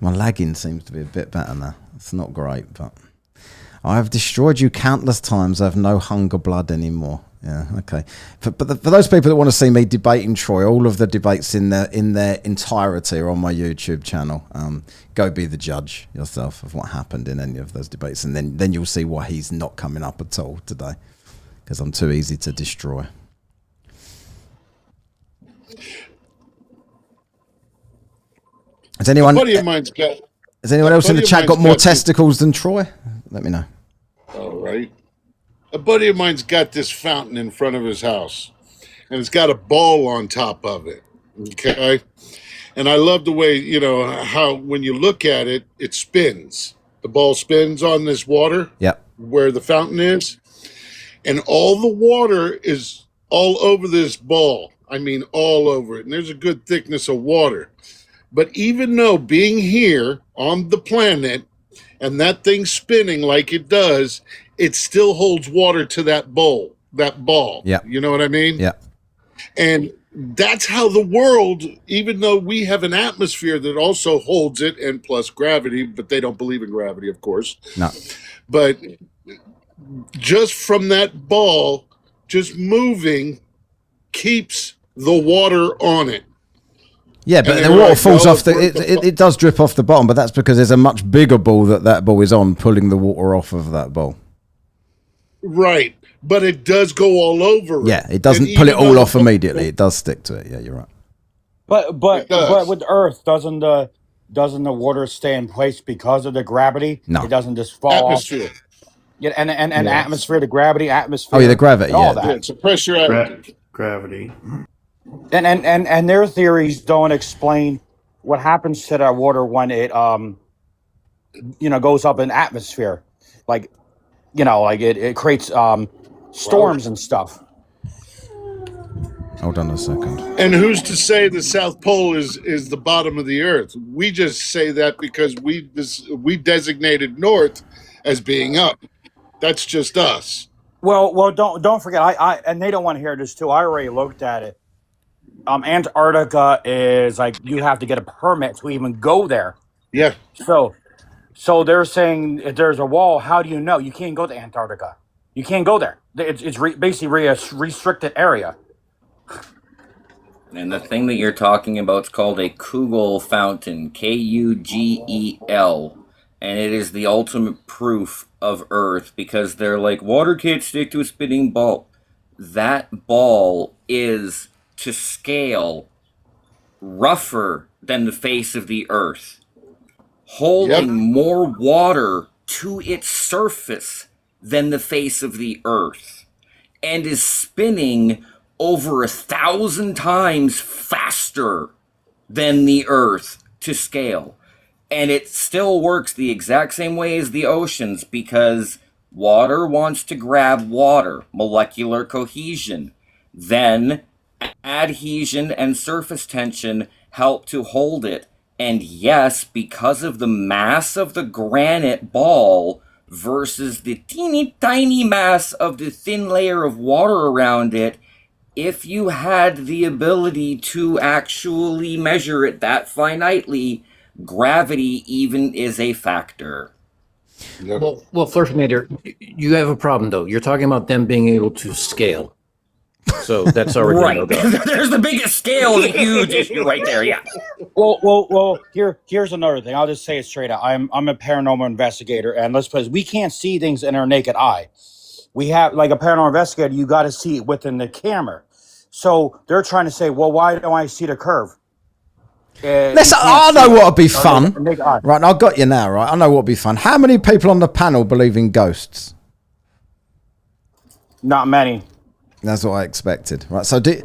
My lagging seems to be a bit better now. It's not great, but. I have destroyed you countless times. I have no hunger blood anymore. Yeah, okay. For those people that want to see me debating Troy, all of the debates in their entirety are on my YouTube channel. Go be the judge yourself of what happened in any of those debates, and then you'll see why he's not coming up at all today, because I'm too easy to destroy. Has anyone else in the chat got more testicles than Troy? Let me know. All right. A buddy of mine's got this fountain in front of his house, and it's got a ball on top of it. Okay. And I love the way, how when you look at it, it spins. The ball spins on this water. Yep. Where the fountain is. And all the water is all over this ball. I mean, all over it. And there's a good thickness of water. But even though being here on the planet and that thing spinning like it does, it still holds water to that ball. Yeah. You know what I mean? Yeah. And that's how the world, even though we have an atmosphere that also holds it, and plus gravity, but they don't believe in gravity, of course. No. But just from that ball, just moving keeps the water on it. Yeah, but the water falls off. It does drip off the bottom, but that's because there's a much bigger ball that ball is on, pulling the water off of that ball. Right, but it does go all over. Yeah, it doesn't pull it all off immediately. It does stick to it. Yeah, you're right. But with Earth, doesn't the water stay in place because of the gravity? No, it doesn't just fall atmosphere. off. Yeah, and atmosphere, the gravity, atmosphere. Oh yeah, the gravity. All Yeah, that. It's a pressure additive. Gravity. And their theories don't explain what happens to that water when it goes up in atmosphere. Like you know, like it creates storms and stuff. Hold on a second. And who's to say the South Pole is the bottom of the Earth? We just say that because we designated North as being up. That's just us. Well, don't forget. I and they don't want to hear this too. I already looked at it. Antarctica is like you have to get a permit to even go there. Yeah. So they're saying if there's a wall, how do you know? You can't go to Antarctica. You can't go there. It's basically a restricted area. And the thing that you're talking about is called a Kugel fountain, Kugel. And it is the ultimate proof of Earth because they're like, water can't stick to a spinning ball. That ball is, to scale, rougher than the face of the Earth, holding more water to its surface than the face of the Earth, and is spinning over 1,000 times faster than the Earth to scale. And it still works the exact same way as the oceans because water wants to grab water, molecular cohesion. Then adhesion and surface tension help to hold it. And yes, because of the mass of the granite ball versus the teeny tiny mass of the thin layer of water around it, if you had the ability to actually measure it that finitely, gravity even is a factor. Well, First Commander, you have a problem though. You're talking about them being able to scale, so that's already right. There's the biggest scale, the huge issue right there. Yeah. Well. Here's another thing. I'll just say it straight out. I'm a paranormal investigator, and let's put it, we can't see things in our naked eye. We have, like a paranormal investigator, you got to see it within the camera. So they're trying to say, well, why don't I see the curve? Listen, I know what would be fun. Right, I've got you now, right? I know what would be fun. How many people on the panel believe in ghosts? Not many. That's what I expected. Right, so do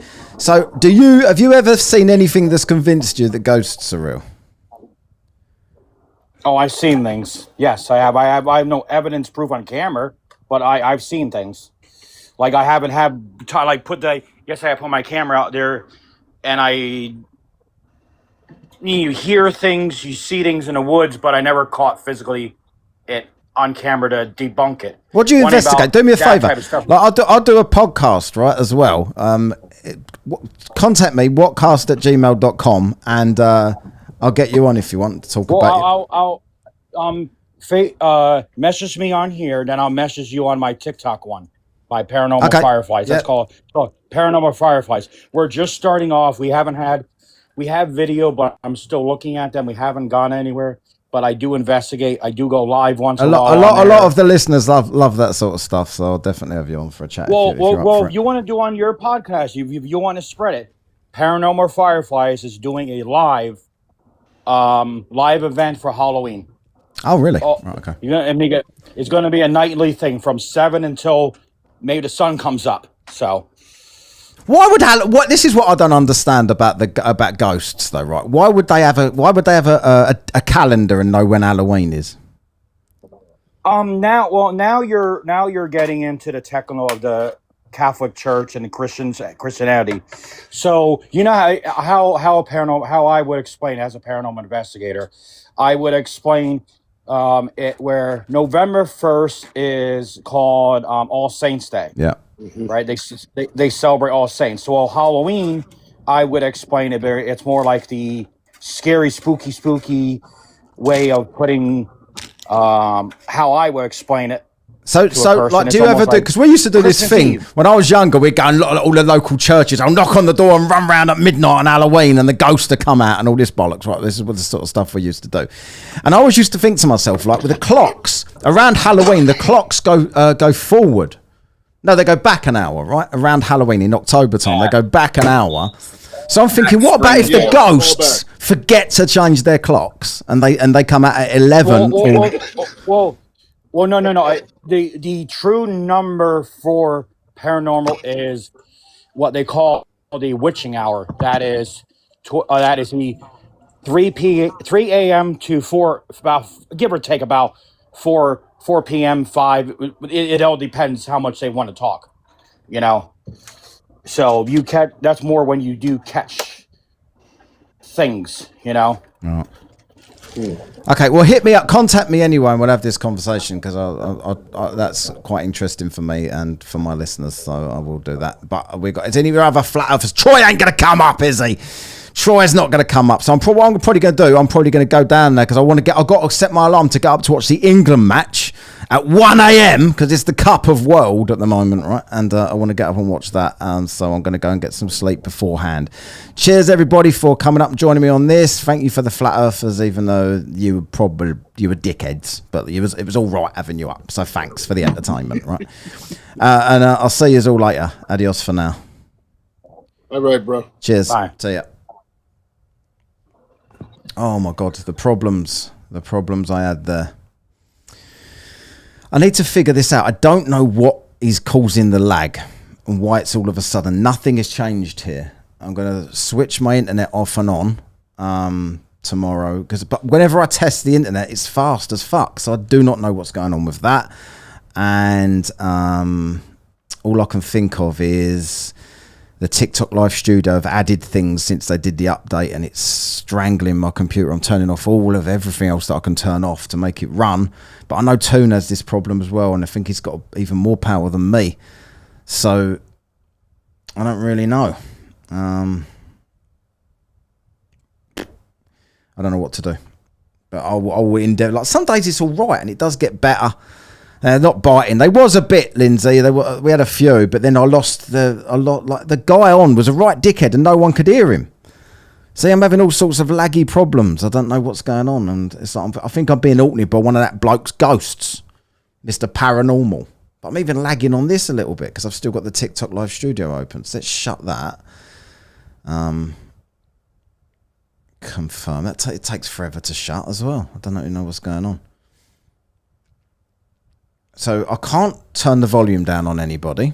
you have you ever seen anything that's convinced you that ghosts are real? Oh, I've seen things. Yes, I have. I have no evidence proof on camera, but I've seen things. Like I haven't had I put my camera out there, and you hear things, you see things in the woods, but I never caught physically it on camera to debunk it. What do you investigate? Do me a favor. Like I'll do a podcast, right, as well. Contact me, whatcast@gmail.com, and I'll get you on if you want to talk about it. I'll message me on here, then I'll message you on my TikTok one by Paranormal Fireflies. That's called Paranormal Fireflies. We're just starting off. We have video, but I'm still looking at them. We haven't gone anywhere, but I do investigate. I do go live once in a while. A lot of the listeners love that sort of stuff, so I'll definitely have you on for a chat. If you want to do on your podcast, if you want to spread it, Paranormal Fireflies is doing a live event for Halloween. Oh, really? Right, okay. It's going to be a nightly thing from 7 until maybe the sun comes up. So, this is what I don't understand about ghosts, though, right? Why would they have a calendar and know when Halloween is? Now you're getting into the techno of the Catholic Church and the Christianity. So you know how I would explain as a paranormal investigator, I would explain it where November 1st is called All Saints Day. Yeah. Right. They celebrate All Saints. So Halloween, I would explain it. It's more like the scary, spooky way of putting how I would explain it. So like, do you ever do? Because we used to do this thing when I was younger. We'd go and all the local churches. I'll knock on the door and run around at midnight on Halloween, and the ghosts to come out and all this bollocks. Right, this is what the sort of stuff we used to do. And I always used to think to myself, like with the clocks around Halloween, the clocks go forward. No, they go back an hour. Right around Halloween in October time, they go back an hour. So I'm thinking, what about if the ghosts forget to change their clocks and they come out at 11? Well, no. The true number for paranormal is what they call the witching hour. That is the 3 a.m. to 4, about give or take about 4 4 p.m., 5. It all depends how much they want to talk, you know. So you catch. That's more when you do catch things, you know. Right. Okay, well, hit me up, contact me anyway, and we'll have this conversation because that's quite interesting for me and for my listeners. So I will do that. But we got. Is any other flat earthers? Troy ain't gonna come up, is he? Troy's not going to come up. So what I'm probably going to do, I'm probably going to go down there because I've got to set my alarm to get up to watch the England match at 1 a.m. because it's the Cup of World at the moment, right? And I want to get up and watch that. So I'm going to go and get some sleep beforehand. Cheers, everybody, for coming up and joining me on this. Thank you for the flat earthers, even though you were dickheads, but it was all right having you up. So thanks for the entertainment, right? And I'll see you all later. Adios for now. All right, bro. Cheers. Bye. See ya. Oh my God, the problems I had there. I need to figure this out. I don't know what is causing the lag and why it's all of a sudden. Nothing has changed here. I'm going to switch my internet off and on tomorrow but whenever I test the internet, it's fast as fuck. So I do not know what's going on with that. And all I can think of is the TikTok live studio have added things since they did the update, and it's strangling my computer. I'm turning off all of everything else that I can turn off to make it run. But I know Toon has this problem as well, and I think he's got even more power than me. So I don't really know. I don't know what to do. But I'll endeavour. Like some days it's all right, and it does get better. Not biting. There was a bit, Lindsay. We had a few, but then I lost a lot. Like the guy on was a right dickhead, and no one could hear him. See, I'm having all sorts of laggy problems. I don't know what's going on, and it's like, I think I'm being altered by one of that bloke's ghosts, Mr. Paranormal. But I'm even lagging on this a little bit because I've still got the TikTok live studio open. So let's shut that. Confirm that. It takes forever to shut as well. I don't know what's going on. So I can't turn the volume down on anybody,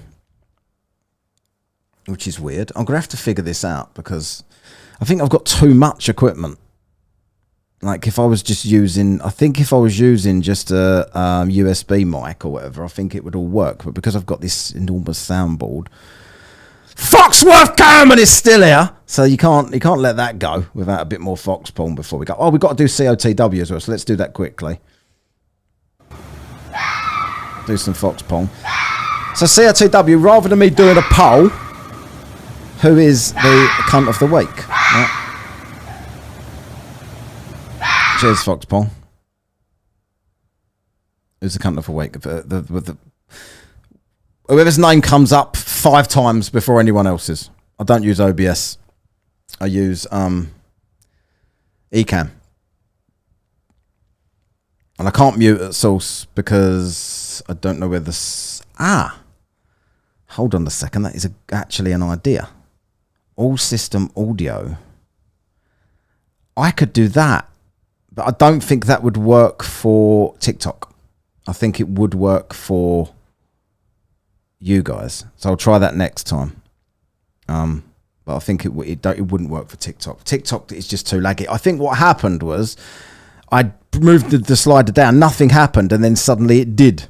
which is weird. I'm going to have to figure this out because I think I've got too much equipment. Like if I was just using, just a USB mic or whatever, I think it would all work. But because I've got this enormous soundboard, Foxworth Kerman is still here, so you can't let that go without a bit more fox porn before we go. Oh, we've got to do COTW as well, so let's do that quickly. Do some fox pong. So CRTW, rather than me doing a poll, who is the cunt of the week? Right. Cheers, fox pong. Who's the cunt of the week? Whoever's name comes up 5 times before anyone else's. I don't use OBS. I use Ecamm. And I can't mute at source because I don't know where this... Hold on a second. That is actually an idea. All system audio. I could do that. But I don't think that would work for TikTok. I think it would work for you guys. So I'll try that next time. But I think it wouldn't work for TikTok. TikTok is just too laggy. I think what happened was I moved the slider down, nothing happened, and then suddenly it did.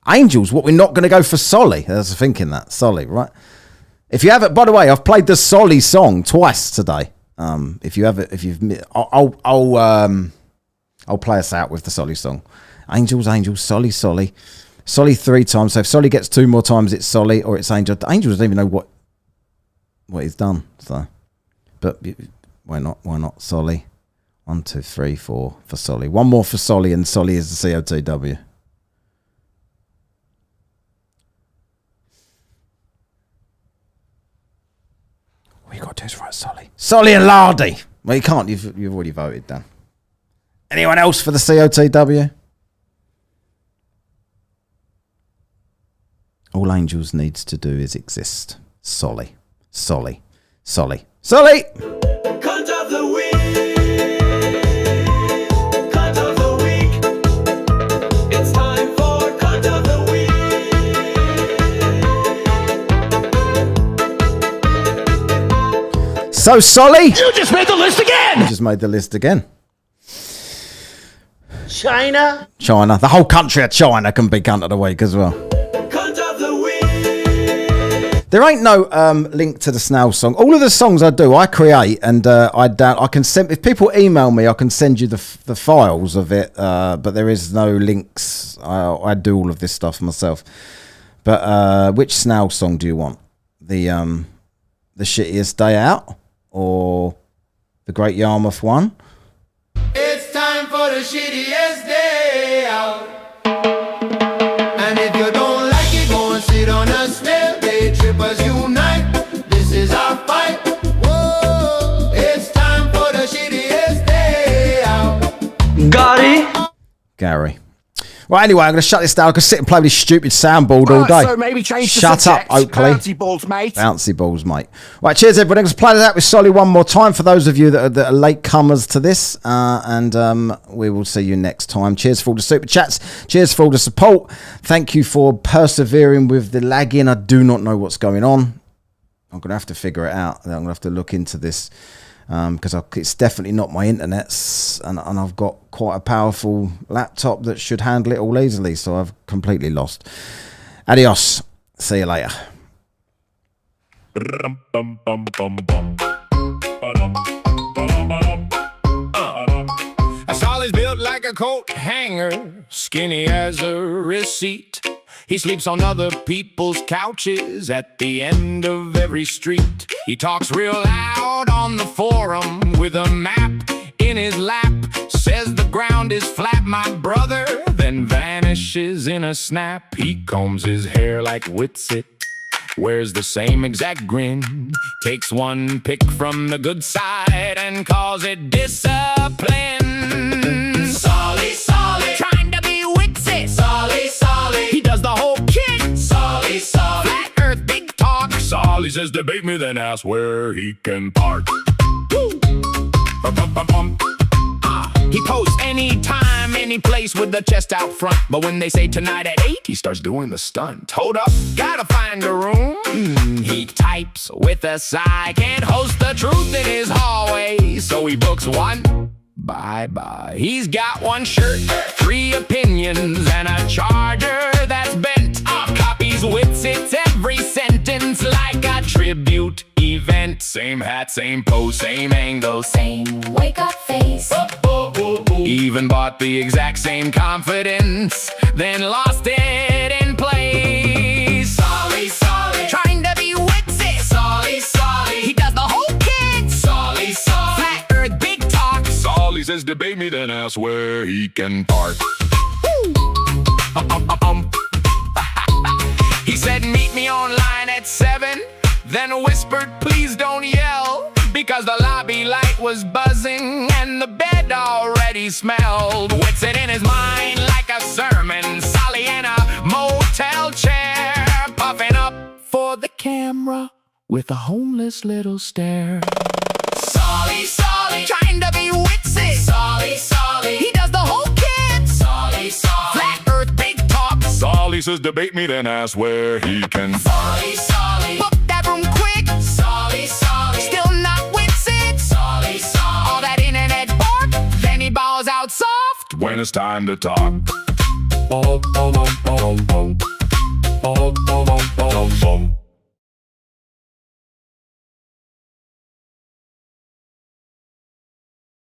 Angels, what, we're not going to go for Solly? I was thinking that. Solly, right? If you have it, by the way, I've played the Solly song twice today. I'll play us out with the Solly song. Angels, Solly. Solly 3 times. So if Solly gets 2 more times, it's Solly or it's Angel. Angel doesn't even know what he's done. So, but why not? Solly. 1, 2, 3, 4 for Solly. 1 more for Solly, and Solly is the COTW. All you got to do is write Solly. Solly and Lardy. Well, you can't. You've already voted, Dan. Anyone else for the COTW? All Angels needs to do is exist. Solly. Cunt of the week. Cunt of the week. It's time for Cunt of the week. So, Solly. You just made the list again. You just made the list again. China? China. The whole country of China can be cunt of the week as well. There ain't no link to the Snail song. All of the songs I do, I create and I can send. If people email me, I can send you the files of it. But there is no links. I do all of this stuff myself. But which Snail song do you want? The shittiest day out or the Great Yarmouth one? It's time for the shittiest day out. And if you don't like it, go and sit on a snail day. Trippers unite. This is our fight. Whoa, it's time for the shittiest day out. Gary. Right, anyway, I'm going to shut this down. I can sit and play with this stupid soundboard all day. So maybe change the Shut up, subject. Oakley. Bouncy balls, mate. Bouncy balls, mate. Right, cheers, everybody. Let's play that with Solly one more time for those of you that are late comers to this. And we will see you next time. Cheers for all the super chats. Cheers for all the support. Thank you for persevering with the lagging. I do not know what's going on. I'm going to have to figure it out. I'm going to have to look into this. Because it's definitely not my internet, and I've got quite a powerful laptop that should handle it all easily, so I've completely lost. Adios. See you later. Solly's built like a coat hanger, skinny as a receipt. He sleeps on other people's couches at the end of every street. He talks real loud on the forum with a map in his lap. Says the ground is flat, my brother, then vanishes in a snap. He combs his hair like Witsit, wears the same exact grin, takes one pick from the good side and calls it discipline. Solly, Solly, trying to be Witsit. Solly, Solly, he does the whole kit. Solly, Solly, flat earth, big talk. Solly says debate me, then ask where he can park. He posts anytime, any place with the chest out front. But when they say tonight at 8, he starts doing the stunt. Hold up, gotta find a room. He types with a sigh, can't host the truth in his hallway, so he books one. Bye-bye. He's got one shirt, 3 opinions, and a charger that's bent. Copies Witsits every sentence like a tribute event. Same hat, same pose, same angle, Same wake up face. even bought the exact same confidence, then lost it in place. Solly, Solly, trying to be Witsit. Solly, Solly, he does the whole kit. Solly, Solly, flat earth, big talk. Solly says debate me, then ask where he can park. He said meet me online at 7, then whispered please don't yell, because the lobby light was buzzing and the bed already smelled. Witsit in his mind like a sermon. Solly in a motel chair, puffing up for the camera with a homeless little stare. Solly, Solly, trying to be Witsit. Solly, Solly, he does the whole kit. Solly, Solly, flat earth, big talk. Solly says debate me, then ask where he can. Solly, Solly, book that room quick. Solly, Solly, still not Witsit. Solly, Solly, all that internet bark, then he balls out soft when it's time to talk.